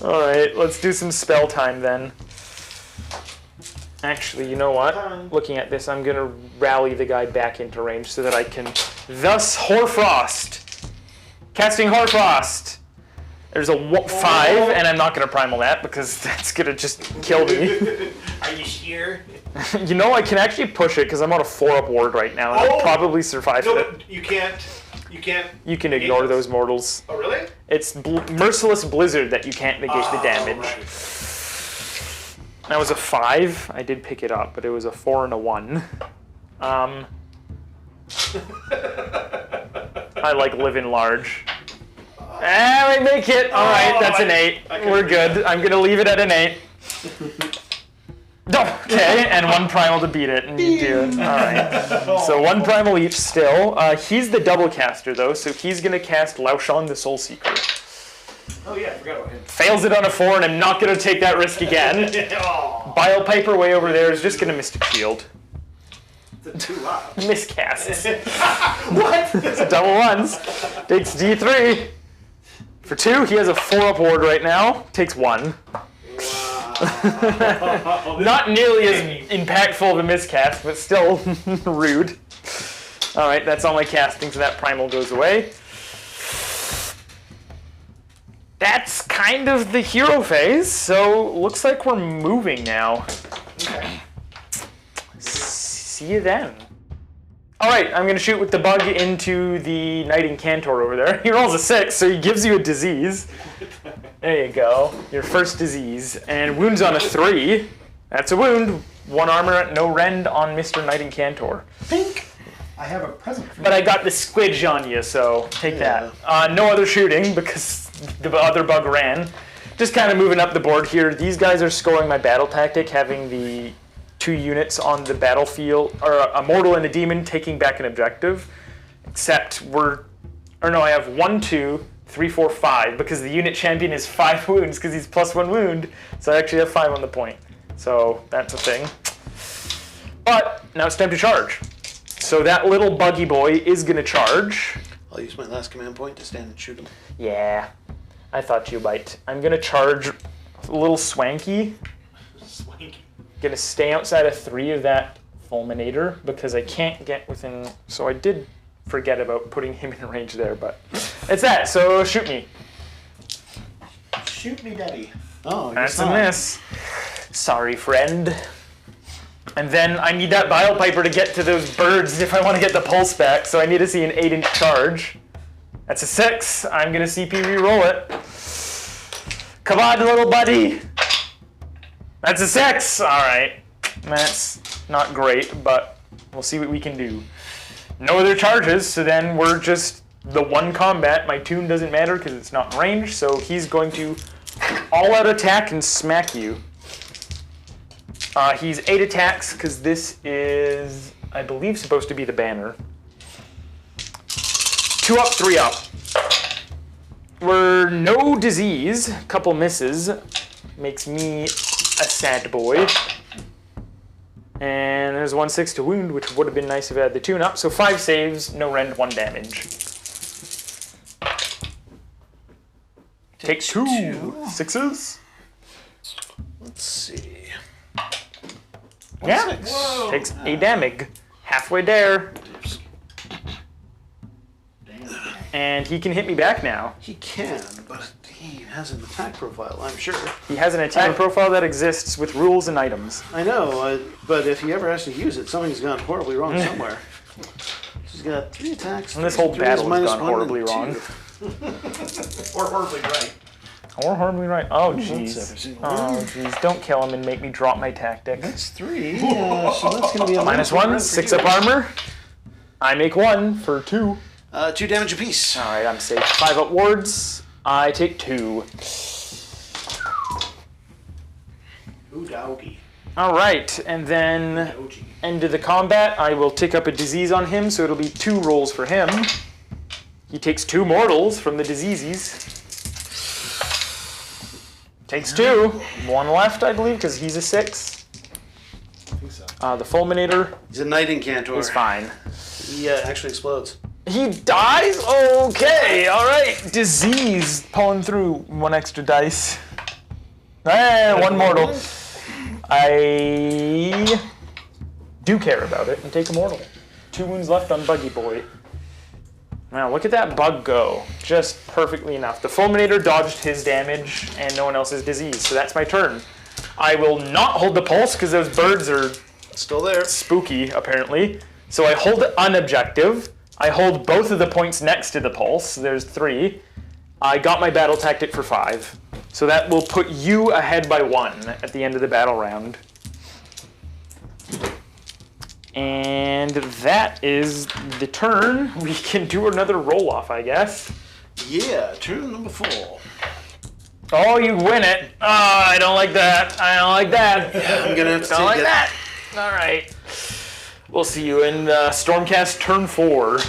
All right, let's do some spell time then. Actually, you know what? Looking at this, I'm going to rally the guy back into range so that I can thus Hoarfrost. Casting Hoarfrost. There's a 5, and I'm not going to primal that because that's going to just kill me. Are you sure? You know, I can actually push it because I'm on a 4-up ward right now, and I'll probably survive No, it. but you can't. You can ignore those mortals. Oh, really? It's Merciless Blizzard that you can't negate the damage. Right. That was a 5. I did pick it up, but it was a 4 and a 1. I like living large. We make it. All right, that's an 8. We're good. I'm going to leave it at an 8. Okay, and 1 primal to beat it, and you do it. All right. So 1 primal each still. He's the double caster, though, so he's going to cast Laushon the Soul Seeker. Oh, yeah, I forgot about him. Fails it on a 4, and I'm not going to take that risk again. Oh, Bile Piper way over there is just going to Mystic Shield. it's a 2 up. Miscasts. What? It's a double 1s. Takes D3. For 2, he has a 4-up ward right now. Takes 1. Not nearly as impactful of a miscast, but still rude. Alright, that's all my casting, so that primal goes away. That's kind of the hero phase, so looks like we're moving now. Okay. See you then. Alright, I'm going to shoot with the bug into the Knight Incantor over there. He rolls a 6, so he gives you a disease. There you go. Your first disease. And wounds on a 3. That's a wound. 1 armor, no rend on Mr. Knight Incantor. Pink. I have a present for you. But I got the squidge on you, so take that. No other shooting because the other bug ran. Just kind of moving up the board here. These guys are scoring my battle tactic, having the 2 units on the battlefield, or a mortal and a demon taking back an objective. Except I have 1, 2, 3, 4, 5, because the unit champion is 5 wounds because he's +1 wound. So I actually have 5 on the point. So that's a thing. But now it's time to charge. So that little buggy boy is going to charge. I'll use my last command point to stand and shoot him. Yeah, I thought you might. I'm going to charge a little swanky. Swanky. Going to stay outside of 3 of that fulminator because I can't get within. So I did forget about putting him in range there, but it's that. So shoot me. Shoot me, Daddy. Oh, I That's guess a not. miss. Sorry, friend. And then I need that Bile Piper to get to those birds if I want to get the pulse back, so I need to see an 8-inch charge. That's a 6. I'm going to CP reroll it. Come on, little buddy. That's a 6. All right. That's not great, but we'll see what we can do. No other charges, so then we're just the one combat, my tune doesn't matter because it's not in range, so he's going to all-out attack and smack you. He's 8 attacks because this is, I believe, supposed to be the banner. 2 up, 3 up. We're no disease, couple misses. Makes me a sad boy. And there's 1/6 to wound, which would have been nice if I had the tune up. So 5 saves, no rend, 1 damage. Take 2 6s. Let's see. Yeah, takes a damage. Halfway there. And he can hit me back now. He can, but he has an attack profile, I'm sure. He has an attack profile that exists with rules and items. I know, but if he ever has to use it, something's gone horribly wrong somewhere. He's got 3 attacks. And this whole battle has gone 1 horribly and wrong. 2. Or horribly right. Or horribly right. Oh, jeez. That's Oh, jeez. Don't kill him and make me drop my tactic. That's 3. So that's going to be a -1, 6 up armor. I make 1 for 2. 2 damage apiece. Alright, I'm safe. 5 up wards. I take 2. Ooh, doggy. Alright, and then end of the combat, I will tick up a disease on him, so it'll be 2 rolls for him. He takes 2 mortals from the diseases. Takes 2. 1 left, I believe, because he's a 6. I think so. The Fulminator He's a Knight Incantor. is fine. He actually explodes. He dies? Okay, alright. Disease pulling through 1 extra dice. Hey, 1 mortal. I do care about it and take a mortal. 2 wounds left on Buggy Boy. Now, look at that bug go. Just perfectly enough. The Fulminator dodged his damage and no one else's disease, so that's my turn. I will not hold the pulse because those birds are Still there. spooky, apparently. So I hold it unobjective. I hold both of the points next to the pulse. There's 3. I got my battle tactic for 5. So that will put you ahead by 1 at the end of the battle round. And that is the turn. We can do another roll-off, I guess. Yeah, turn number 4. Oh, you win it. Oh, I don't like that. I don't like that. I'm gonna have to Don't take like it. that. All right. We'll see you in Stormcast turn 4.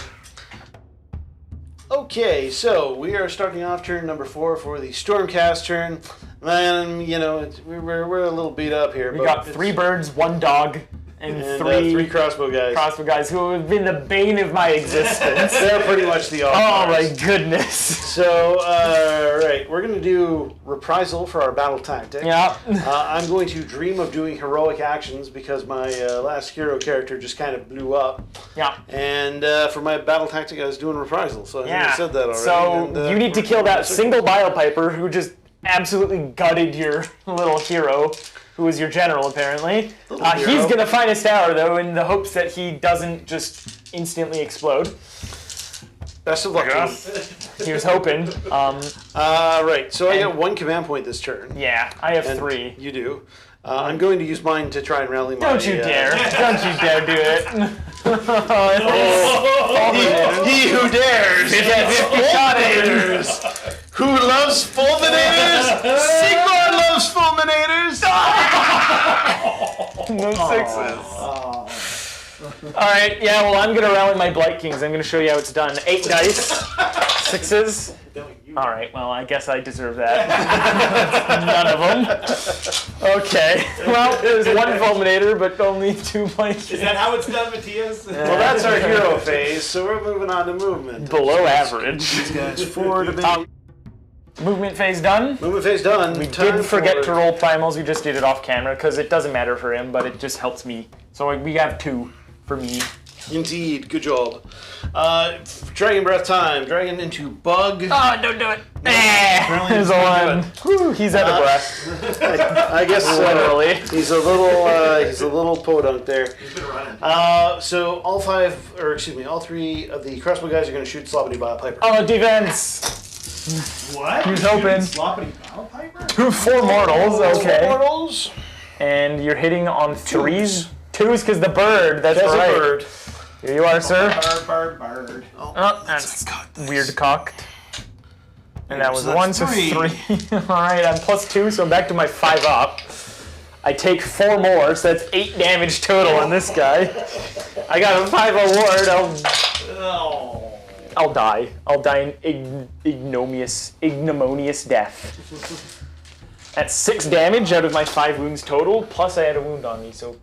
Okay, so we are starting off turn number 4 for the Stormcast turn. Man, you know, we're a little beat up here. We got 3 birds, 1 dog, and 3 crossbow guys. crossbow guys who have been the bane of my existence. They're pretty much the all. Oh my goodness. So, right, we're going to do reprisal for our battle tactic. Yeah. I'm going to dream of doing heroic actions because my last hero character just kind of blew up. Yeah. And for my battle tactic, I was doing reprisal. So I think I Yeah. said that already. So and, you need to kill that single Biopiper who just absolutely gutted your little hero, who is your general apparently. Hero. He's gonna find a tower though, in the hopes that he doesn't just instantly explode. Best of luck to him. He was hoping. Right, so I got 1 command point this turn. Yeah, I have And 3. You do. I'm going to use mine to try and rally my... Don't you dare! Don't you dare do it! He who dares! Fulminators! Who loves fulminators? Sigmar loves fulminators! No 6s. Alright, yeah, well, I'm gonna rally my Blight Kings. I'm gonna show you how it's done. 8 dice, 6s. Alright, well, I guess I deserve that. None of them. Okay. Well, there's 1 Fulminator, but only 2 Blight Kings. Is that how it's done, Matthias? Well, that's our hero phase, so we're moving on to movement. Below average. These guys forward a bit. Movement phase done. Movement phase done. We did forget to roll primals. We just did it off camera because it doesn't matter for him, but it just helps me. So we have 2 for me. Indeed, good job. Dragon breath time. Dragon into bug. Oh, don't do it. There's a 1. Whew, he's out of breath. I guess Literally. he's a little podunk there. He's been running. So all 3 of the crossbow guys are going to shoot Sloppity Biopiper. Oh, defense. What? He's hoping. Sloppity Biopiper? 4 mortals, okay. Mortals. And you're hitting on 3s? 2s because the bird, that's right. There's a bird. Here you are, sir. Bird. Oh, that's weird cocked. And that was So that's 1, so 3. Alright, I'm +2, so I'm back to my 5 up. I take 4 more, so that's 8 damage total on this guy. I got a 5 award. I'll die. I'll die an ignominious death. That's 6 damage out of my 5 wounds total, plus I had a wound on me, so...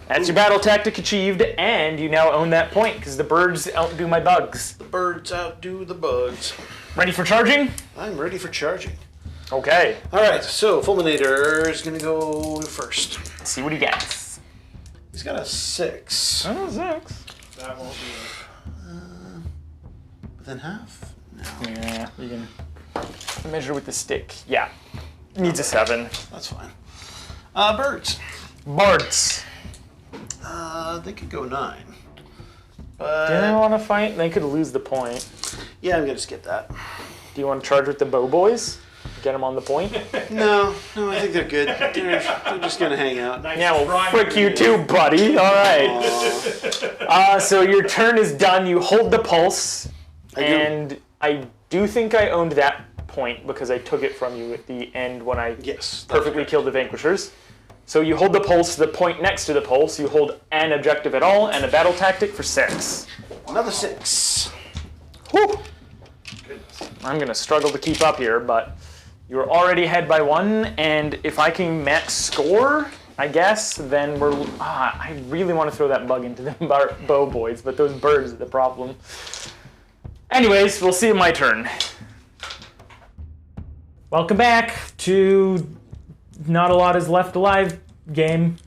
That's your battle tactic achieved, and you now own that point, because the birds outdo my bugs. The birds outdo the bugs. Ready for charging? I'm ready for charging. Okay. Alright, so Fulminator is going to go first. Let's see what he gets. He's got a 6. Oh, 6. That won't be Within half? No. Yeah, you can measure with the stick. Yeah. Needs a 7. That's fine. Birds. Bards. They could go 9. Do they want to fight? They could lose the point. Yeah, I'm going to skip that. Do you want to charge with the bow boys? Get them on the point? No, I think they're good. They're just going to hang out. Yeah, well, frick you too, buddy. All right. So your turn is done. You hold the pulse. And I do think I owned that point because I took it from you at the end when I perfectly killed the Vanquishers. So you hold the pulse, the point next to the pulse, you hold an objective at all, and a battle tactic for 6. Another 6. Whew. I'm going to struggle to keep up here, but you're already ahead by 1, and if I can max score, I guess, then we're... I really want to throw that bug into the bow boys, but those birds are the problem. Anyways, we'll see my turn. Welcome back to Not a Lot Is Left Alive game.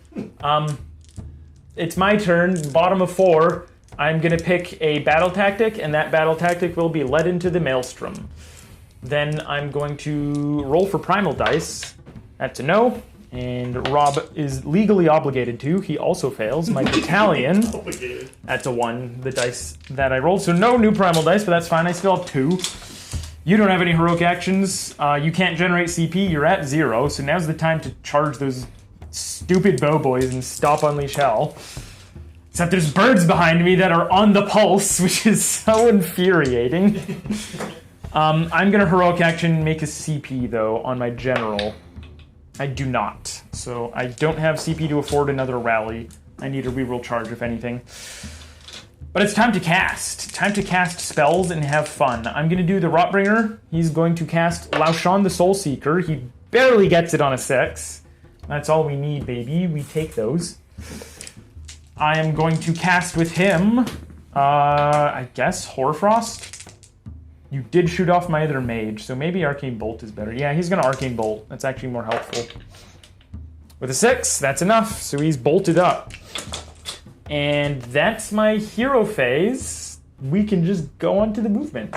It's my turn, bottom of 4. I'm going to pick a battle tactic, and that battle tactic will be led into the maelstrom. Then I'm going to roll for primal dice. That's a no. And Rob is legally obligated to. He also fails. My battalion. That's a 1, the dice that I rolled. So no new primal dice, but that's fine. I still have 2. You don't have any heroic actions. You can't generate CP. You're at 0. So now's the time to charge those stupid bow boys and stop Unleash Hell. Except there's birds behind me that are on the pulse, which is so infuriating. I'm going to heroic action make a CP, though, on my general. I do not. So I don't have CP to afford another rally. I need a reroll charge, if anything. But it's time to cast. Time to cast spells and have fun. I'm going to do the Rotbringer. He's going to cast Laushan the Soul Seeker. He barely gets it on a 6. That's all we need, baby. We take those. I am going to cast with him, I guess, Hoarfrost. You did shoot off my other mage, so maybe Arcane Bolt is better. Yeah, he's going to Arcane Bolt. That's actually more helpful. With a 6, that's enough. So he's bolted up. And that's my hero phase. We can just go on to the movement.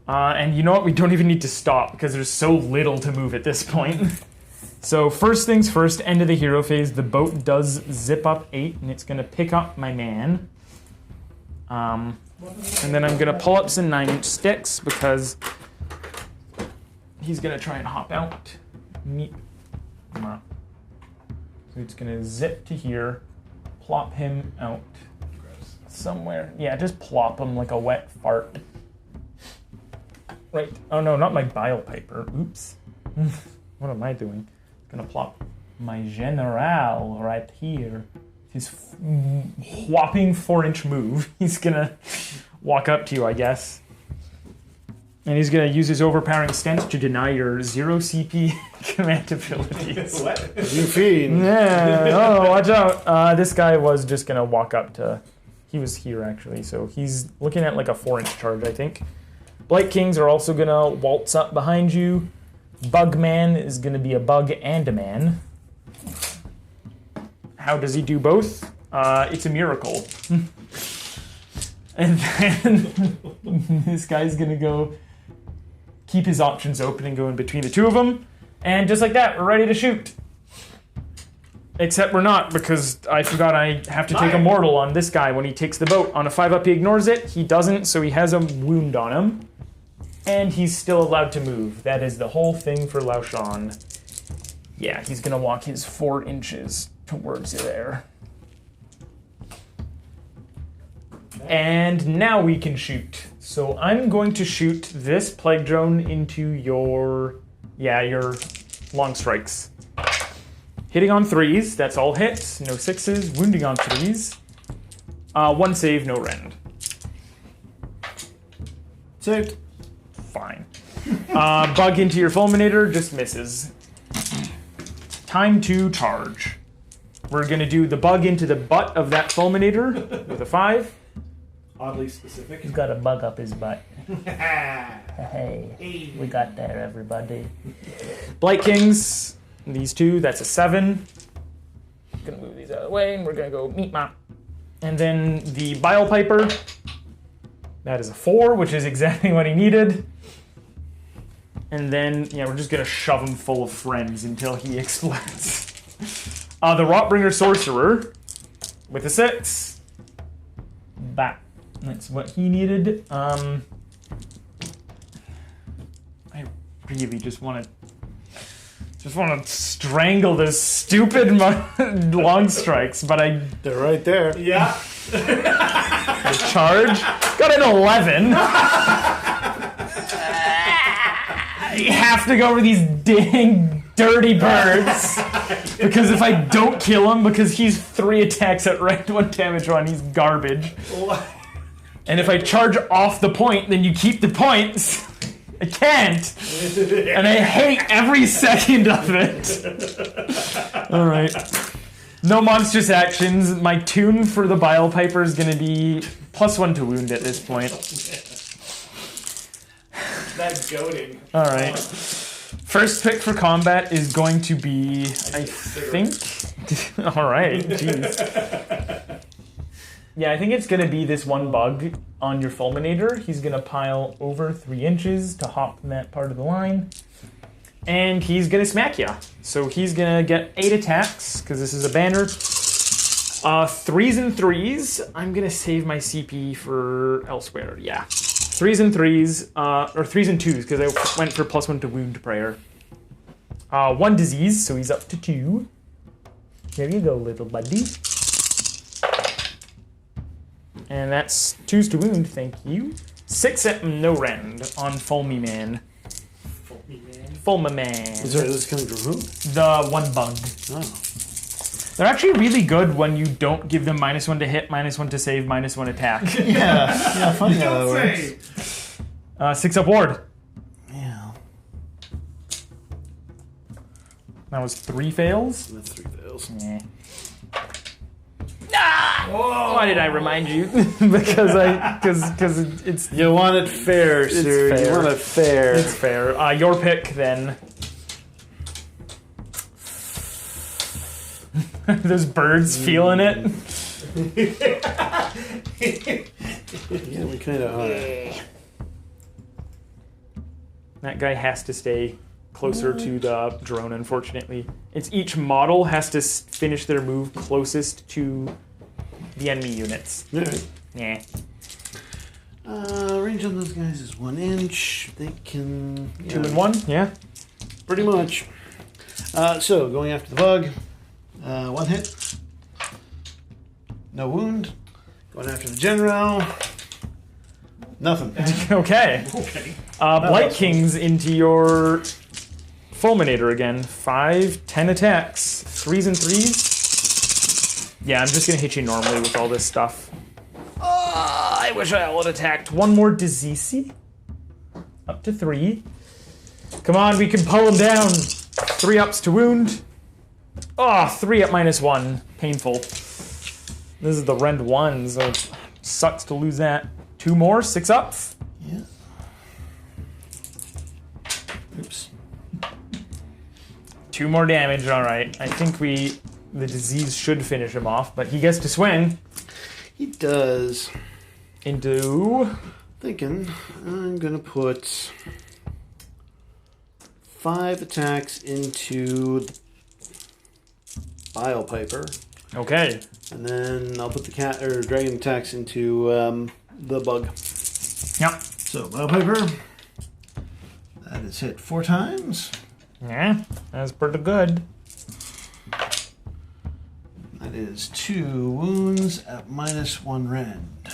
And you know what? We don't even need to stop because there's so little to move at this point. So first things first, end of the hero phase, the boat does zip up 8, and it's going to pick up my man. And then I'm going to pull up some 9-inch sticks because he's going to try and hop out. Come on. So it's going to zip to here, plop him out somewhere. Yeah, just plop him like a wet fart. Right. Oh no, not my bile piper. Oops. What am I doing? I'm going to plop my general right here. His whopping 4-inch move. He's going to walk up to you, I guess. And he's going to use his overpowering stench to deny your 0 CP command abilities. What? You fiend. Yeah. Oh, watch out. This guy was just going to walk up to... He was here, actually. So he's looking at like a 4-inch charge, I think. Blight Kings are also going to waltz up behind you. Bugman is going to be a bug and a man. How does he do both? It's a miracle. And then this guy's going to go keep his options open and go in between the two of them. And just like that, we're ready to shoot. Except we're not, because I forgot I have to take a mortal on this guy when he takes the boat. On a 5-up, he ignores it. He doesn't, so he has a wound on him. And he's still allowed to move. That is the whole thing for Laushan. Yeah, he's going to walk his 4 inches towards there. And now we can shoot. So I'm going to shoot this plague drone into your long strikes. Hitting on 3s, that's all hits, no 6s. Wounding on 3s. 1 save, no rend. Saved. Fine. Bug into your fulminator, just misses. Time to charge. We're going to do the bug into the butt of that fulminator with a 5. Oddly specific. He's got a bug up his butt. Hey, we got there, everybody. Blight Kings, these 2, that's a 7. Gonna move these out of the way, and we're gonna go meat mop. And then the Bile Piper, that is a 4, which is exactly what he needed. And then, we're just gonna shove him full of friends until he explodes. The Rotbringer Sorcerer, with a 6. That. That's what he needed. I really just want to strangle this stupid long strikes, but They're right there. Yeah. charge. Got an 11. You have to go over these dang dirty birds. Because if I don't kill him, because he's 3 attacks at rank 1 damage run, he's garbage. And if I charge off the point, then you keep the points. I can't. And I hate every second of it. Alright. No monstrous actions. My tune for the Bile Piper is going to be +1 to wound at this point. That's goading. Alright. First pick for combat is going to be, I think... Alright, jeez. Yeah, I think it's going to be this one bug on your fulminator. He's going to pile over 3 inches to hop in that part of the line. And he's going to smack you. So he's going to get 8 attacks, because this is a banner. 3s and 3s. I'm going to save my CP for elsewhere. Yeah. 3s and 3s, or 3s and 2s, because I went for +1 to wound prayer. 1 disease, so he's up to 2. There you go, little buddy. And that's 2s to wound, thank you. 6 at no rend on Fulmy Man. Fulma Man. Is this coming from who? The 1 bug. Oh. They're actually really good when you don't give them -1 to hit, -1 to save, -1 attack. Yeah, funny how that works. 6 up ward. Yeah. That was 3 fails. That's 3 fails. Yeah. Why did I remind you? because it's You want it fair, sir. fair. You want it fair. It's fair. Your pick then. Those birds feeling it. Yeah, we kind of are. That guy has to stay closer to the drone, unfortunately. It's each model has to finish their move closest to the enemy units. Alright. Yeah. Range on those guys is 1 inch. They can... 2 and 1, yeah. Pretty much. So, going after the bug. 1 hit. No wound. Going after the general. Nothing. Okay. Blight Kings into your Fulminator again. 5, 10 attacks. 3s and 3s. Yeah, I'm just gonna hit you normally with all this stuff. I wish I would attacked. 1 more disease. Up to 3. Come on, we can pull him down. 3 ups to wound. 3 at -1. Painful. This is the rend 1, so it sucks to lose that. 2 more, 6 ups. Yeah. Oops. 2 more damage, alright. I think the disease should finish him off, but he gets to swing. He does. Into... Thinking I'm gonna put 5 attacks into the Bile Piper. Okay. And then I'll put the cat or dragon attacks into the bug. Yep. So Bile Piper. That is hit 4 times. Yeah, that's pretty good. That is 2 wounds at -1 rend.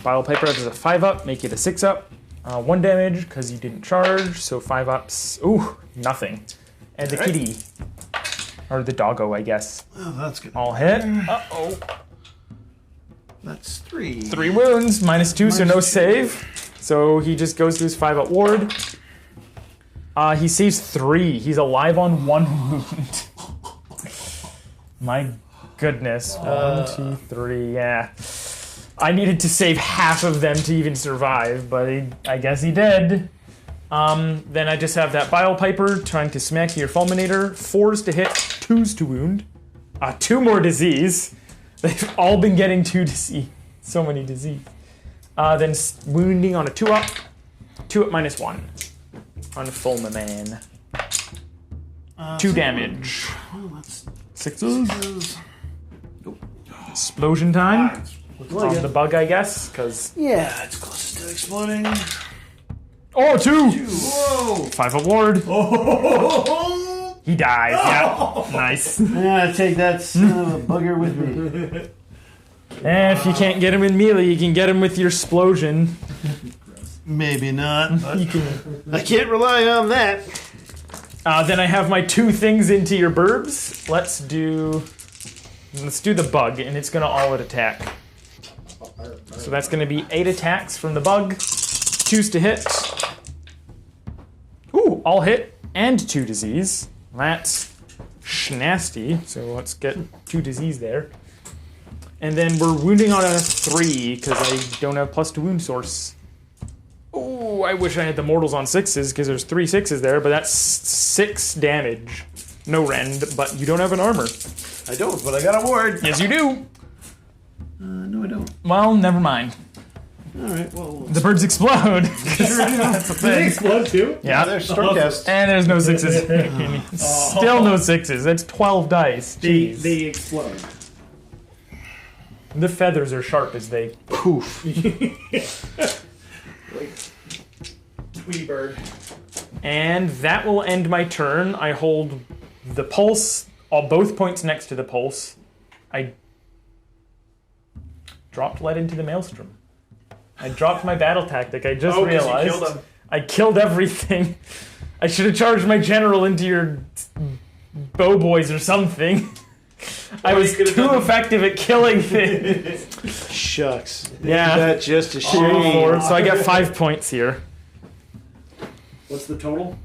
Bile Piper does a 5-up, make it a 6-up. 1 damage because you didn't charge, so 5 ups. Ooh, nothing. And the kitty. Or the doggo, I guess. Oh, that's good. All hit. Uh-oh. That's 3. 3 wounds, -2, so no save. So he just goes to his 5-up ward. He saves 3. He's alive on 1 wound. My goodness. 1, 2, 3, yeah. I needed to save half of them to even survive, but I guess he did. Then I just have that Bile Piper trying to smack your Fulminator. 4s to hit, 2s to wound. 2 more disease. They've all been getting 2 disease. So many disease. Then wounding on a 2-up. 2-up -1. On Fulminator. 2 damage. Oh, that's 6s. Explosion time. On the bug, I guess, because... Yeah, it's closest to exploding. Oh, 2! 2. Whoa! 5-up ward. Oh! He dies, yeah. Nice. I'm gonna take that son of a bugger with me. And if you can't get him in melee, you can get him with your explosion. Maybe not, but You can... I can't rely on that. Then I have my 2 things into your burbs. Let's do the bug, and it's gonna all-out attack. So that's gonna be 8 attacks from the bug, 2s to hit. Ooh, all hit and 2 disease. That's nasty. So let's get 2 disease there. And then we're wounding on a 3 because I don't have +2 wound source. Oh, I wish I had the mortals on 6s because there's 3 6s there, but that's 6 damage. No rend, but you don't have an armor. I don't, but I got a ward. Yes, you do. No, I don't. Well, never mind. All right, well. The birds explode. That's the thing. Explode too? Yeah. There's Stormcast. And there's no 6s. Still no 6s. That's 12 dice. Jeez. They explode. The feathers are sharp as they poof. Like Tweety Bird. And that will end my turn. I hold the pulse, both points next to the pulse. I dropped lead into the maelstrom. I dropped my battle tactic. I just 'cause you realized. killed him. I killed everything. I should have charged my general into your bow boys or something. I was you could've too done- effective at killing things. Shucks. Yeah. That's just a shame. 4, so I get 5 points here. What's the total?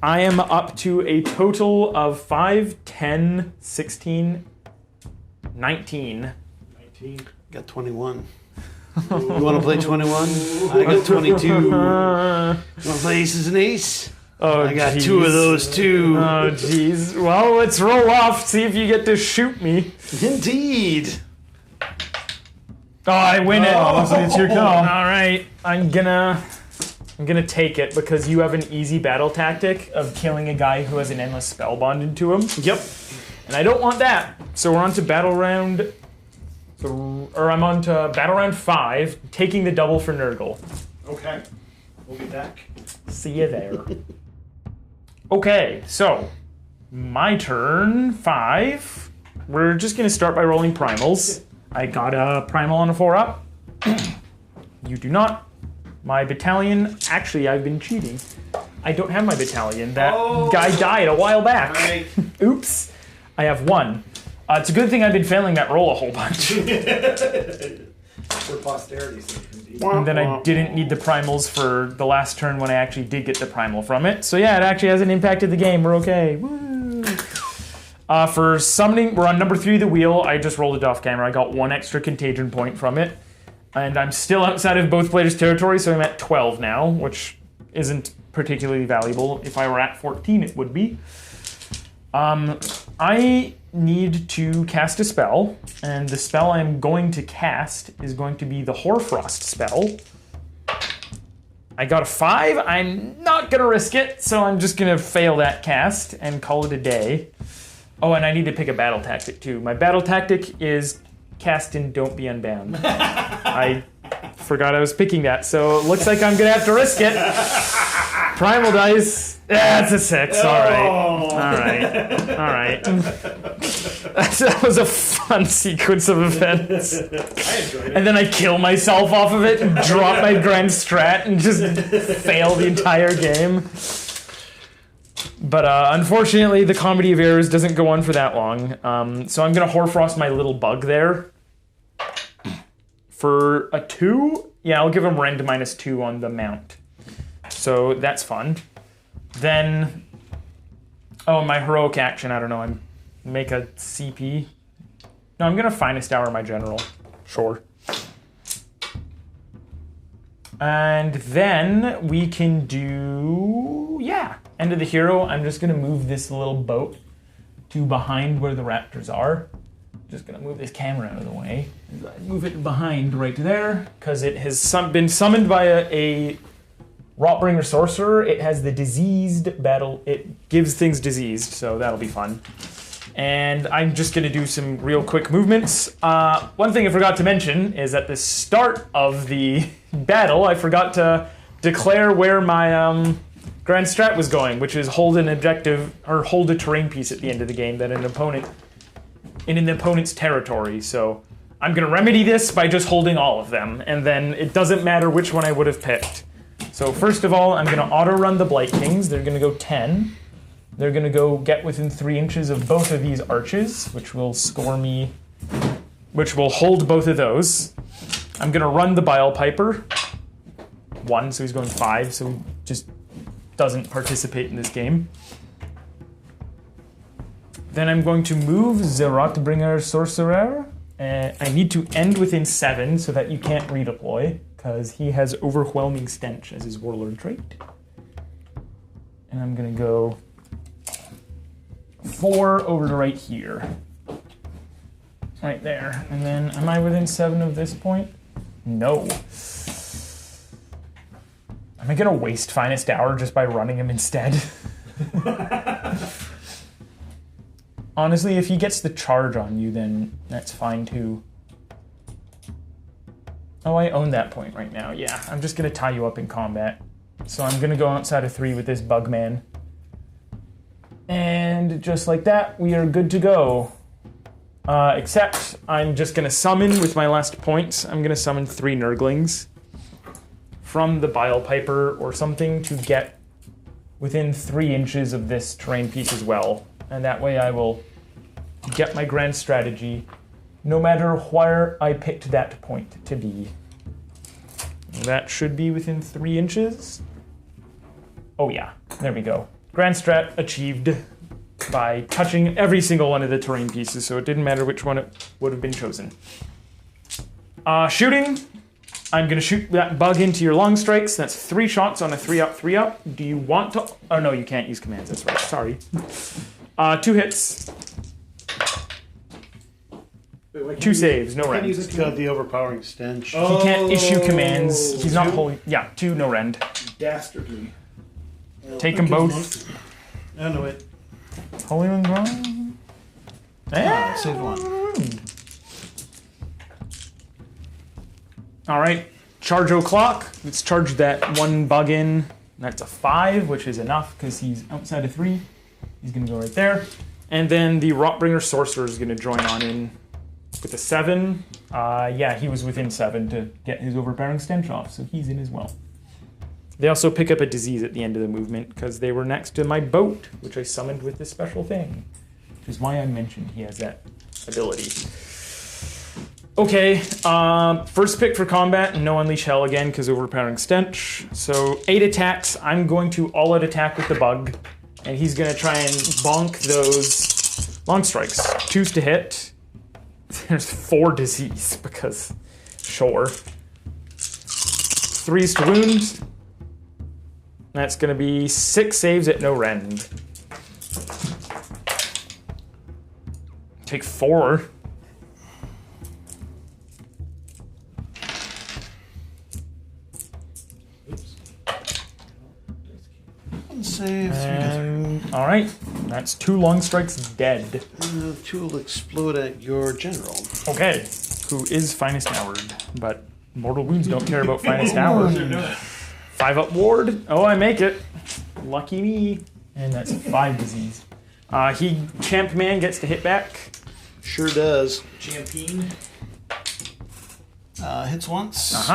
I am up to a total of 5, 10, 16, 19. 19. Got 21. You want to play 21? I got 22. You want to play aces and ace? Oh, I got geez. 2 of those too. Oh, jeez. Well, let's roll off, see if you get to shoot me. Indeed. Oh, I win it. Oh, so it's your call. All right, I'm gonna take it because you have an easy battle tactic of killing a guy who has an endless spell bonded to him. Yep. And I don't want that. So we're on to battle round... I'm on to battle round 5, taking the double for Nurgle. Okay. We'll be back. See you there. Okay, so my turn 5. We're just gonna start by rolling primals. I got a primal on a 4-up. You do not. My battalion, actually I've been cheating. I don't have my battalion. That guy died a while back. Right. Oops. I have 1. It's a good thing I've been failing that roll a whole bunch. For posterity's sake, indeed. And then I didn't need the primals for the last turn when I actually did get the primal from it. So yeah, it actually hasn't impacted the game. We're okay. Woo! For summoning, we're on number 3 of the wheel. I just rolled it off camera. I got 1 extra contagion point from it. And I'm still outside of both players' territory, so I'm at 12 now, which isn't particularly valuable. If I were at 14, it would be. I need to cast a spell, and the spell I'm going to cast is going to be the Hoarfrost spell. I got a 5. I'm not going to risk it, so I'm just going to fail that cast and call it a day. Oh, and I need to pick a battle tactic, too. My battle tactic is cast and don't be unbound. I forgot I was picking that, so it looks like I'm going to have to risk it. Primal dice. That's a 6. All right. That was a fun sequence of events. I enjoyed it. And then I kill myself off of it and drop my grand strat and just fail the entire game. But unfortunately, the comedy of errors doesn't go on for that long. So I'm going to Hoarfrost my little bug there. For a 2, yeah, I'll give him rend -2 on the mount. So that's fun. Then, my heroic action, I don't know, I make a CP. No, I'm going to Finest Hour my general. Sure. And then we can do, end of the hero. I'm just going to move this little boat to behind where the raptors are. Just going to move this camera out of the way. Move it behind right there, because it has been summoned by a Rotbringer Sorcerer. It has the diseased battle. It gives things diseased, so that'll be fun. And I'm just going to do some real quick movements. One thing I forgot to mention is at the start of the battle, I forgot to declare where my Grand Strat was going, which is hold an objective, or hold a terrain piece at the end of the game that an opponent's territory. So I'm going to remedy this by just holding all of them, and then it doesn't matter which one I would have picked. So first of all, I'm going to auto-run the Blight Kings. They're going to go 10. They're going to go get within 3 inches of both of these arches, which will score me, which will hold both of those. I'm going to run the Bile Piper. 1, so he's going 5, so he just doesn't participate in this game. Then I'm going to move the Rotbringer Sorcerer. I need to end within 7 so that you can't redeploy, because he has Overwhelming Stench as his Warlord trait. And I'm going to go 4 over to right here. Right there. And then, am I within 7 of this point? No. Am I going to waste Finest Hour just by running him instead? Honestly, if he gets the charge on you, then that's fine too. Oh, I own that point right now. Yeah, I'm just going to tie you up in combat. So I'm going to go outside of 3 with this Bugman. And just like that, we are good to go. Except I'm just going to summon with my last points. I'm going to summon 3 Nurglings from the Bile Piper or something to get within 3 inches of this terrain piece as well. And that way I will get my grand strategy no matter where I picked that point to be. That should be within 3 inches. Oh yeah, there we go. Grand strat achieved by touching every single one of the terrain pieces, so it didn't matter which one it would have been chosen. Shooting. I'm going to shoot that bug into your long strikes. That's 3 shots on a 3-up, 3-up. Do you want to... Oh no, you can't use commands, that's right, sorry. 2 hits. Wait, 2 saves, no rend. He's got the overpowering stench. He can't issue commands. He's not holding... Yeah, 2, no rend. Dastardly. Take them both. Oh, no, wait. Holy and Grind. Saved 1. Alright, charge o'clock. Let's charge that 1 bug in. That's a 5, which is enough because he's outside of 3. He's going to go right there. And then the Rotbringer Sorcerer is going to join on in with a 7. Yeah, he was within 7 to get his Overpowering Stench off, so he's in as well. They also pick up a disease at the end of the movement because they were next to my boat, which I summoned with this special thing. Which is why I mentioned he has that ability. Okay, first pick for combat, no Unleash Hell again because Overpowering Stench. So 8 attacks. I'm going to all-out attack with the bug. And he's going to try and bonk those long strikes. 2s to hit. There's 4 disease because, sure. 3s to wound. That's going to be 6 saves at no rend. Take 4. Save 3. All right, that's 2 long strikes dead. 2 will explode at your general. Okay, who is Finest Houred, but mortal wounds don't care about Finest Houred. 5-up ward. Oh, I make it. Lucky me. And that's 5 disease. Champ Man gets to hit back. Sure does. Champagne. Hits once.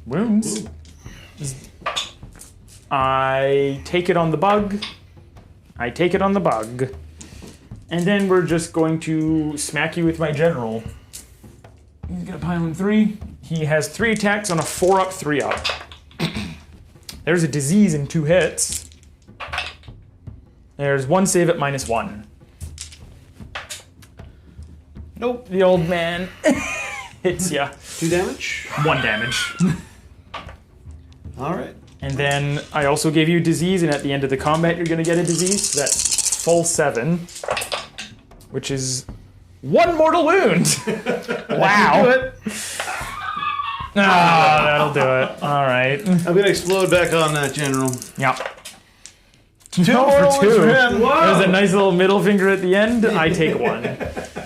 Wounds. I take it on the bug. And then we're just going to smack you with my general. He's gonna pile in 3. He has 3 attacks on a 4-up, 3-up. There's a disease in 2 hits. There's 1 save at -1. Nope. The old man hits ya. 2 damage. 1 damage. All right. And then I also gave you disease, and at the end of the combat you're gonna get a disease. So that's full 7, which is 1 mortal wound. Wow. Do it. That'll do it. All right. I'm gonna explode back on that general. Yep. 2 No, mortal for wounds 2. for him. There's a nice little middle finger at the end. I take 1.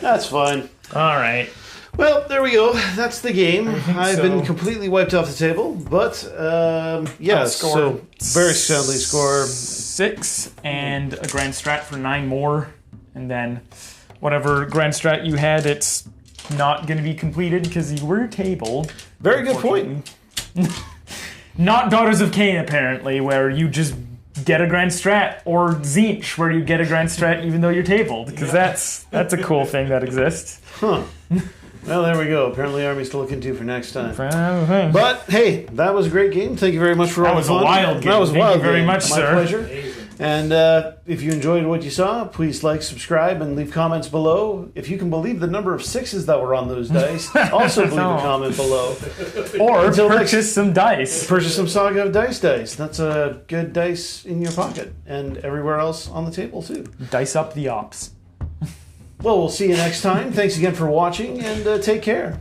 That's fine. All right. Well, there we go. That's the game. I've so. been completely wiped off the table, but yeah, Score so very soundly score. 6 and a grand strat for 9 more, and then whatever grand strat you had, it's not going to be completed because you were tabled. Very good point. Not Daughters of Cain, apparently, where you just get a grand strat, or Zinch, where you get a grand strat even though you're tabled, because that's a cool thing that exists. Huh. Well, there we go. Apparently, Army's to look into for next time. But But hey, that was a great game. Thank you very much for all that was the a fun. wild game. That was a Thank wild you very game. much, My sir. pleasure. And if you enjoyed what you saw, please like, subscribe, and leave comments below. If you can believe the number of 6s that were on those dice, also leave a comment below. or Until purchase some dice. Purchase some Saga of Dice dice. That's a good dice in your pocket and everywhere else on the table too. Dice up the ops. Well, we'll see you next time. Thanks again for watching, and take care.